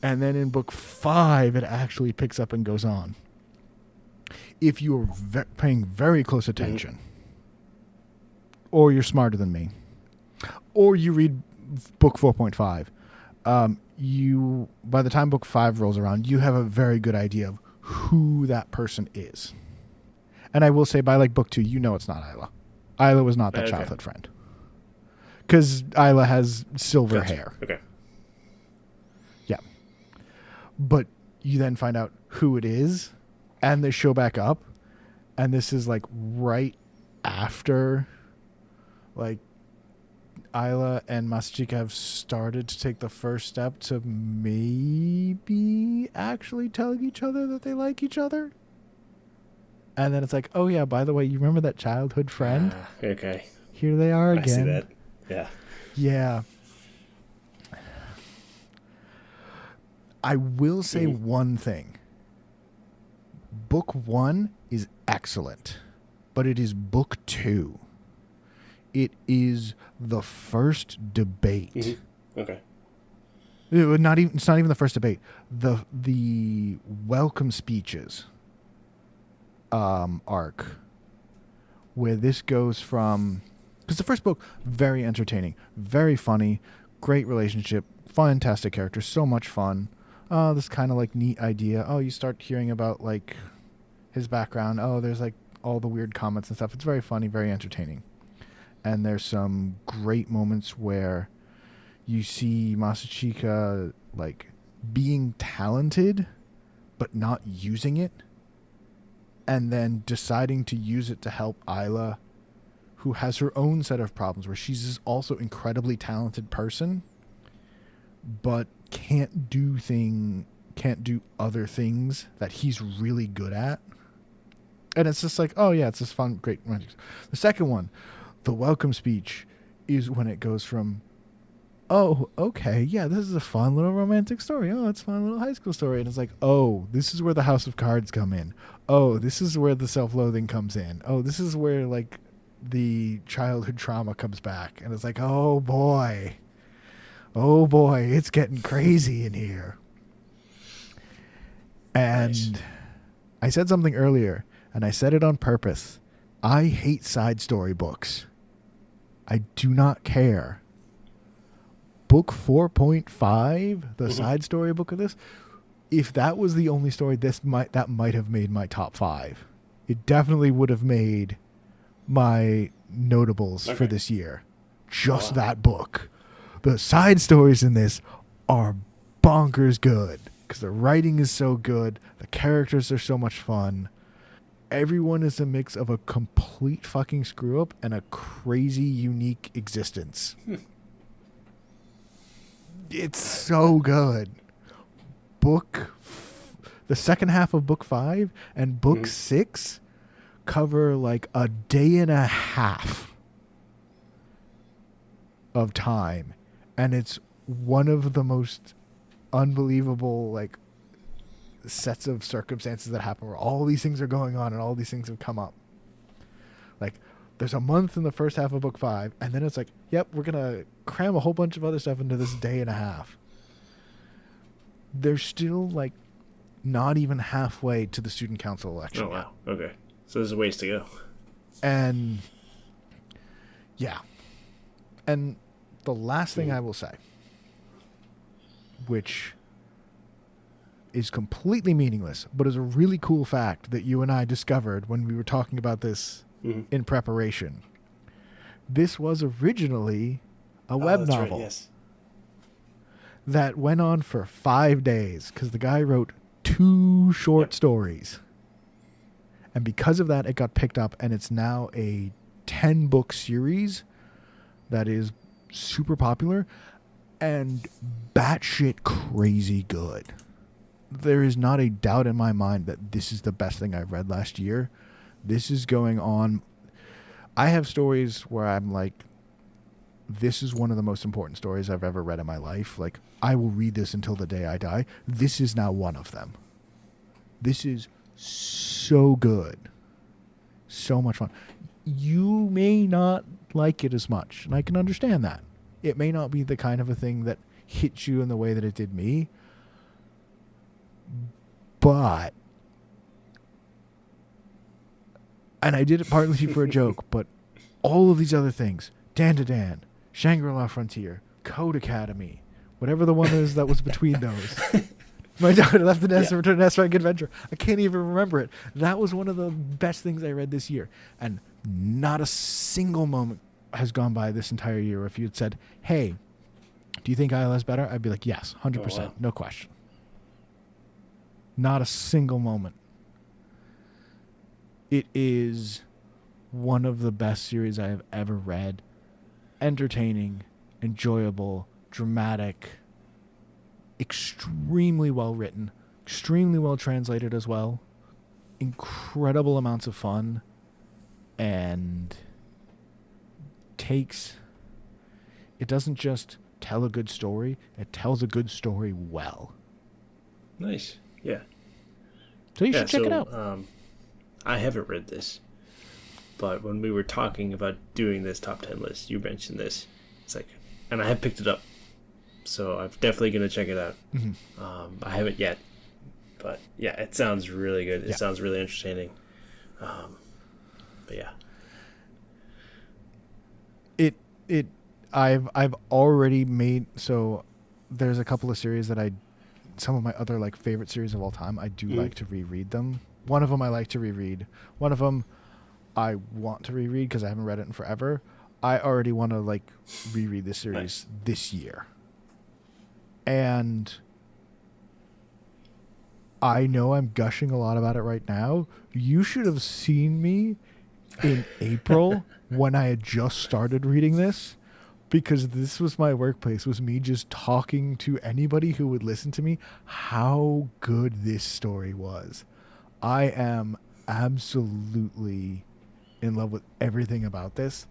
And then in book 5, it actually picks up and goes on. If you're paying very close attention, or you're smarter than me, or you read book 4.5, you, by the time book 5 rolls around, you have a very good idea of who that person is. And I will say, by like book 2, you know it's not Isla. Isla was not that childhood friend. Because Isla has silver hair. Okay. Yeah. But you then find out who it is, and they show back up, and this is like right after, like, Isla and Masachika have started to take the first step to maybe actually telling each other that they like each other. And then it's like, oh yeah, by the way, you remember that childhood friend? Okay. Here they are again. I see that. Yeah. Yeah. I will say one thing. Book 1 is excellent, but it is book 2. It is the first debate. Mm-hmm. Okay. It's not even the first debate. The welcome speeches arc, where this goes from, because the first book, very entertaining, very funny, great relationship, fantastic character, so much fun. This kind of like neat idea. Oh, you start hearing about like his background. Oh, there's like all the weird comments and stuff. It's very funny, very entertaining. And there's some great moments where you see Masachika like being talented but not using it, and then deciding to use it to help Isla, who has her own set of problems, where she's also incredibly talented person but can't do other things that he's really good at. And it's just like, oh yeah, it's this fun, great. The second one, the welcome speech, is when it goes from, oh, okay, yeah, this is a fun little romantic story. Oh, it's a fun little high school story. And it's like, oh, this is where the House of Cards come in. Oh, this is where the self-loathing comes in. Oh, this is where, like, the childhood trauma comes back. And it's like, oh, boy, it's getting crazy in here. And nice. I said something earlier, and I said it on purpose. I hate side story books. I do not care. Book 4.5, the side story book of this, if that was the only story, that might have made my top 5. It definitely would have made my notables for this year. Just that book. The side stories in this are bonkers good because the writing is so good. The characters are so much fun. Everyone is a mix of a complete fucking screw up and a crazy unique existence. It's so good. The second half of book 5 and book 6 cover like a day and a half of time, and it's one of the most unbelievable like sets of circumstances that happen where all these things are going on and all these things have come up. Like, there's a month in the first half of book 5, and then it's like, yep, we're gonna cram a whole bunch of other stuff into this day and a half. They're still like not even halfway to the student council election. Oh wow. Okay. So there's a ways to go. And Yeah. And the last thing I will say, which is completely meaningless, but is a really cool fact that you and I discovered when we were talking about this in preparation. This was originally a web novel. Right, yes. That went on for 5 days because the guy wrote 2 short stories. And because of that, it got picked up, and it's now a 10-book series that is super popular and batshit crazy good. There is not a doubt in my mind that this is the best thing I've read last year. This is going on. I have stories where I'm like, this is one of the most important stories I've ever read in my life. Like, I will read this until the day I die. This is now one of them. This is so good. So much fun. You may not like it as much, and I can understand that. It may not be the kind of a thing that hits you in the way that it did me, but, and I did it partly for a joke, but all of these other things, Dan to Dan, Shangri-La Frontier, Code Academy, whatever the one is that was between those. My daughter left the nest and returned to nest rank adventure. I can't even remember it. That was one of the best things I read this year. And not a single moment has gone by this entire year if you had said, hey, do you think ILS better? I'd be like, yes, 100%. Oh, wow. No question. Not a single moment. It is one of the best series I have ever read. Entertaining, enjoyable, dramatic, extremely well written, extremely well translated as well, incredible amounts of fun, and it doesn't just tell a good story, it tells a good story well. Nice. Yeah. So you should check it out. I haven't read this, but when we were talking about doing this top 10 list, you mentioned this. It's like, and I have picked it up. So I'm definitely going to check it out. Mm-hmm. I haven't yet. But yeah, it sounds really good. It sounds really entertaining. But yeah. I've already made, so there's a couple of series that some of my other like favorite series of all time, I do like to reread them. One of them I like to reread. One of them I want to reread because I haven't read it in forever. I already want to like reread this series this year. And I know I'm gushing a lot about it right now. You should have seen me in April when I had just started reading this, because this was my workplace, was me just talking to anybody who would listen to me how good this story was. I am absolutely in love with everything about this.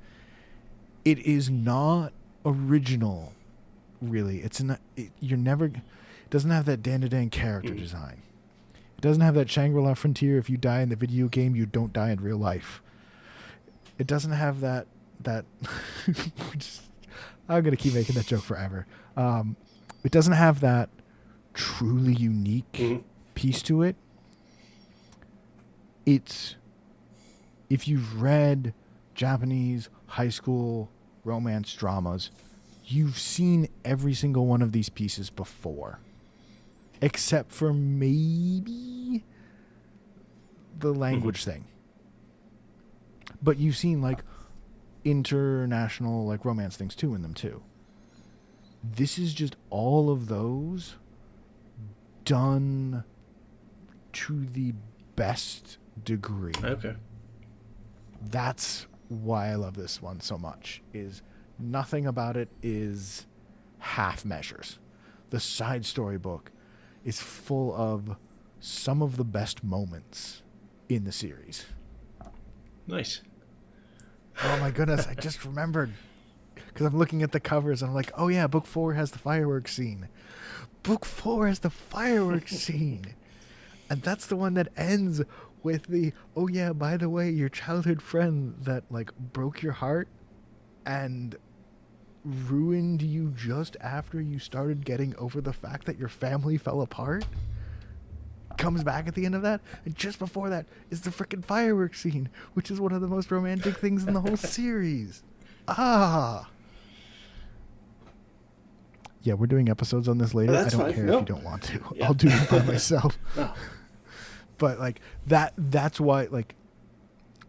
It is not original, really. It doesn't have that Dan-to-Dan character design. It doesn't have that Shangri-La Frontier, if you die in the video game, you don't die in real life. It doesn't have that I'm going to keep making that joke forever. It doesn't have that truly unique piece to it. If you've read Japanese high school romance dramas, you've seen every single one of these pieces before, except for maybe the language thing. But you've seen like international like romance things too in them too. This is just all of those done to the best degree. Okay. That's why I love this one so much, is nothing about it is half measures. The side story book is full of some of the best moments in the series. Nice. Oh my goodness, I just remembered, because I'm looking at the covers and I'm like, oh yeah, book 4 has the fireworks scene. Book 4 has the fireworks scene. And that's the one that ends with the, oh yeah, by the way, your childhood friend that like broke your heart and ruined you just after you started getting over the fact that your family fell apart comes back at the end of that, and just before that is the frickin' fireworks scene, which is one of the most romantic things in the whole series. Ah. Yeah, we're doing episodes on this later. I don't care if you don't want to. Yeah. I'll do it by myself. No. But like that's why, like,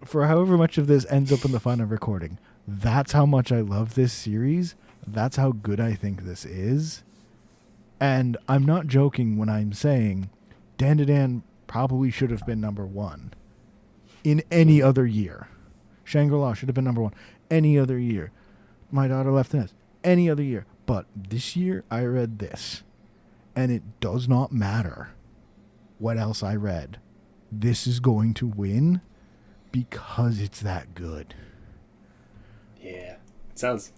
for however much of this ends up in the final recording, that's how much I love this series. That's how good I think this is. And I'm not joking when I'm saying Dan probably should have been number one in any other year. Shangri-La should have been number one any other year. My Daughter Left the Nest any other year. But this year I read this, and it does not matter what else I read. This is going to win because it's that good. Yeah. It sounds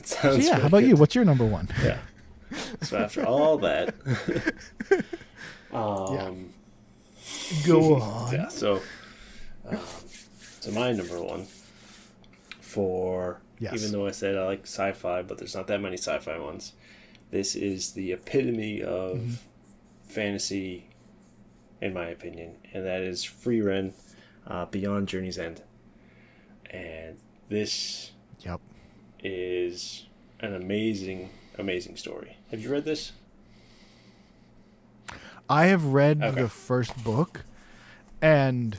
so yeah, really how about good. you? What's your number one? Yeah. So after all that, go on. Yeah. So my number one for even though I said I like sci-fi, but there's not that many sci-fi ones. This is the epitome of fantasy, in my opinion, and that is Frieren, Beyond Journey's End. And this is an amazing story. Have you read this? I have read the first book, and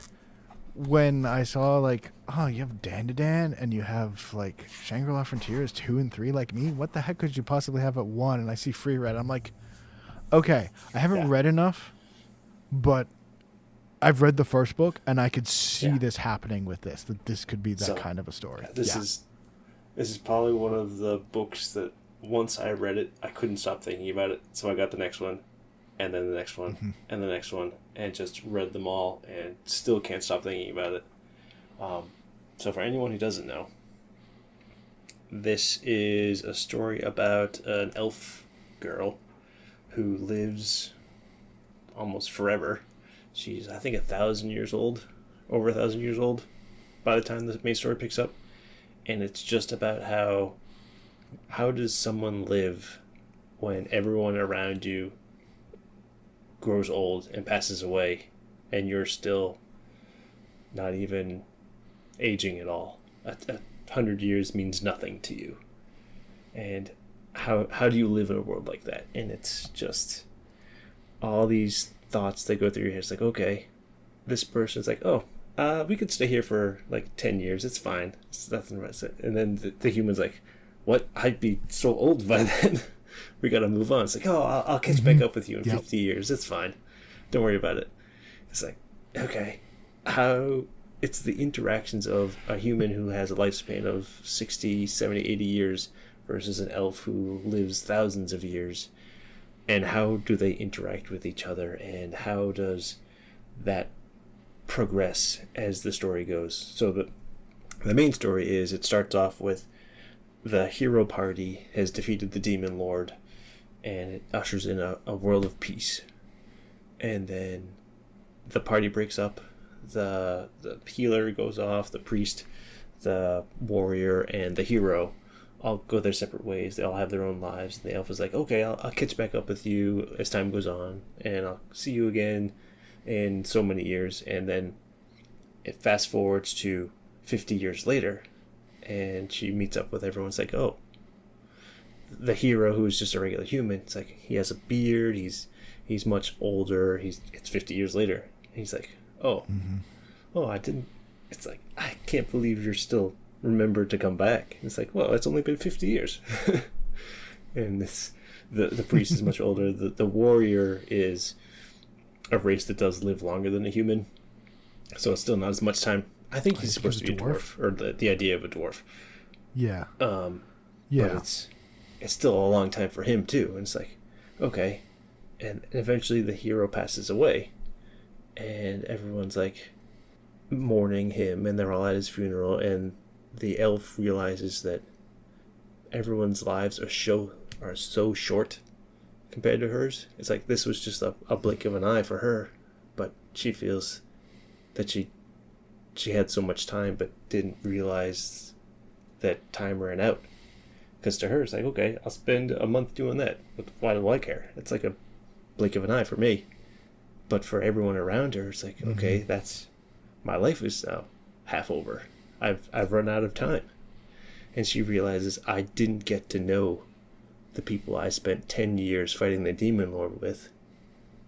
when I saw, like, oh, you have Dan and you have, like, Shangri-La Frontiers 2 and 3 like me, what the heck could you possibly have at 1? And I see Frieren. I'm like, okay, I haven't read enough, but I've read the first book, and I could see this happening with this, that this could be that kind of a story. This is probably one of the books that once I read it, I couldn't stop thinking about it. So I got the next one, and then the next one, and the next one, and just read them all, and still can't stop thinking about it. So for anyone who doesn't know, this is a story about an elf girl who lives almost forever. She's, I think, 1,000 years old, over 1,000 years old, by the time the main story picks up. And it's just about how does someone live when everyone around you grows old and passes away, and you're still not even aging at all. 100 years means nothing to you. And how do you live in a world like that? And it's just all these thoughts that go through your head. It's like, okay, this person's like, oh, we could stay here for like 10 years. It's fine. It's nothing. And then the human's like, what? I'd be so old by then. We got to move on. It's like, oh, I'll catch back up with you in 50 years. It's fine. Don't worry about it. It's like, okay, it's the interactions of a human who has a lifespan of 60, 70, 80 years versus an elf who lives thousands of years. And how do they interact with each other? And how does that progress as the story goes? So the main story is, it starts off with the hero party has defeated the demon lord, and it ushers in a world of peace. And then the party breaks up. The healer goes off, the priest, the warrior, and the hero all go their separate ways. They all have their own lives. And the elf is like, okay, I'll catch back up with you as time goes on, and I'll see you again in so many years. And then it fast forwards to 50 years later, and she meets up with everyone. It's like, oh, the hero, who's just a regular human, it's like, he has a beard, he's much older, it's 50 years later. And he's like, oh, I didn't, it's like, I can't believe you're still remembered to come back. And it's like, well, it's only been 50 years. And the priest is much older. The warrior is a race that does live longer than a human, so it's still not as much time. I think he's supposed to be a dwarf, or the idea of a dwarf. Yeah. But it's still a long time for him too. And it's like, okay. And eventually the hero passes away, and everyone's like mourning him, and they're all at his funeral, and the elf realizes that everyone's lives are so short compared to hers. It's like, this was just a blink of an eye for her, but she feels that she had so much time but didn't realize that time ran out. Because to her, it's like, okay, I'll spend a month doing that, but why do I care? It's like a blink of an eye for me. But for everyone around her, it's like, okay, that's, my life is now half over. I've run out of time. And she realizes, I didn't get to know the people I spent 10 years fighting the Demon Lord with.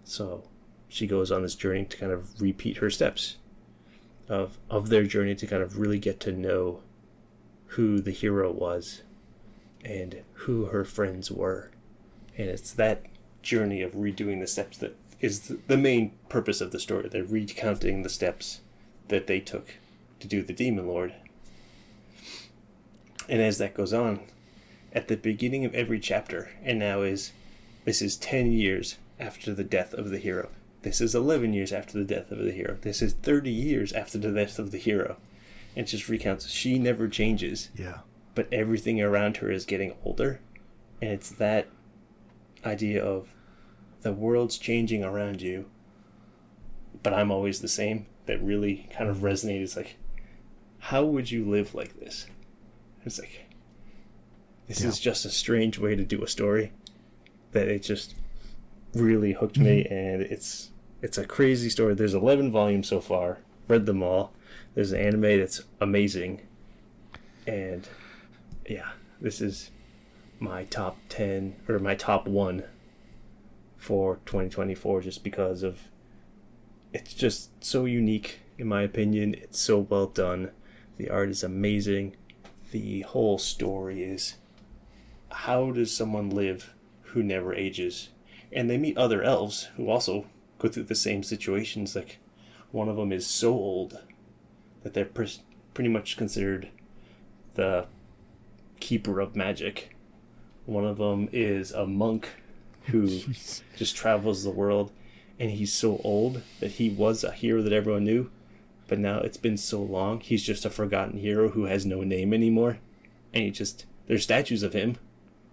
So she goes on this journey to kind of repeat her steps of their journey to kind of really get to know who the hero was and who her friends were. And it's that journey of redoing the steps that is the main purpose of the story. They're recounting the steps that they took to do the Demon Lord. And as that goes on, at the beginning of every chapter, and this is 10 years after the death of the hero. This is 11 years after the death of the hero. This is 30 years after the death of the hero. And it just recounts, she never changes. Yeah. But everything around her is getting older. And it's that idea of the world's changing around you, but I'm always the same, that really kind of resonated. It's like, how would you live like this? It's like, this is just a strange way to do a story, that it just really hooked me. And it's a crazy story. There's 11 volumes so far. Read them all. There's an anime that's amazing. And yeah, this is my top 10 or my top 1 for 2024, just because of it's just so unique in my opinion. It's so well done. The art is amazing. The whole story is, how does someone live who never ages? And they meet other elves who also go through the same situations. Like, one of them is so old that they're pretty much considered the keeper of magic. One of them is a monk who just travels the world, and he's so old that he was a hero that everyone knew, but now it's been so long, he's just a forgotten hero who has no name anymore. And there's statues of him,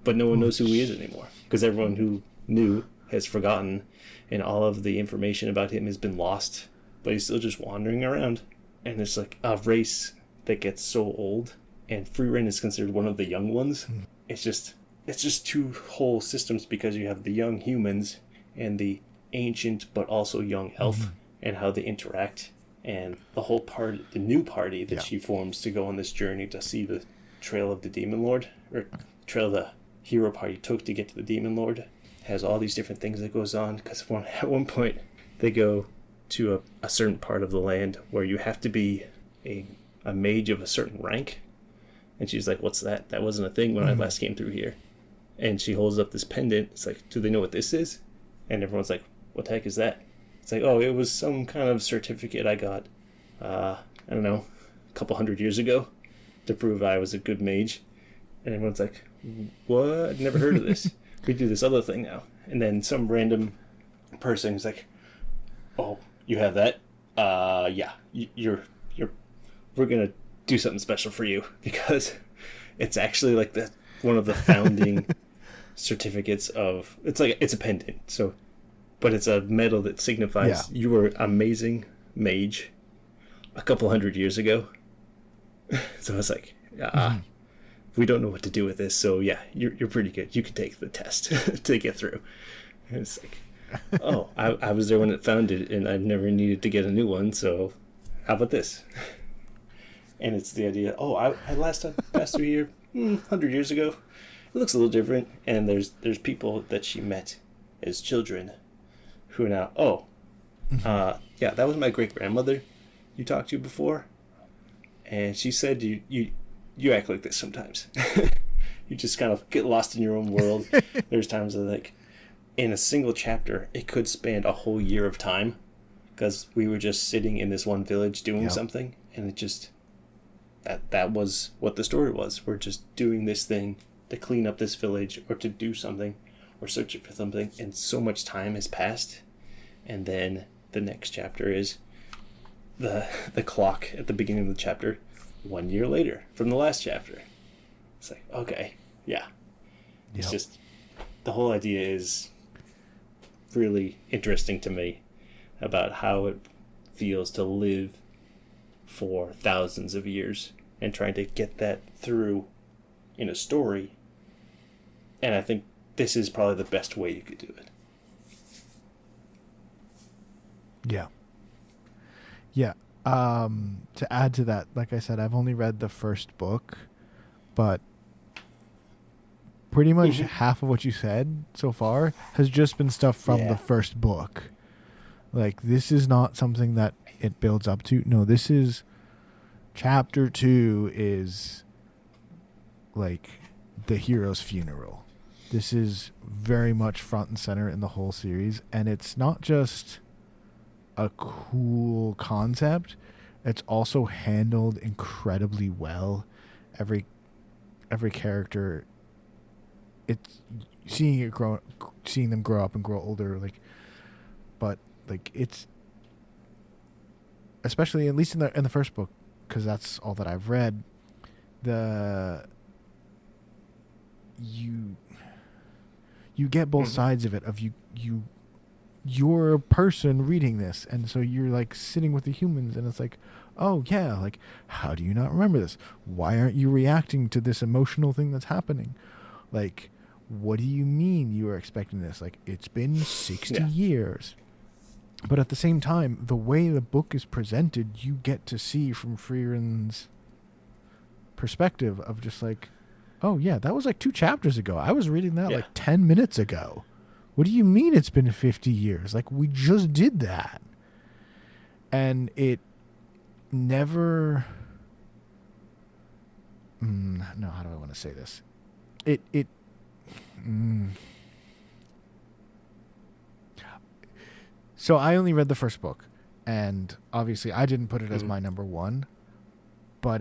but no one knows who he is anymore, because everyone who knew has forgotten, and all of the information about him has been lost, but he's still just wandering around. And it's like a race that gets so old, and free reign is considered one of the young ones. It's just two whole systems, because you have the young humans and the ancient but also young elf, and how they interact, and the whole party, the new party that she forms to go on this journey to see the trail of the Demon Lord, or trail the hero party took to get to the Demon Lord, has all these different things that goes on. Because at one point they go to a certain part of the land where you have to be a mage of a certain rank, and she's like, what's that? That wasn't a thing when I last came through here. And she holds up this pendant. It's like, do they know what this is? And everyone's like, what the heck is that? It's like, oh, it was some kind of certificate I got, I don't know, a couple 100 years ago to prove I was a good mage. And everyone's like, what? I've never heard of this. We do this other thing now. And then some random person is like, oh, you have that? Yeah, we're going to do something special for you, because it's actually like one of the founding certificates of, it's a pendant, so, but it's a medal that signifies you were an amazing mage a couple 100 years ago. So it's like, we don't know what to do with this, so yeah, you're pretty good. You can take the test to get through. And it's like, oh, I was there when it founded, and I've never needed to get a new one, so how about this? And it's the idea, oh, I passed through here 100 years ago. It looks a little different. And there's people that she met as children who are now, yeah, that was my great-grandmother you talked to before. And she said you act like this sometimes. You just kind of get lost in your own world. There's times that, like, in a single chapter, it could span a whole year of time, because we were just sitting in this one village doing something, and it just... That was what the story was. We're just doing this thing to clean up this village, or to do something, or searching for something, and so much time has passed. And then the next chapter is the clock at the beginning of the chapter, 1 year later from the last chapter. It's like, okay, yeah. It's just, the whole idea is really interesting to me, about how it feels to live for thousands of years and trying to get that through in a story. And I think this is probably the best way you could do it. Yeah. To add to that, like I said, I've only read the first book, but pretty much half of what you said so far has just been stuff from the first book. Like, this is not something that it builds up to. No, this is chapter 2 is like the hero's funeral. This is very much front and center in the whole series, and it's not just a cool concept, it's also handled incredibly well. Every character, it's seeing them grow up and grow older, like, but like, it's especially, at least in the first book, because that's all that I've read, you get both sides of it. Of you're a person reading this, and so you're like sitting with the humans, and it's like, oh yeah, like, how do you not remember this? Why aren't you reacting to this emotional thing that's happening? Like, what do you mean you were expecting this? Like, it's been 60 years. But at the same time, the way the book is presented, you get to see from Frierin's perspective of just like, oh yeah, that was like 2 chapters ago. I was reading that like 10 minutes ago. What do you mean it's been 50 years? Like, we just did that. And it never... no, how do I want to say this? So I only read the first book, and obviously I didn't put it as my number 1, but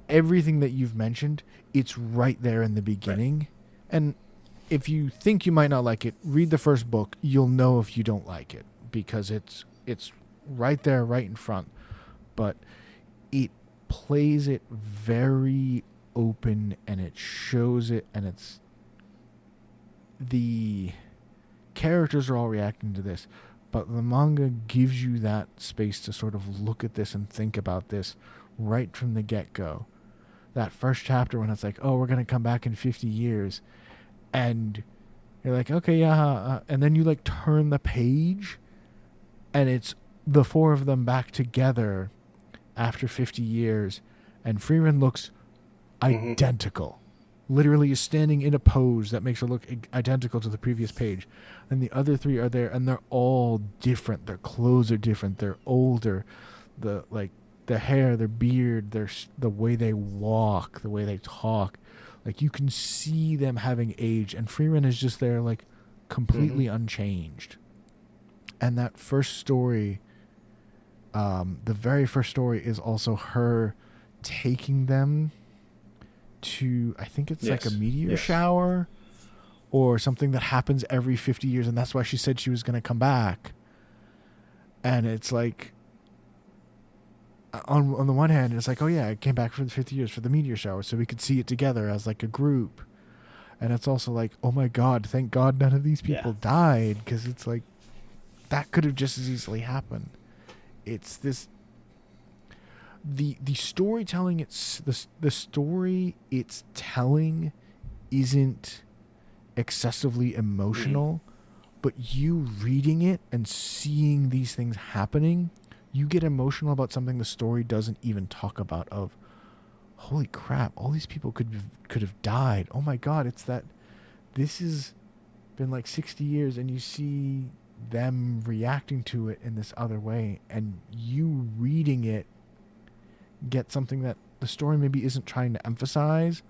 everything that you've mentioned, it's right there in the beginning. Right. And if you think you might not like it, read the first book. You'll know if you don't like it, because it's right there, right in front. But it plays it very open, and it shows it, and it's... The characters are all reacting to this, but the manga gives you that space to sort of look at this and think about this right from the get-go. That first chapter when it's like, oh, we're going to come back in 50 years, and you're like, okay, yeah, and then you like turn the page, and it's the 4 of them back together after 50 years, and Frieren looks identical. Literally is standing in a pose that makes her look identical to the previous page. And the other 3 are there, and they're all different. Their clothes are different. They're older. The hair, their beard, the way they walk, the way they talk. Like, you can see them having aged, and Frieren is just there, like, completely unchanged. And that first story, the very first story, is also her taking them to, I think it's like a meteor shower or something that happens every 50 years, and that's why she said she was going to come back. And it's like, on the one hand, it's like, oh yeah, I came back for the 50 years for the meteor shower, so we could see it together as like a group. And it's also like, oh my god, thank god none of these people died, because it's like, that could have just as easily happened. It's this... The storytelling, the story it's telling isn't excessively emotional, but you reading it and seeing these things happening, you get emotional about something the story doesn't even talk about. Of, holy crap, all these people could have died. Oh my god, it's that this has been like 60 years, and you see them reacting to it in this other way, and you reading it get something that the story maybe isn't trying to emphasize,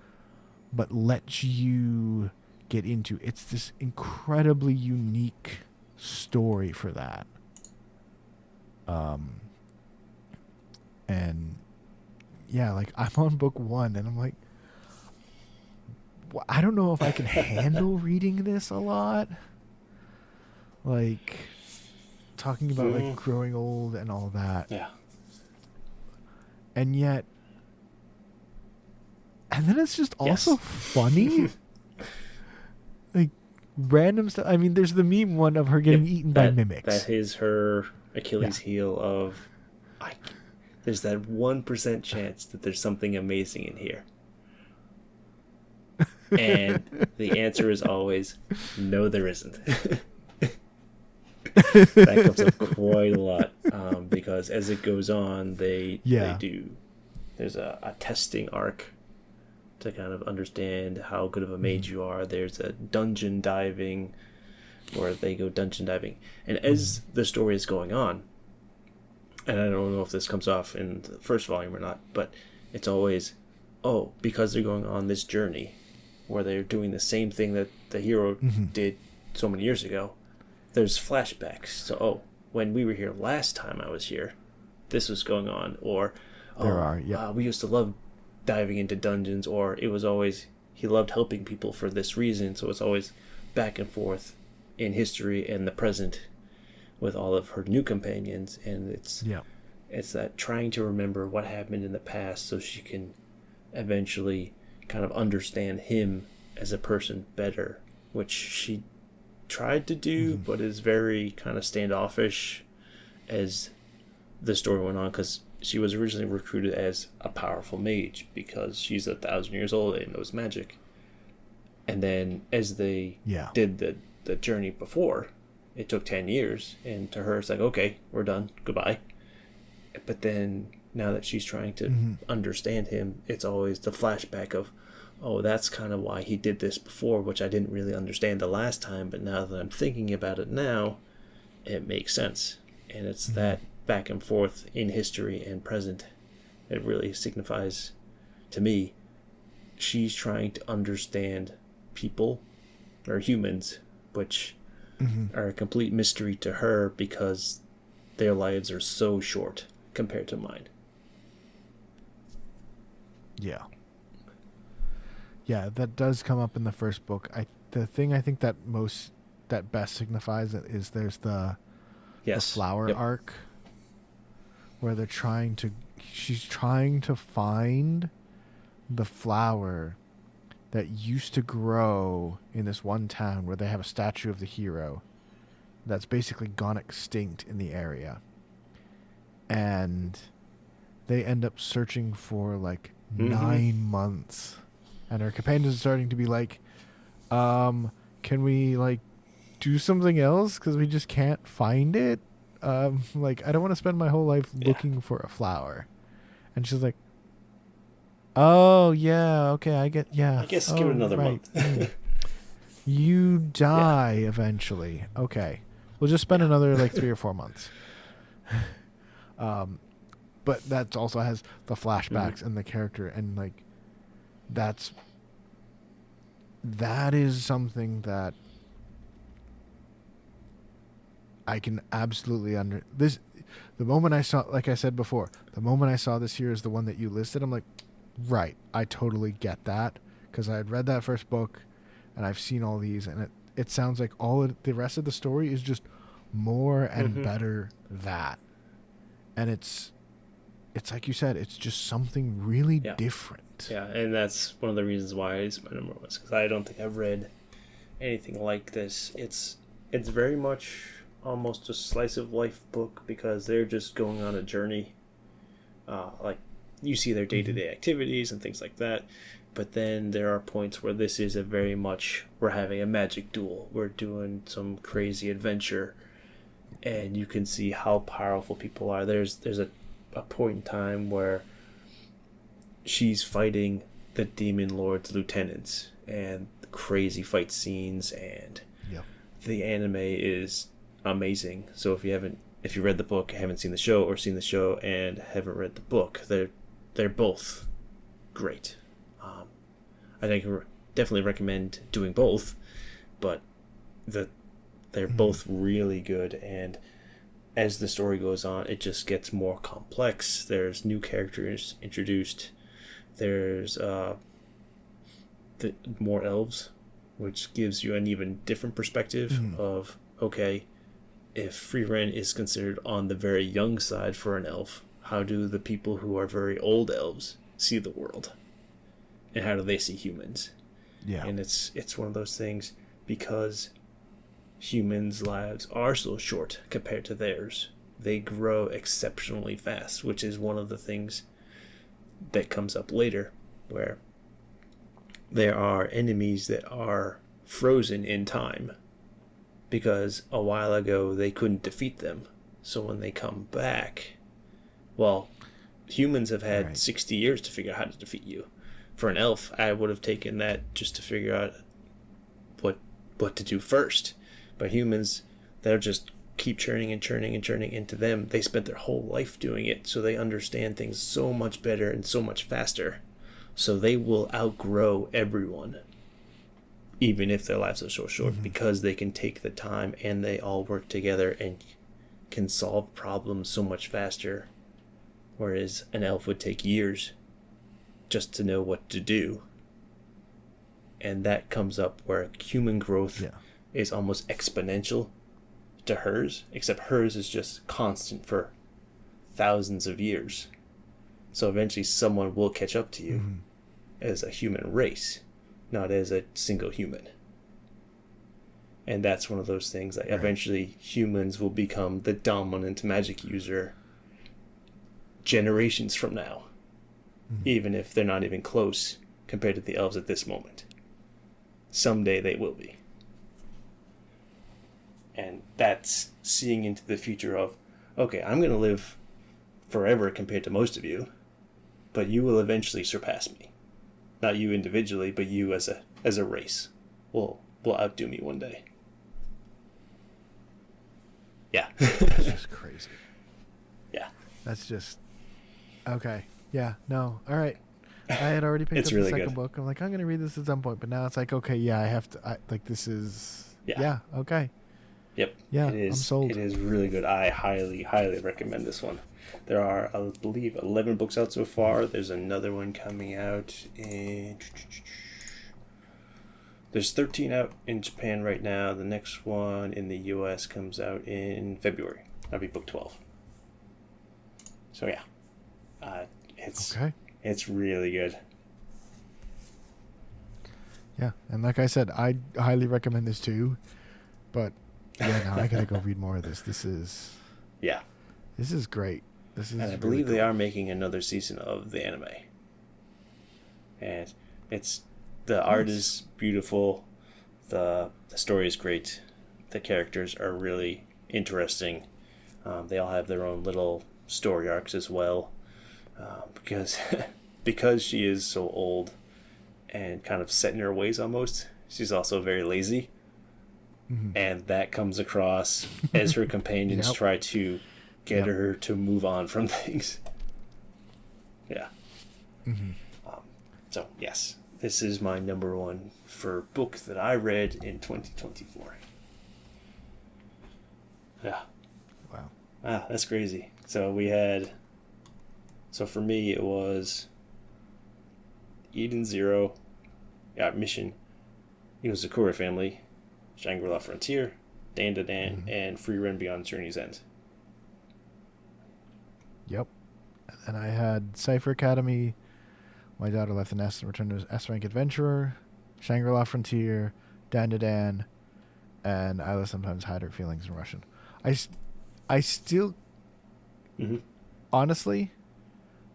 but lets you get into. It's this incredibly unique story for that. And yeah, like, I'm on book 1, and I'm like, I don't know if I can handle reading this a lot. Like, talking about like growing old and all that. Yeah. And yet, and then it's just also funny. Like, random stuff. I mean, there's the meme one of her getting eaten by mimics. That is her Achilles heel of, there's that 1% chance that there's something amazing in here. And the answer is always, no, there isn't. That comes up quite a lot, because as it goes on, they do There's a testing arc to kind of understand how good of a mage you are. There's a dungeon diving where they go dungeon diving. And as the story is going on, and I don't know if this comes off in the first volume or not, but it's always, because they're going on this journey where they're doing the same thing that the hero did so many years ago, there's flashbacks. So, when we were here last time I was here, this was going on. Or, we used to love diving into dungeons. Or it was always, he loved helping people for this reason. So it's always back and forth in history and the present with all of her new companions. And it's that trying to remember what happened in the past so she can eventually kind of understand him as a person better, which she tried to do, but is very kind of standoffish as the story went on, because she was originally recruited as a powerful mage because she's 1,000 years old and knows magic. And then as they did the journey before, it took 10 years, and to her it's like, okay, we're done, goodbye. But then now that she's trying to understand him, it's always the flashback of, that's kind of why he did this before, which I didn't really understand the last time, but now that I'm thinking about it now, it makes sense. And it's that back and forth in history and present. It really signifies to me she's trying to understand people, or humans, which are a complete mystery to her because their lives are so short compared to mine. Yeah, that does come up in the first book. The thing I think that best signifies it is there's the flower arc where she's trying to find the flower that used to grow in this one town where they have a statue of the hero that's basically gone extinct in the area. And they end up searching for 9 months. And her companions are starting to be like, can we do something else? Because we just can't find it. I don't want to spend my whole life looking for a flower. And she's like, oh, yeah, okay, I guess give it another month. You die eventually. Okay. We'll just spend another 3 or 4 months. But that also has the flashbacks and the character, and that is something that I can absolutely the moment I saw, like I said before, the moment I saw this here is the one that you listed, I'm like, right, I totally get that, because I had read that first book and I've seen all these, and it sounds like the rest of the story is just more and better that. And it's like you said, it's just something really different. Yeah, and that's one of the reasons why it's my number one, because I don't think I've read anything like this. It's very much almost a slice of life book, because they're just going on a journey. You see their day-to-day activities and things like that, but then there are points where this is a very much, we're having a magic duel, we're doing some crazy adventure, and you can see how powerful people are. There's a point in time where she's fighting the Demon Lord's lieutenants, and the crazy fight scenes, and the anime is amazing. So if you read the book, haven't seen the show, or seen the show and haven't read the book, they're both great. I think definitely recommend doing both, but they're both really good, and as the story goes on, it just gets more complex. There's new characters introduced. There's more elves, which gives you an even different perspective of, okay, if Frieren is considered on the very young side for an elf, how do the people who are very old elves see the world? And how do they see humans? Yeah. And it's one of those things, because humans' lives are so short compared to theirs. They grow exceptionally fast, which is one of the things that comes up later, where there are enemies that are frozen in time because a while ago they couldn't defeat them. So when they come back, well, humans have had Right. 60 years to figure out how to defeat you. For an elf, I would have taken that just to figure out what to do first. But humans, they'll just keep churning and churning and churning into them. They spent their whole life doing it, so they understand things so much better and so much faster. So they will outgrow everyone, even if their lives are so short, because they can take the time and they all work together and can solve problems so much faster. Whereas an elf would take years just to know what to do. And that comes up where human growth is almost exponential to hers, except hers is just constant for thousands of years. So eventually someone will catch up to you as a human race, not as a single human. And that's one of those things that eventually humans will become the dominant magic user generations from now, even if they're not even close compared to the elves at this moment. Someday they will be. And that's seeing into the future of, okay, I'm going to live forever compared to most of you, but you will eventually surpass me. Not you individually, but you as a race will outdo me one day. Yeah. That's just crazy. Yeah. That's just... Okay. Yeah. No. All right. I had already picked It's up really the second good. book. I'm like, I'm going to read this at some point, but now it's like, okay, yeah, I have to... this is... Yeah. Okay. Yep. Yeah, It is, I'm sold. It is really good. I highly, highly recommend this one. There are, I believe, 11 books out so far. There's another one coming out in... There's 13 out in Japan right now. The next one in the US comes out in February. That'll be book 12. So yeah. It's really good. Yeah, and like I said, I highly recommend this too. But yeah, now I gotta go read more of this. This is great. This is. And I believe they are making another season of the anime. And the art is beautiful. The story is great. The characters are really interesting. They all have their own little story arcs as well. Because she is so old and kind of set in her ways almost, she's also very lazy. And that comes across as her companions try to get her to move on from things. Yeah. So, yes, this is my number one for book that I read in 2024. Yeah. Wow. Ah, that's crazy. So for me, it was Eden Zero, Mission, Sakura Family, Shangri-La Frontier, Dan to Dan, and Free Run Beyond Journey's End. Yep. And I had Cypher Academy, My Daughter Left the Nest and Returned as S-Rank Adventurer, Shangri-La Frontier, Dan to Dan, and I Will Sometimes Hide Her Feelings in Russian. I still, honestly,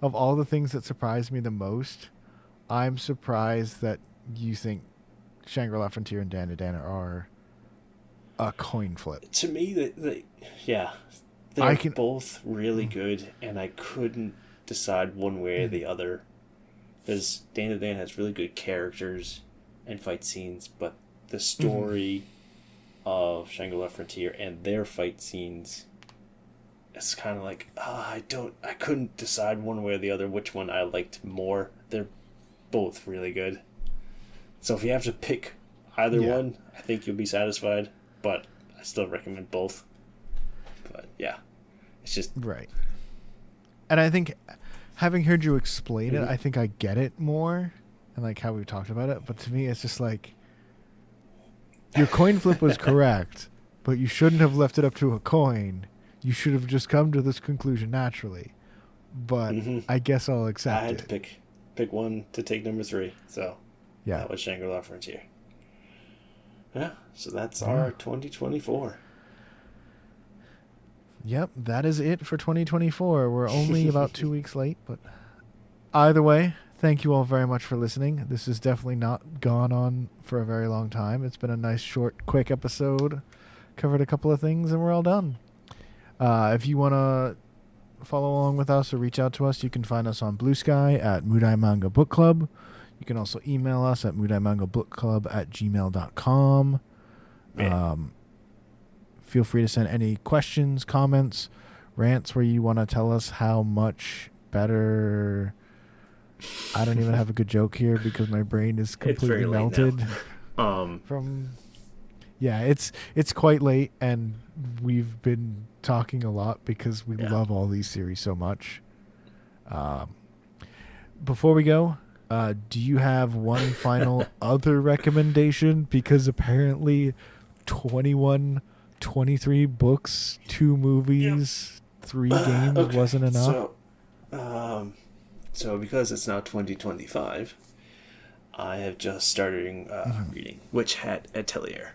of all the things that surprised me the most, I'm surprised that you think Shangri-La Frontier and Dan to Dan are a coin flip. To me, they're both really good, and I couldn't decide one way or the other. Because Dan to Dan has really good characters and fight scenes, but the story of Shangri-La Frontier and their fight scenes, it's kind of like, I couldn't decide one way or the other which one I liked more. They're both really good. So if you have to pick either one, I think you'll be satisfied, but I still recommend both. But yeah, it's just... Right. And I think, having heard you explain it, I think I get it more, and like how we talked about it, but to me it's just like, your coin flip was correct, but you shouldn't have left it up to a coin. You should have just come to this conclusion naturally. But I guess I'll accept it. I had to pick one to take number 3, so yeah, that was Shangri-La Frontier. Yeah, so that's our 2024. Yep, that is it for 2024. We're only about 2 weeks late, but either way, thank you all very much for listening. This has definitely not gone on for a very long time. It's been a nice, short, quick episode. Covered a couple of things, and we're all done. If you want to follow along with us or reach out to us, you can find us on Blue Sky at Mudai Manga Book Club. You can also email us at mudaimangabookclub@gmail.com. Yeah. Feel free to send any questions, comments, rants where you want to tell us how much better. I don't even have a good joke here because my brain is completely melted. Yeah, it's quite late, and we've been talking a lot because we love all these series so much. Before we go, do you have one final other recommendation? Because apparently 21, 23 books, 2 movies, 3 games wasn't enough. So because it's now 2025, I have just started reading Witch Hat Atelier.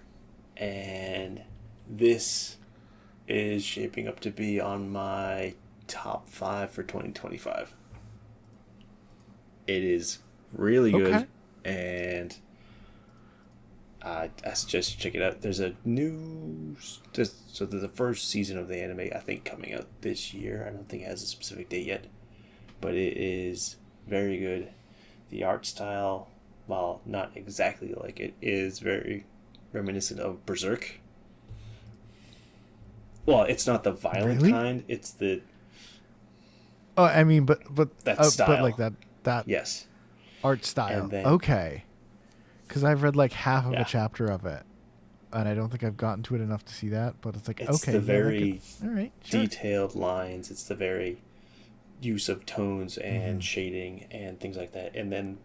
And this is shaping up to be on my top 5 for 2025. It is really good, and I suggest check it out. There's a there's the first season of the anime, I think, coming out this year. I don't think it has a specific date yet, but it is very good. The art style, while not exactly like it, is very reminiscent of Berserk. Well, it's not the violent kind. It's the. Oh, I mean, but that style, but like that yes, art style. Then, okay, because I've read like half of a chapter of it, and I don't think I've gotten to it enough to see that. But it's like it's the very all right, detailed lines. It's the very use of tones and shading and things like that, and then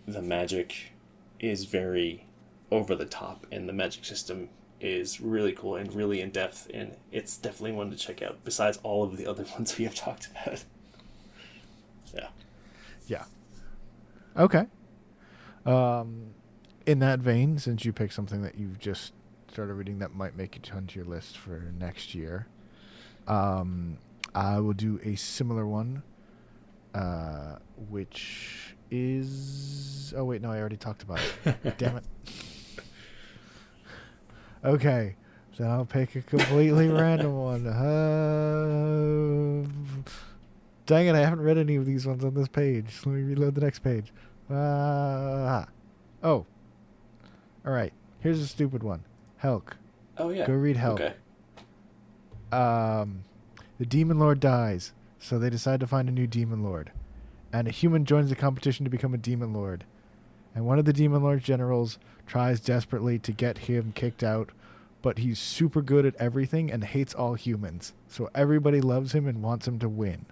the magic is very over the top, and the magic system is really cool and really in depth, and it's definitely one to check out besides all of the other ones we have talked about. Yeah. Okay. In that vein, since you picked something that you've just started reading that might make it onto your list for next year, I will do a similar one, which is... Oh, wait, no, I already talked about it. Damn it. Okay, so I'll pick a completely random one. Dang it, I haven't read any of these ones on this page. Let me reload the next page. Oh. All right, here's a stupid one. Helk. Oh, yeah. Go read Helk. Okay. The Demon Lord dies, so they decide to find a new Demon Lord. And a human joins the competition to become a Demon Lord. And one of the Demon Lord's generals tries desperately to get him kicked out, but he's super good at everything and hates all humans. So everybody loves him and wants him to win.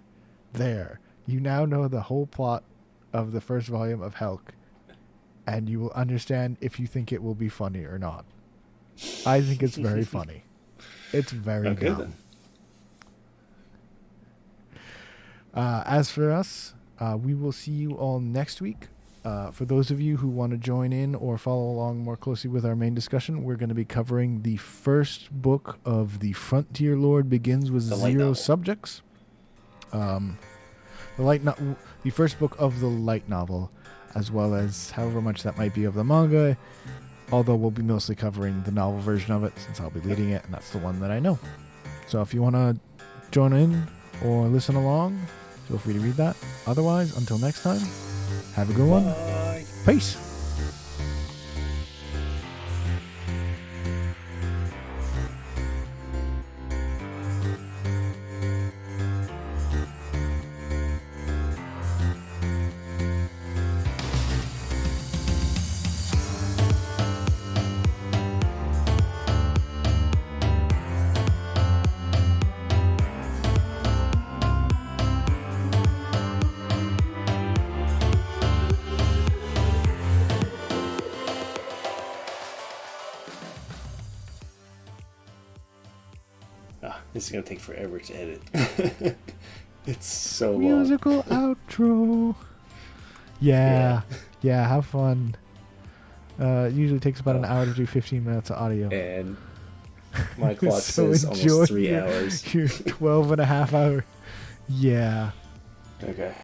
There. You now know the whole plot of the first volume of Helk, and you will understand if you think it will be funny or not. I think it's very funny. It's very dumb. As for us, we will see you all next week. For those of you who want to join in or follow along more closely with our main discussion, we're going to be covering the first book of The Frontier Lord Begins with Zero Subjects. The first book of the light novel, as well as however much that might be of the manga, although we'll be mostly covering the novel version of it since I'll be leading it, and that's the one that I know. So if you want to join in or listen along, feel free to read that. Otherwise, until next time, have a good one. Bye. Peace. This is going to take forever to edit. It's so long. Musical outro. Yeah, have fun. It usually takes about an hour to do 15 minutes of audio. And my clock says almost 3 hours. Your 12 and a half hour. Yeah. Okay.